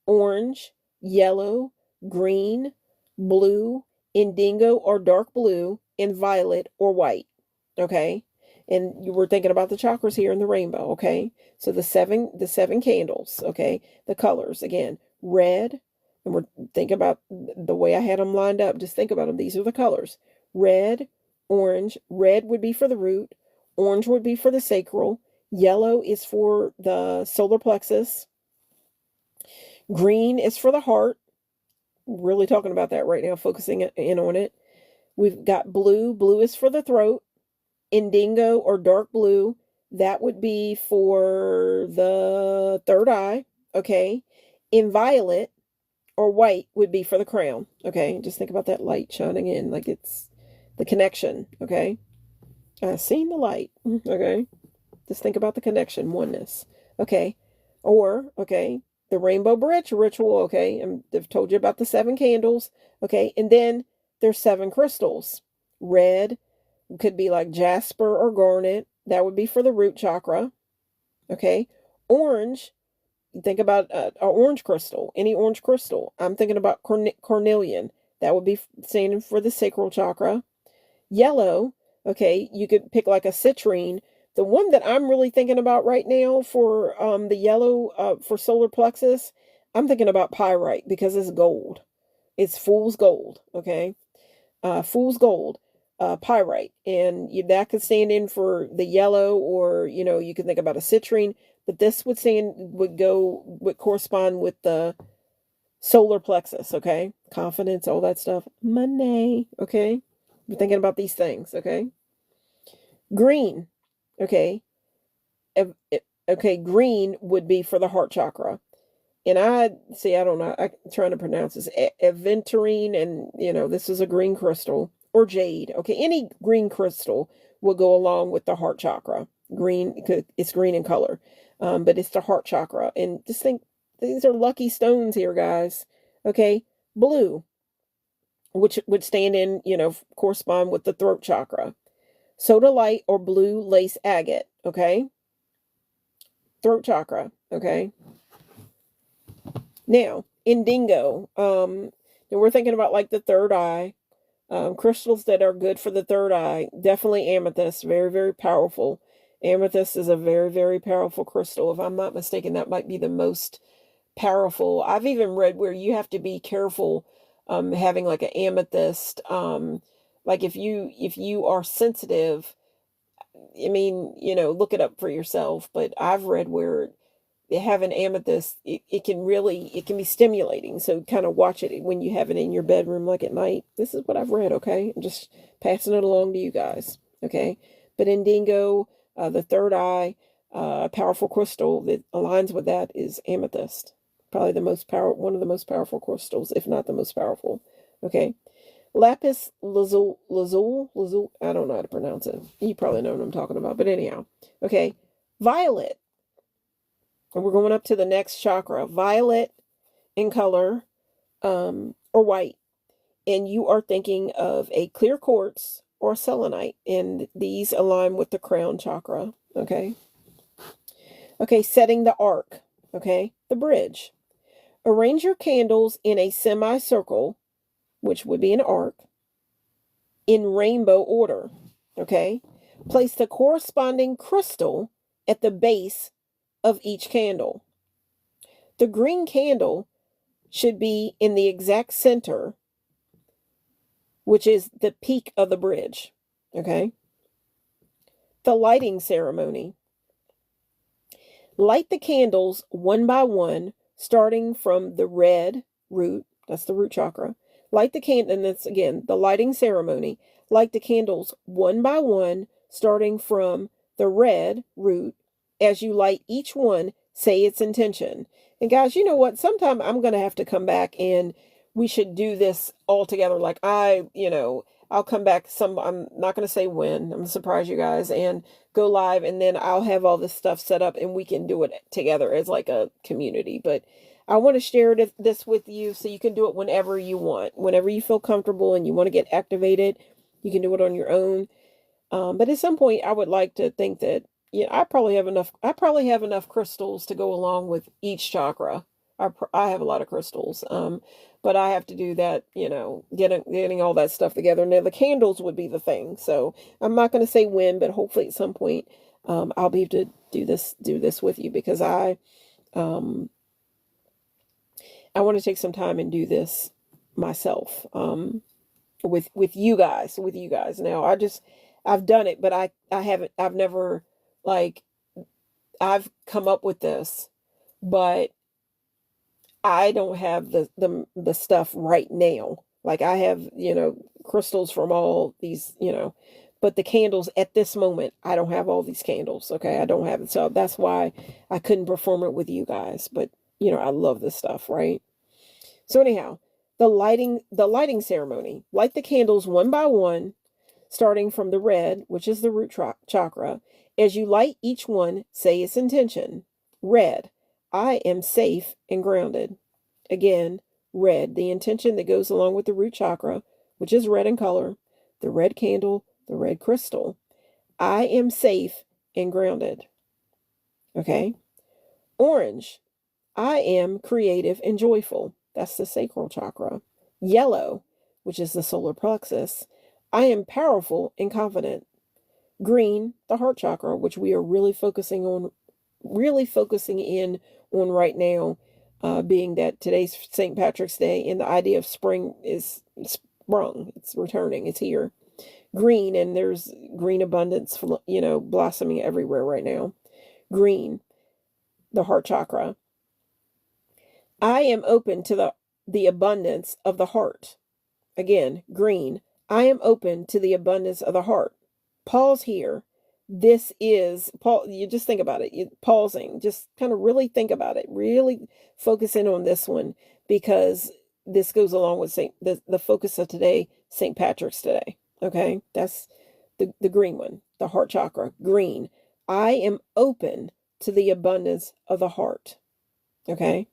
orange, yellow, green, blue, indigo or dark blue, and violet or white, okay? And you were thinking about the chakras here in the rainbow, okay? So the seven candles, okay? The colors, again, red, and we're thinking about the way I had them lined up. Just think about them. These are the colors. Red, orange. Red would be for the root. Orange would be for the sacral. Yellow is for the solar plexus. Green is for the heart. Really talking about that right now, focusing in on it. We've got blue. Blue is for the throat. Indigo or dark blue, that would be for the third eye, okay? In violet or white would be for the crown, okay? Just think about that light shining in, like it's the connection, okay? Seeing the light, okay? Just think about the connection, oneness, okay? Or, okay, the Rainbow Bridge Ritual, okay? I've told you about the 7 candles, okay? And then there's 7 crystals. Red could be like jasper or garnet. That would be for the root chakra, okay? Orange, think about an orange crystal, any orange crystal. I'm thinking about cornelian. That would be standing for the sacral chakra. Yellow, okay, you could pick like a citrine. The one that I'm really thinking about right now for the yellow for solar plexus, I'm thinking about pyrite because it's gold. It's fool's gold, okay? Fool's gold, pyrite. And that could stand in for the yellow, or, you can think about a citrine, but this would correspond with the solar plexus, okay? Confidence, all that stuff. Money, okay? You're thinking about these things, okay? Green, okay? Okay, green would be for the heart chakra. And I don't know, I'm trying to pronounce this, aventurine, and this is a green crystal, or jade. Okay, any green crystal will go along with the heart chakra. Green, it's green in color, but it's the heart chakra. And just think, these are lucky stones here, guys. Okay, blue, which would stand in, correspond with the throat chakra. Sodalite or blue lace agate. Okay, throat chakra. Okay. Now, indigo, and we're thinking about like the third eye. Crystals that are good for the third eye, definitely amethyst, very, very powerful. Amethyst is a very, very powerful crystal. If I'm not mistaken, that might be the most powerful. I've even read where you have to be careful having like an amethyst. Like if you are sensitive, I mean, look it up for yourself. But I've read where having amethyst, it can be stimulating. So kind of watch it when you have it in your bedroom, like at night. This is what I've read. Okay, I'm just passing it along to you guys. Okay, but indigo, the third eye, powerful crystal that aligns with that is amethyst. Probably one of the most powerful crystals, if not the most powerful. Okay, lapis lazuli. I don't know how to pronounce it. You probably know what I'm talking about. But anyhow, okay, violet. And we're going up to the next chakra, violet in color, or white. And you are thinking of a clear quartz or selenite. And these align with the crown chakra. Okay. Okay, setting the arc. Okay, the bridge. Arrange your candles in a semicircle, which would be an arc, in rainbow order. Okay. Place the corresponding crystal at the base of each candle. The green candle should be in the exact center, which is the peak of the bridge. Okay. The lighting ceremony. Light the candles one by one, starting from the red root. That's the root chakra. Light the candle, and that's again the lighting ceremony. Light the candles one by one, starting from the red root. As you light each one, say its intention. And guys, you know what? Sometime I'm going to have to come back and we should do this all together. Like I'll come back I'm not going to say when. I'm going to surprise you guys and go live, and then I'll have all this stuff set up and we can do it together as like a community. But I want to share this with you so you can do it whenever you want. Whenever you feel comfortable and you want to get activated, you can do it on your own. But at some point I would like to think that I probably have enough crystals to go along with each chakra. I have a lot of crystals. But I have to do that, getting all that stuff together. Now the candles would be the thing. So I'm not going to say when, but hopefully at some point, I'll be able to do this with you, because I want to take some time and do this myself, with you guys. Now I've done it, but I've never, like, I've come up with this, but I don't have the stuff right now. Like I have, crystals from all these, but the candles at this moment, I don't have all these candles. Okay. I don't have it. So that's why I couldn't perform it with you guys, but I love this stuff. Right. So anyhow, the lighting ceremony, light the candles one by one, starting from the red, which is the root chakra. As you light each one, say its intention. Red, I am safe and grounded. Again, red, the intention that goes along with the root chakra, which is red in color, the red candle, the red crystal. I am safe and grounded. Okay. Orange, I am creative and joyful. That's the sacral chakra. Yellow, which is the solar plexus. I am powerful and confident. Green, the heart chakra, which we are really focusing in on right now, being that today's St. Patrick's Day, and the idea of spring is sprung. It's returning. It's here. Green, and there's green abundance, blossoming everywhere right now. Green, the heart chakra. I am open to the abundance of the heart. Again, green. I am open to the abundance of the heart. Pause here. this is, you just think about it, you pausing, just kind of really think about it, really focus in on this one, because this goes along with the focus of today, St. Patrick's today. Okay. That's the green one, the heart chakra, green. I am open to the abundance of the heart. Okay.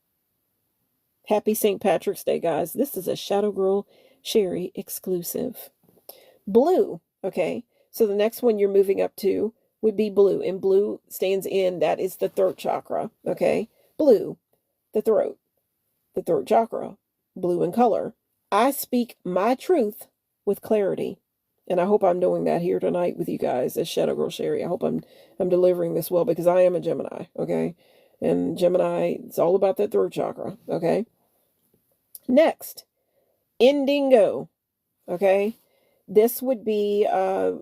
Happy St. Patrick's Day, guys. This is a Shadow Girl Sherry exclusive. Blue. Okay. So the next one you're moving up to would be blue. And blue stands in, that is the throat chakra. Okay. Blue, the throat chakra, blue in color. I speak my truth with clarity. And I hope I'm doing that here tonight with you guys as Shadow Girl Sherry. I hope I'm delivering this well, because I am a Gemini. Okay. And Gemini, it's all about that throat chakra. Okay. Next, indigo. Okay. This would be,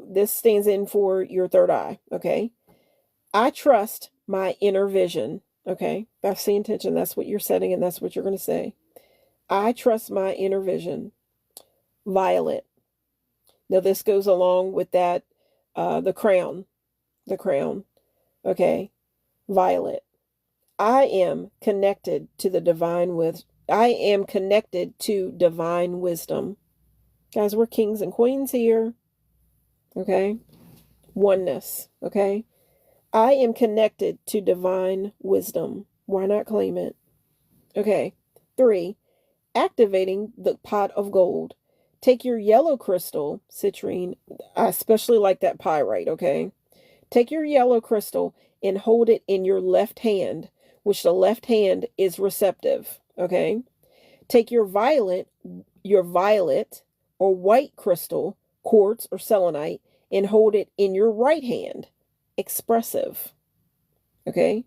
this stands in for your third eye. Okay. I trust my inner vision. Okay. That's the intention. That's what you're setting, and that's what you're going to say. I trust my inner vision. Violet. Now this goes along with that, the crown. Okay. Violet. I am connected to the divine I am connected to divine wisdom. Guys, we're kings and queens here. Okay. Oneness. Okay. I am connected to divine wisdom. Why not claim it? Okay. 3, activating the pot of gold. Take your yellow crystal, citrine. I especially like that pyrite. Okay. Take your yellow crystal and hold it in your left hand, which the left hand is receptive. Okay. Take your violet or white crystal, quartz or selenite, and hold it in your right hand, expressive. Okay.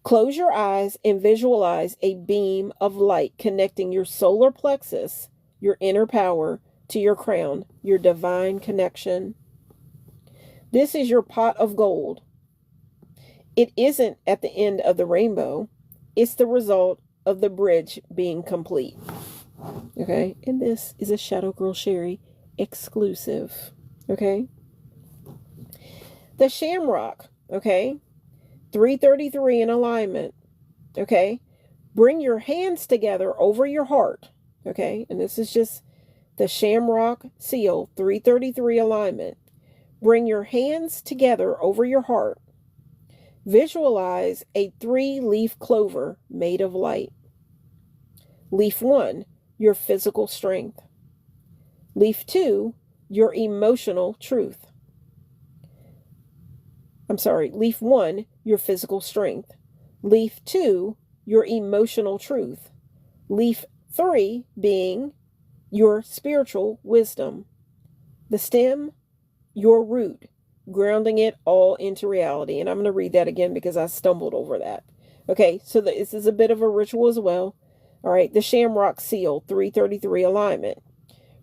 Close your eyes and visualize a beam of light connecting your solar plexus, your inner power, to your crown, your divine connection. This is your pot of gold. It isn't at the end of the rainbow. It's the result of the bridge being complete. Okay. And this is a Shadow Girl Sherry exclusive. Okay. The shamrock. Okay. 333 in alignment. Okay. Bring your hands together over your heart. Okay. And this is just the shamrock seal, 333 alignment. Bring your hands together over your heart. Visualize a 3-leaf clover made of light. Leaf 1, your physical strength. Leaf 2, your emotional truth. Leaf 1, your physical strength. Leaf 2, your emotional truth. Leaf 3 being your spiritual wisdom. The stem, your root, grounding it all into reality. And I'm going to read that again because I stumbled over that. Okay, so this is a bit of a ritual as well. All right, the shamrock seal, 333 alignment.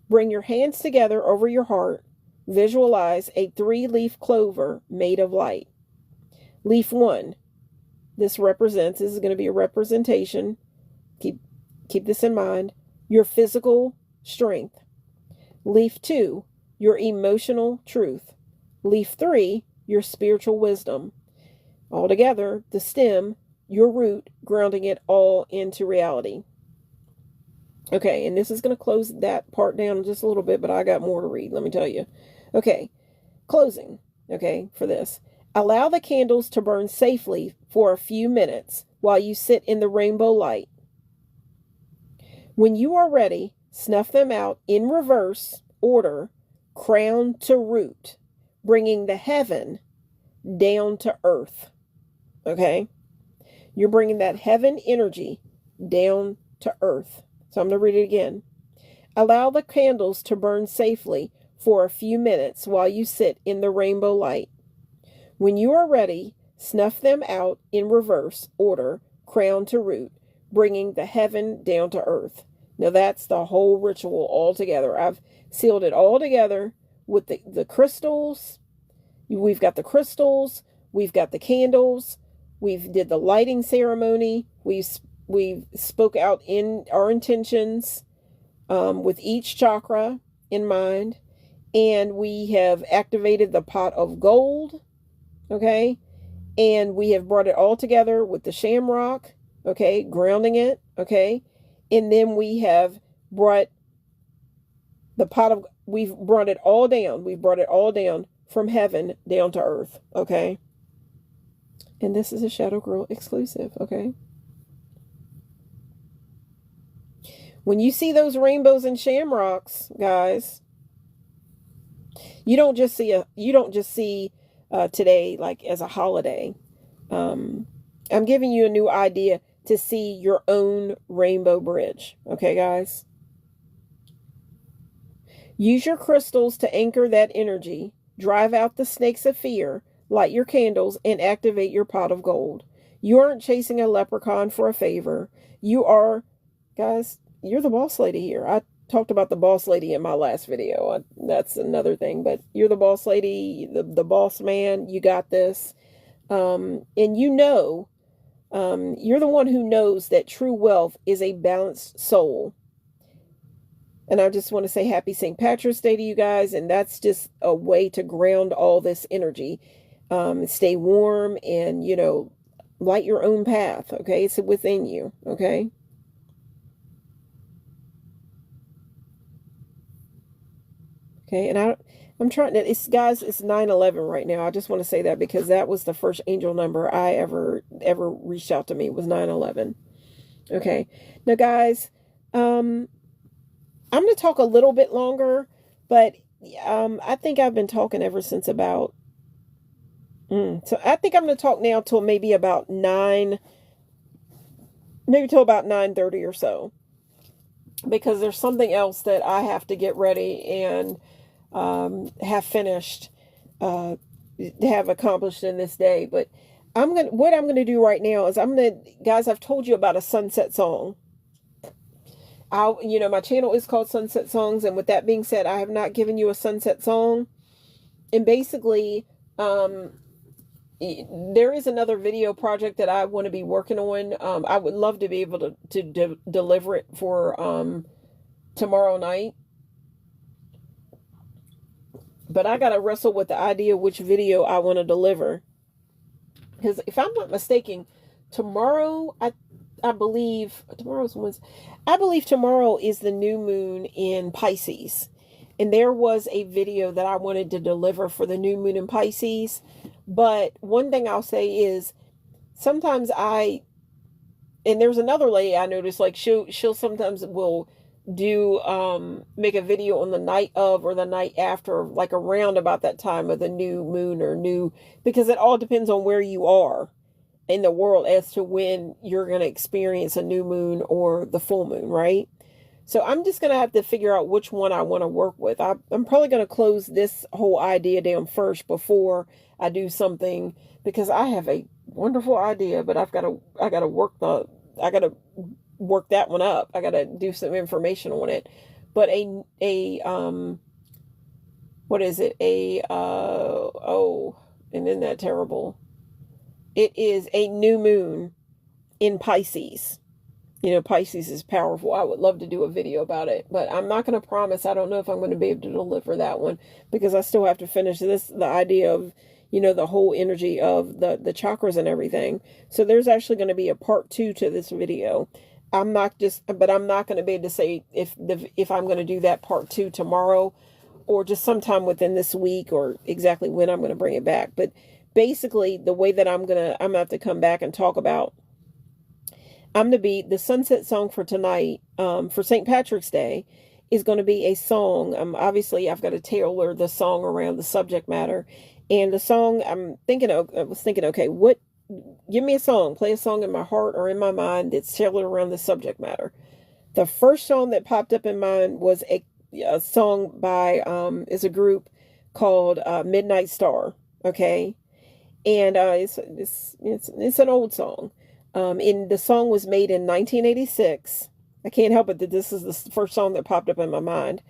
Bring your hands together over your heart. Visualize a 3-leaf clover made of light. Leaf 1, this is going to be a representation. Keep this in mind. Your physical strength. Leaf 2, your emotional truth. Leaf 3, your spiritual wisdom. Altogether, the stem, your root, grounding it all into reality. Okay, and this is going to close that part down just a little bit, but I got more to read, let me tell you. Okay, closing, okay, for this. Allow the candles to burn safely for a few minutes while you sit in the rainbow light. When you are ready, snuff them out in reverse order, crown to root, bringing the heaven down to earth. Okay? You're bringing that heaven energy down to earth. So I'm going to read it again. Allow the candles to burn safely for a few minutes while you sit in the rainbow light. When you are ready, snuff them out in reverse order, crown to root, bringing the heaven down to earth. Now that's the whole ritual all together. I've sealed it all together with the crystals. We've got the crystals. We've got the candles. We've did the lighting ceremony. We spoke out in our intentions with each chakra in mind. and we have activated the pot of gold, okay? And we have brought it all together with the shamrock, okay, grounding it, okay? And then we have brought we've brought it all down. We've brought it all down from heaven down to earth, okay? And this is a Shadow Girl exclusive, okay? When you see those rainbows and shamrocks, guys, you don't just see today like as a holiday. I'm giving you a new idea to see your own rainbow bridge, okay, guys? Use your crystals to anchor that energy, drive out the snakes of fear, light your candles, and activate your pot of gold. You aren't chasing a leprechaun for a favor. You are, guys, you're the boss lady here. I talked about the boss lady in my last video. That's another thing, but you're the boss lady, the boss man. You got this. And you know, you're the one who knows that true wealth is a balanced soul. And I just want to say happy St. Patrick's Day to you guys. And that's just a way to ground all this energy. Stay warm and, you know, light your own path. Okay. It's within you. Okay. Okay. And I'm trying to, guys, it's 9/11 right now. I just want to say that because that was the first angel number I ever reached out to me was 9/11. Okay. Now, guys, I'm going to talk a little bit longer, but I think I've been talking ever since about, so I think I'm going to talk now till maybe about 9:30 or so, because there's something else that I have to get ready and have finished, have accomplished in this day. But what I'm going to do right now is guys, I've told you about a sunset song. My channel is called Sunset Songs, and with that being said, I have not given you a sunset song. And basically, there is another video project that I want to be working on. I would love to be able to deliver it for tomorrow night. But I got to wrestle with the idea of which video I want to deliver. Because if I'm not mistaken, tomorrow, I believe tomorrow's Wednesday. I believe tomorrow is the new moon in Pisces. And there was a video that I wanted to deliver for the new moon in Pisces. But one thing I'll say is sometimes and there's another lady I noticed, like she'll sometimes will do make a video on the night of or the night after, like around about that time of the new moon because it all depends on where you are in the world as to when you're going to experience a new moon or the full moon, right? So I'm just going to have to figure out which one I want to work with. I'm probably going to close this whole idea down first before I do something, because I have a wonderful idea, but I got to work that one up. I got to do some information on it. But what is it? And isn't that terrible? It is a new moon in Pisces. You know, Pisces is powerful. I would love to do a video about it, but I'm not going to promise. I don't know if I'm going to be able to deliver that one because I still have to finish the idea of, the whole energy of the chakras and everything. So there's actually going to be a part 2 to this video. I'm not going to be able to say if I'm going to do that part 2 tomorrow or just sometime within this week or exactly when I'm going to bring it back. But basically, the way that I'm gonna have to come back and talk about, the sunset song for tonight, for St. Patrick's Day, is going to be a song. Obviously, I've got to tailor the song around the subject matter, and the song I was thinking, okay, give me a song, play a song in my heart or in my mind that's tailored around the subject matter. The first song that popped up in mind was a song by is a group called Midnight Star. Okay. And it's an old song. And the song was made in 1986. I can't help it that this is the first song that popped up in my mind.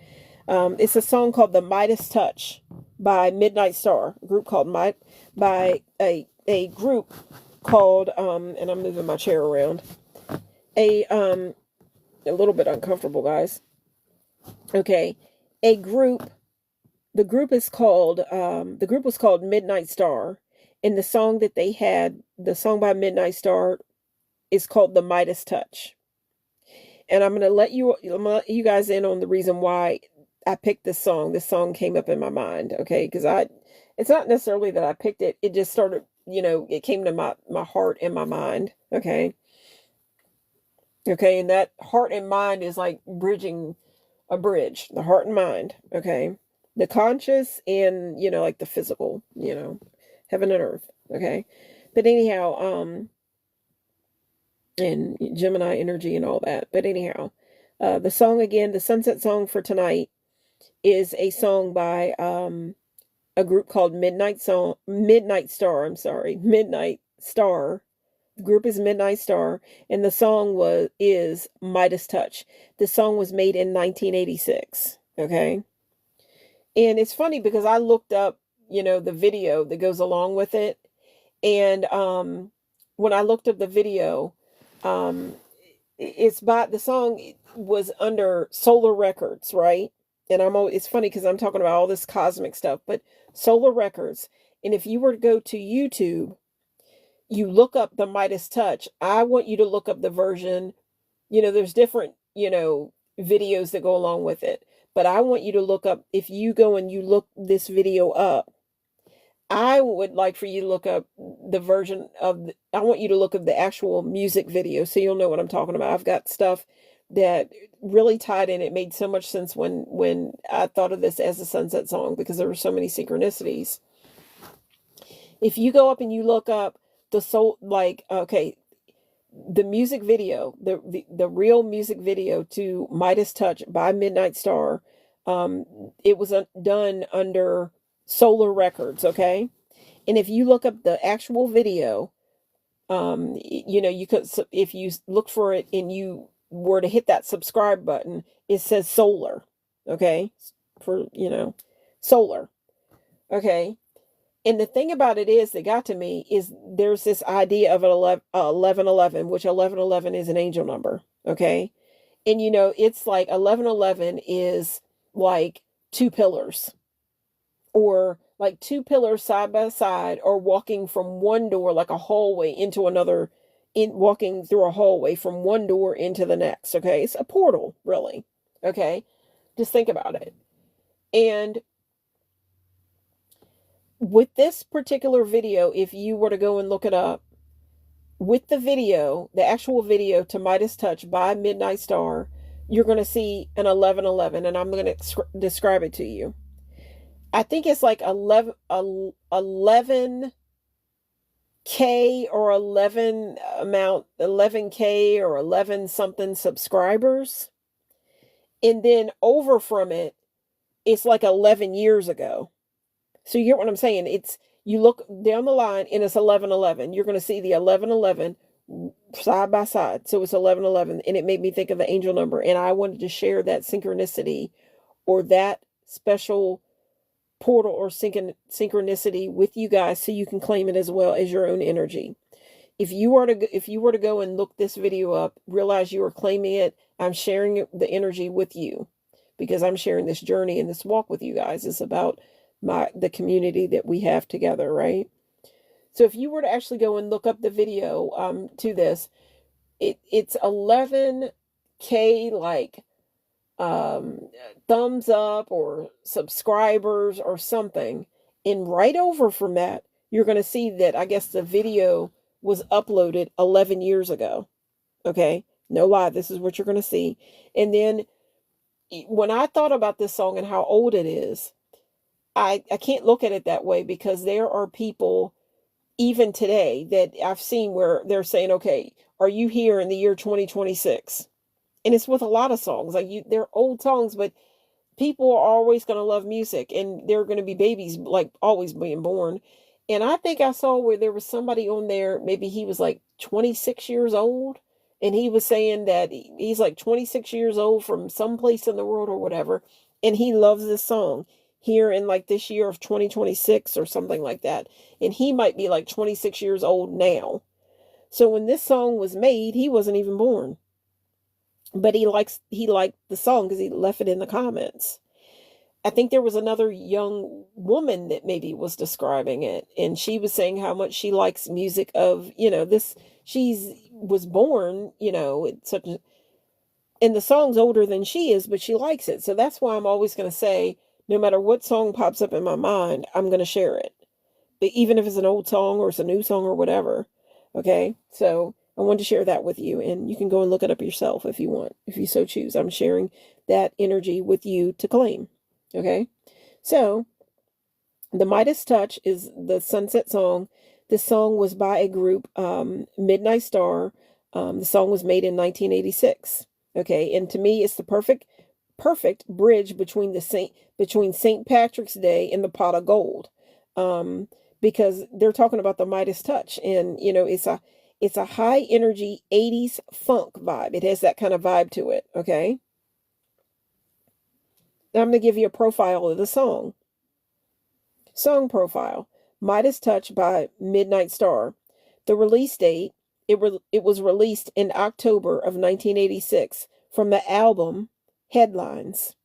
It's a song called "The Midas Touch" by Midnight Star, a group called by a group called and I'm moving my chair around. A little bit uncomfortable, guys. Okay, a group the group is called the group was called Midnight Star, and the song that they had, the song by Midnight Star, is called The Midas Touch. And I'm gonna let you guys in on the reason why I picked this song. This song came up in my mind, okay? Because it's not necessarily that I picked it. It just started, it came to my heart and my mind, okay? Okay, and that heart and mind is like bridging a bridge, the heart and mind, okay? The conscious and, like the physical, heaven and earth, okay? But anyhow, and Gemini energy and all that. But anyhow, the song again, the sunset song for tonight is a song by a group called Midnight Star, I'm sorry, Midnight Star. The group is Midnight Star, and the song is Midas Touch. The song was made in 1986. Okay, and it's funny because I looked up, the video that goes along with it, and when I looked up the video, um, the song was under Solar Records, right? And it's funny because I'm talking about all this cosmic stuff, but Solar Records. And if you were to go to YouTube, you look up the Midas Touch. I want you to look up the version, there's different, videos that go along with it. But I want you to look up, if you go and you look this video up, I would like for you to look up the version I want you to look up the actual music video so you'll know what I'm talking about. I've got stuff that really tied in. It made so much sense when I thought of this as a sunset song because there were so many synchronicities. If you go up and you look up the music video, the real music video to Midas Touch by Midnight Star, it was done under Solar Records, okay? And if you look up the actual video, you could, if you look for it and you were to hit that subscribe button, it says Solar, okay? For, Solar, okay? And the thing about it is that got to me is there's this idea of an 1111, which 1111 is an angel number, okay? And it's like 1111 is like two pillars, or like two pillars side by side, or walking from one door like a hallway into another, walking through a hallway from one door into the next, okay? It's a portal, really, okay? Just think about it. And with this particular video, if you were to go and look it up, with the video, the actual video to Midas Touch by Midnight Star, you're going to see an 1111, and I'm going to describe it to you. I think it's like 11K or 11K or 11 something subscribers. And then over from it, it's like 11 years ago. So you get what I'm saying? You look down the line and it's 1111. You're going to see the 1111 side by side. So it's 1111, and it made me think of the angel number. And I wanted to share that synchronicity or that special portal or synchronicity with you guys so you can claim it as well as your own energy. If you were to go and look this video up, realize you are claiming it. I'm sharing the energy with you because I'm sharing this journey and this walk with you guys. It's about the community that we have together, right? So if you were to actually go and look up the video to this, it's 11K like thumbs up or subscribers or something. And right over from that, you're going to see that I guess the video was uploaded 11 years ago. Okay? No lie, this is what you're going to see. And then when I thought about this song and how old it is, I can't look at it that way because there are people even today that I've seen where they're saying, okay, are you here in the year 2026? And it's with a lot of songs. They're old songs, but people are always going to love music, and there are going to be babies like always being born. And I think I saw where there was somebody on there, maybe he was like 26 years old, and he was saying that he's like 26 years old from someplace in the world or whatever, and he loves this song here in like this year of 2026 or something like that. And he might be like 26 years old now. So when this song was made, he wasn't even born. But he liked the song because he left it in the comments. I think there was another young woman that maybe was describing it, and she was saying how much she likes music of, this. She's was born, it's such a, and the song's older than she is, but she likes it. So that's why I'm always going to say, no matter what song pops up in my mind, I'm going to share it. But even if it's an old song or it's a new song or whatever. Okay. So I wanted to share that with you, and you can go and look it up yourself if you want, if you so choose. I'm sharing that energy with you to claim. Okay. So the Midas Touch is the Sunset song. This song was by a group, Midnight Star. The song was made in 1986. Okay, and to me, it's the perfect bridge between St. Patrick's Day and the Pot of Gold, because they're talking about the Midas Touch, and it's a high energy 80s funk vibe. It has that kind of vibe to it. Okay, now I'm going to give you a profile of the song. Song profile: Midas Touch by Midnight Star. The release date: it was released in October of 1986 from the album Headlines.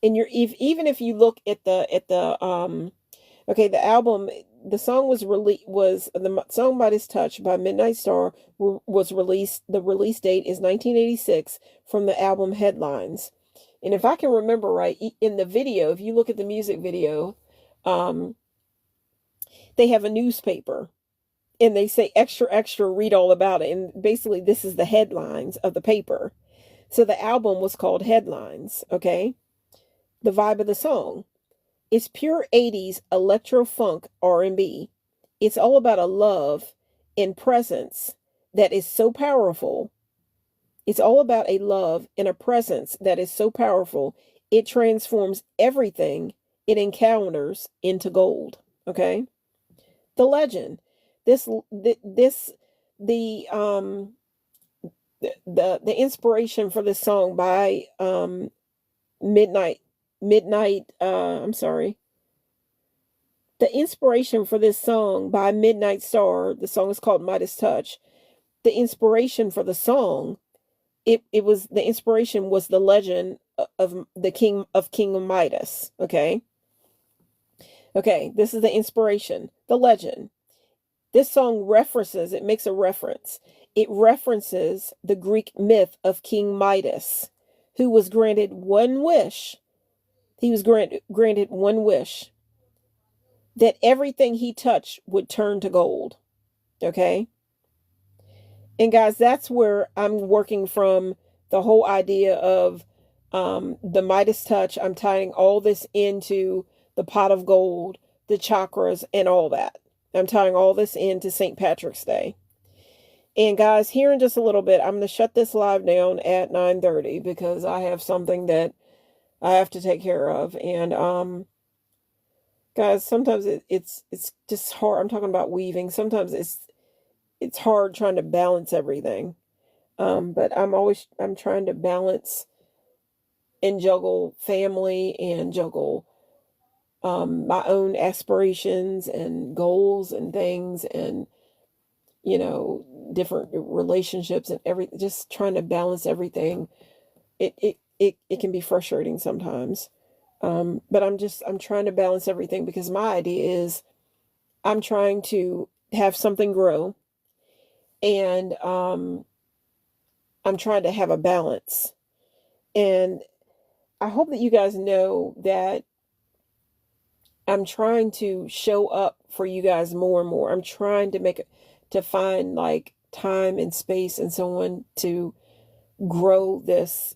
And even if you look at the the album, the song was the song Midas Touch by Midnight Star was released. The release date is 1986 from the album Headlines. And if I can remember right, in the video, if you look at the music video, they have a newspaper, and they say extra, extra, read all about it. And basically this is the headlines of the paper. So the album was called Headlines. Okay. The vibe of the song: it's pure 80s electro funk R&B. It's all about a love and presence that is so powerful. It's all about a love and a presence that is so powerful. It transforms everything it encounters into gold. Okay. The legend. The inspiration for this song by I'm sorry. The inspiration for this song by Midnight Star, the song is called Midas Touch. The inspiration for the song, the inspiration was the legend of King of Midas. Okay. Okay, this is the inspiration, the legend. This song makes a reference. It references the Greek myth of King Midas, who was granted one wish. He was granted one wish, that everything he touched would turn to gold. Okay? And guys, that's where I'm working from, the whole idea of the Midas Touch. I'm tying all this into the pot of gold, the chakras, and all that. I'm tying all this into St. Patrick's Day. And guys, here in just a little bit, I'm going to shut this live down at 9:30 because I have something that I have to take care of. And guys, sometimes it's just hard. I'm talking about weaving. Sometimes it's hard trying to balance everything. But I'm trying to balance and juggle family and juggle my own aspirations and goals and things, and different relationships and everything. Just trying to balance everything. It can be frustrating sometimes, but I'm trying to balance everything, because my idea is I'm trying to have something grow, and I'm trying to have a balance. And I hope that you guys know that I'm trying to show up for you guys more and more. I'm trying to find like time and space and someone to grow this,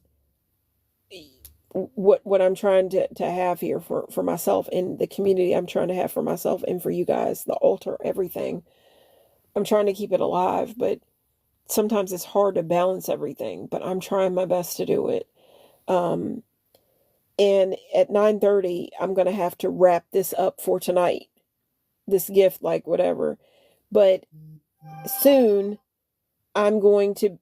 what I'm trying to have here for myself and the community I'm trying to have for myself and for you guys, the altar, everything. I'm trying to keep it alive, but sometimes it's hard to balance everything, but I'm trying my best to do it. And at 9:30, I'm going to have to wrap this up for tonight, this gift, like whatever. But soon I'm going to,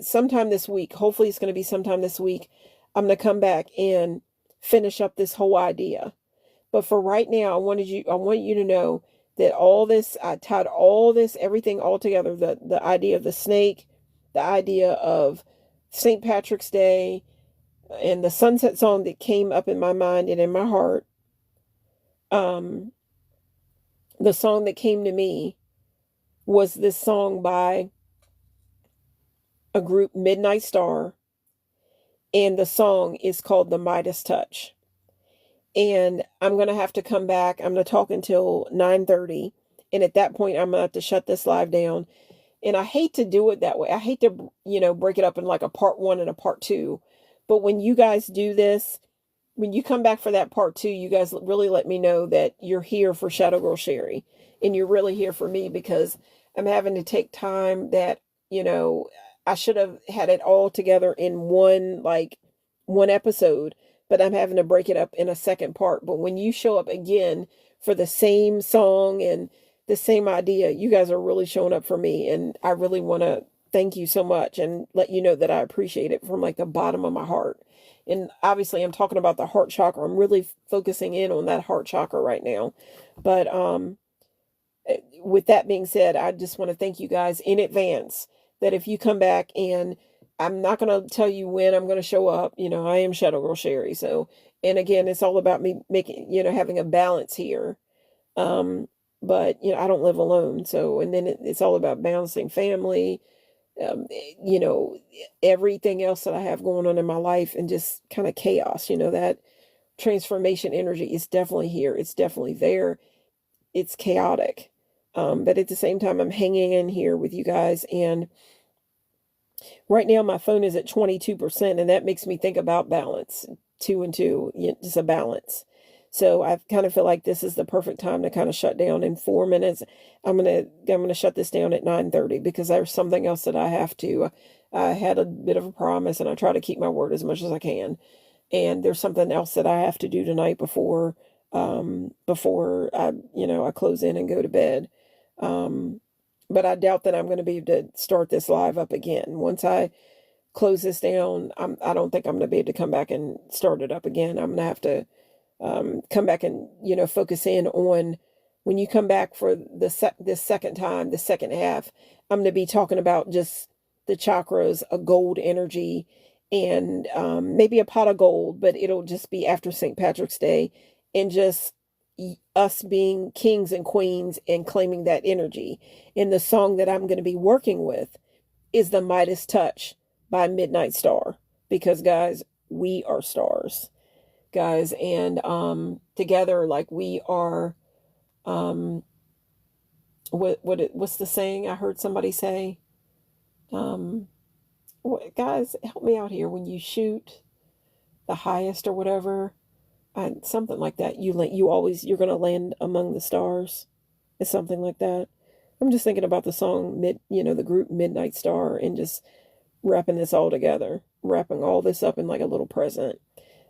sometime this week, hopefully it's going to be sometime this week, I'm going to come back and finish up this whole idea. But for right now, I want you to know that all this, I tied all this, everything all together, the idea of the snake, the idea of St. Patrick's Day, And the sunset song that came up in my mind and in my heart, um, the song that came to me was this song by a group, Midnight Star, and the song is called The Midas Touch. And I'm going to have to come back. I'm going to talk until 9:30. And at that point, I'm going to have to shut this live down. And I hate to do it that way. I hate to, break it up in like a part one and a part two. But when you guys do this, when you come back for that part two, you guys really let me know that you're here for Shadow Girl Sherry. And you're really here for me, because I'm having to take time that, I should have had it all together in one episode, but I'm having to break it up in a second part. But when you show up again for the same song and the same idea, you guys are really showing up for me. And I really want to thank you so much and let you know that I appreciate it from like the bottom of my heart. And obviously I'm talking about the heart chakra. I'm really focusing in on that heart chakra right now. But with that being said, I just want to thank you guys in advance that if you come back, and I'm not going to tell you when I'm going to show up, I am Shadow Girl Sherry. So, and again, it's all about me making, having a balance here. But, I don't live alone. So, and then it's all about balancing family, you know, everything else that I have going on in my life, and just kind of chaos, that transformation energy is definitely here. It's definitely there. It's chaotic. But at the same time, I'm hanging in here with you guys. And right now my phone is at 22%, and that makes me think about balance. 2 and 2, just a balance. So I kind of feel like this is the perfect time to kind of shut down. In 4 minutes, I'm gonna shut this down at 9:30, because there's something else that I have to. I had a bit of a promise, and I try to keep my word as much as I can. And there's something else that I have to do tonight before I close in and go to bed. But I doubt that I'm going to be able to start this live up again. Once I close this down, I don't think I'm going to be able to come back and start it up again. I'm going to have to come back and, focus in on, when you come back for this second time, the second half, I'm going to be talking about just the chakras, a gold energy, and maybe a pot of gold, but it'll just be after St. Patrick's Day, and just us being kings and queens and claiming that energy. And the song that I'm going to be working with is The Midas Touch by Midnight Star, because guys, we are stars, guys. And together, like, we are what's the saying I heard somebody say? Guys, help me out here. When you shoot the highest or whatever, something like that, you're going to land among the stars. It's something like that. I'm just thinking about the song, the group Midnight Star, and just wrapping this all together, wrapping all this up in like a little present.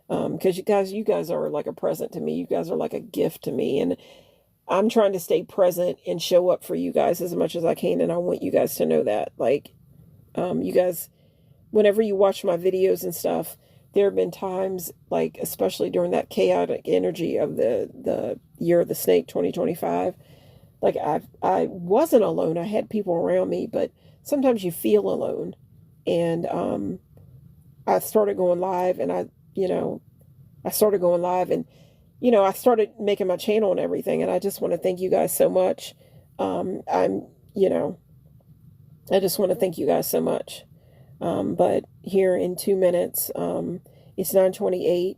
Because you guys are like a present to me. You guys are like a gift to me. And I'm trying to stay present and show up for you guys as much as I can. And I want you guys to know that. Like, you guys, whenever you watch my videos and stuff, there have been times, like, especially during that chaotic energy of the year of the snake, 2025, like, I wasn't alone. I had people around me, but sometimes you feel alone. And I started going live, and I started going live, and I started making my channel and everything. And I just want to thank you guys so much. I just want to thank you guys so much. But here in 2 minutes, it's 9:28.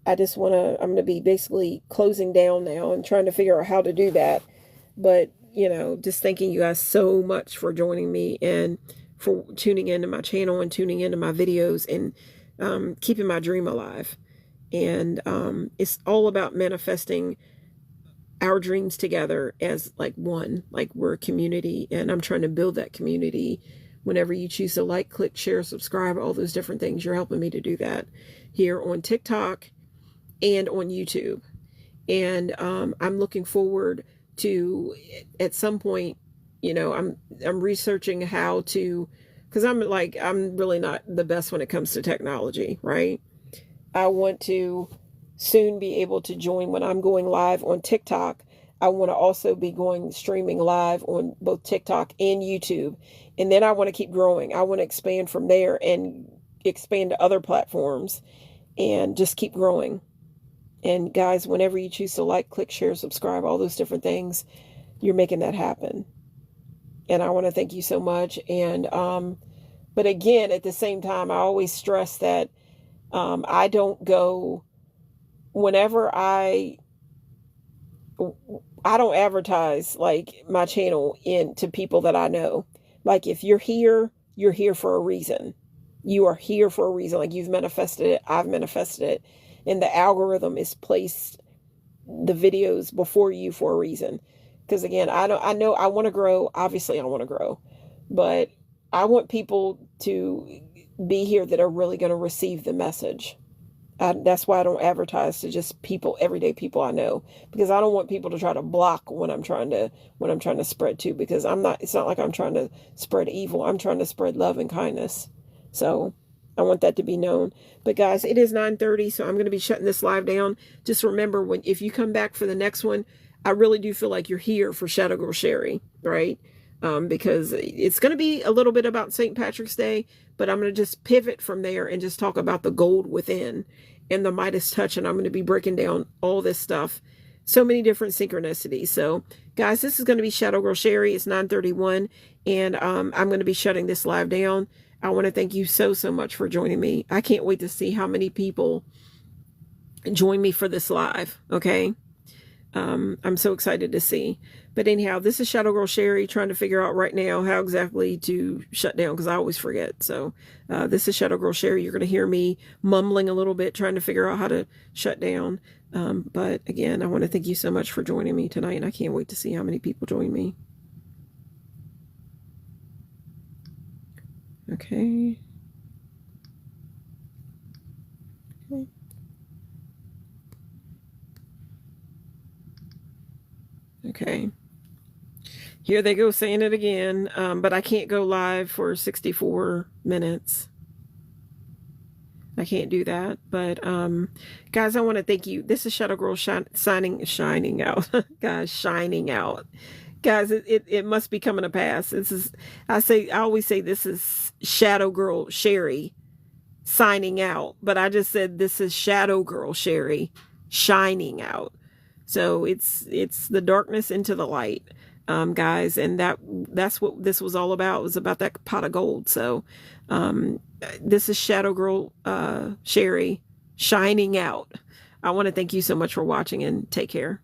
I'm going to be basically closing down now and trying to figure out how to do that. But, just thanking you guys so much for joining me, and for tuning into my channel and tuning into my videos, and keeping my dream alive. And it's all about manifesting our dreams together as like one, like we're a community, and I'm trying to build that community. Whenever you choose to like, click, share, subscribe, all those different things, you're helping me to do that here on TikTok and on YouTube. And I'm looking forward to, at some point, I'm researching how to, because I'm really not the best when it comes to technology, right? I want to soon be able to join, when I'm going live on TikTok. I want to also be streaming live on both TikTok and YouTube. And then I want to keep growing. I want to expand from there and expand to other platforms and just keep growing. And guys, whenever you choose to like, click, share, subscribe, all those different things, you're making that happen. And I want to thank you so much. And, but again, at the same time, I always stress that I don't go, whenever I don't advertise like my channel to people that I know. Like if you're here for a reason. You are here for a reason. Like you've manifested it, I've manifested it. And the algorithm is placed the videos before you for a reason. Because again, I know I want to grow. Obviously I want to grow, but I want people to be here that are really going to receive the message. That's why I don't advertise to just people, everyday people I know, because I don't want people to try to block what I'm trying to spread to, because it's not like I'm trying to spread evil. I'm trying to spread love and kindness. So I want that to be known. But guys, it is 9:30, so I'm going to be shutting this live down. Just remember, if you come back for the next one, I really do feel like you're here for Shadow Girl Sherry, right? Because it's going to be a little bit about St. Patrick's Day, but I'm going to just pivot from there and just talk about the gold within and the Midas touch. And I'm going to be breaking down all this stuff. So many different synchronicities. So guys, this is going to be Shadow Girl Sherry. It's 9:31 and I'm going to be shutting this live down. I want to thank you so much for joining me. I can't wait to see how many people join me for this live. Okay. I'm so excited to see. But anyhow, this is Shadow Girl Sherry trying to figure out right now how exactly to shut down, because I always forget. So this is Shadow Girl Sherry. You're going to hear me mumbling a little bit, trying to figure out how to shut down. But again, I want to thank you so much for joining me tonight, and I can't wait to see how many people join me. Okay. Okay. Here they go saying it again, but I can't go live for 64 minutes. I can't do that. But guys, I want to thank you. This is Shadow Girl shining out. Guys, shining out. Guys, it must be coming to pass. I always say this is Shadow Girl Sherry signing out, but I just said this is Shadow Girl Sherry shining out. So it's the darkness into the light, guys, and that's what this was all about. It was about that pot of gold. So this is Shadow Girl Sherry shining out. I want to thank you so much for watching, and take care.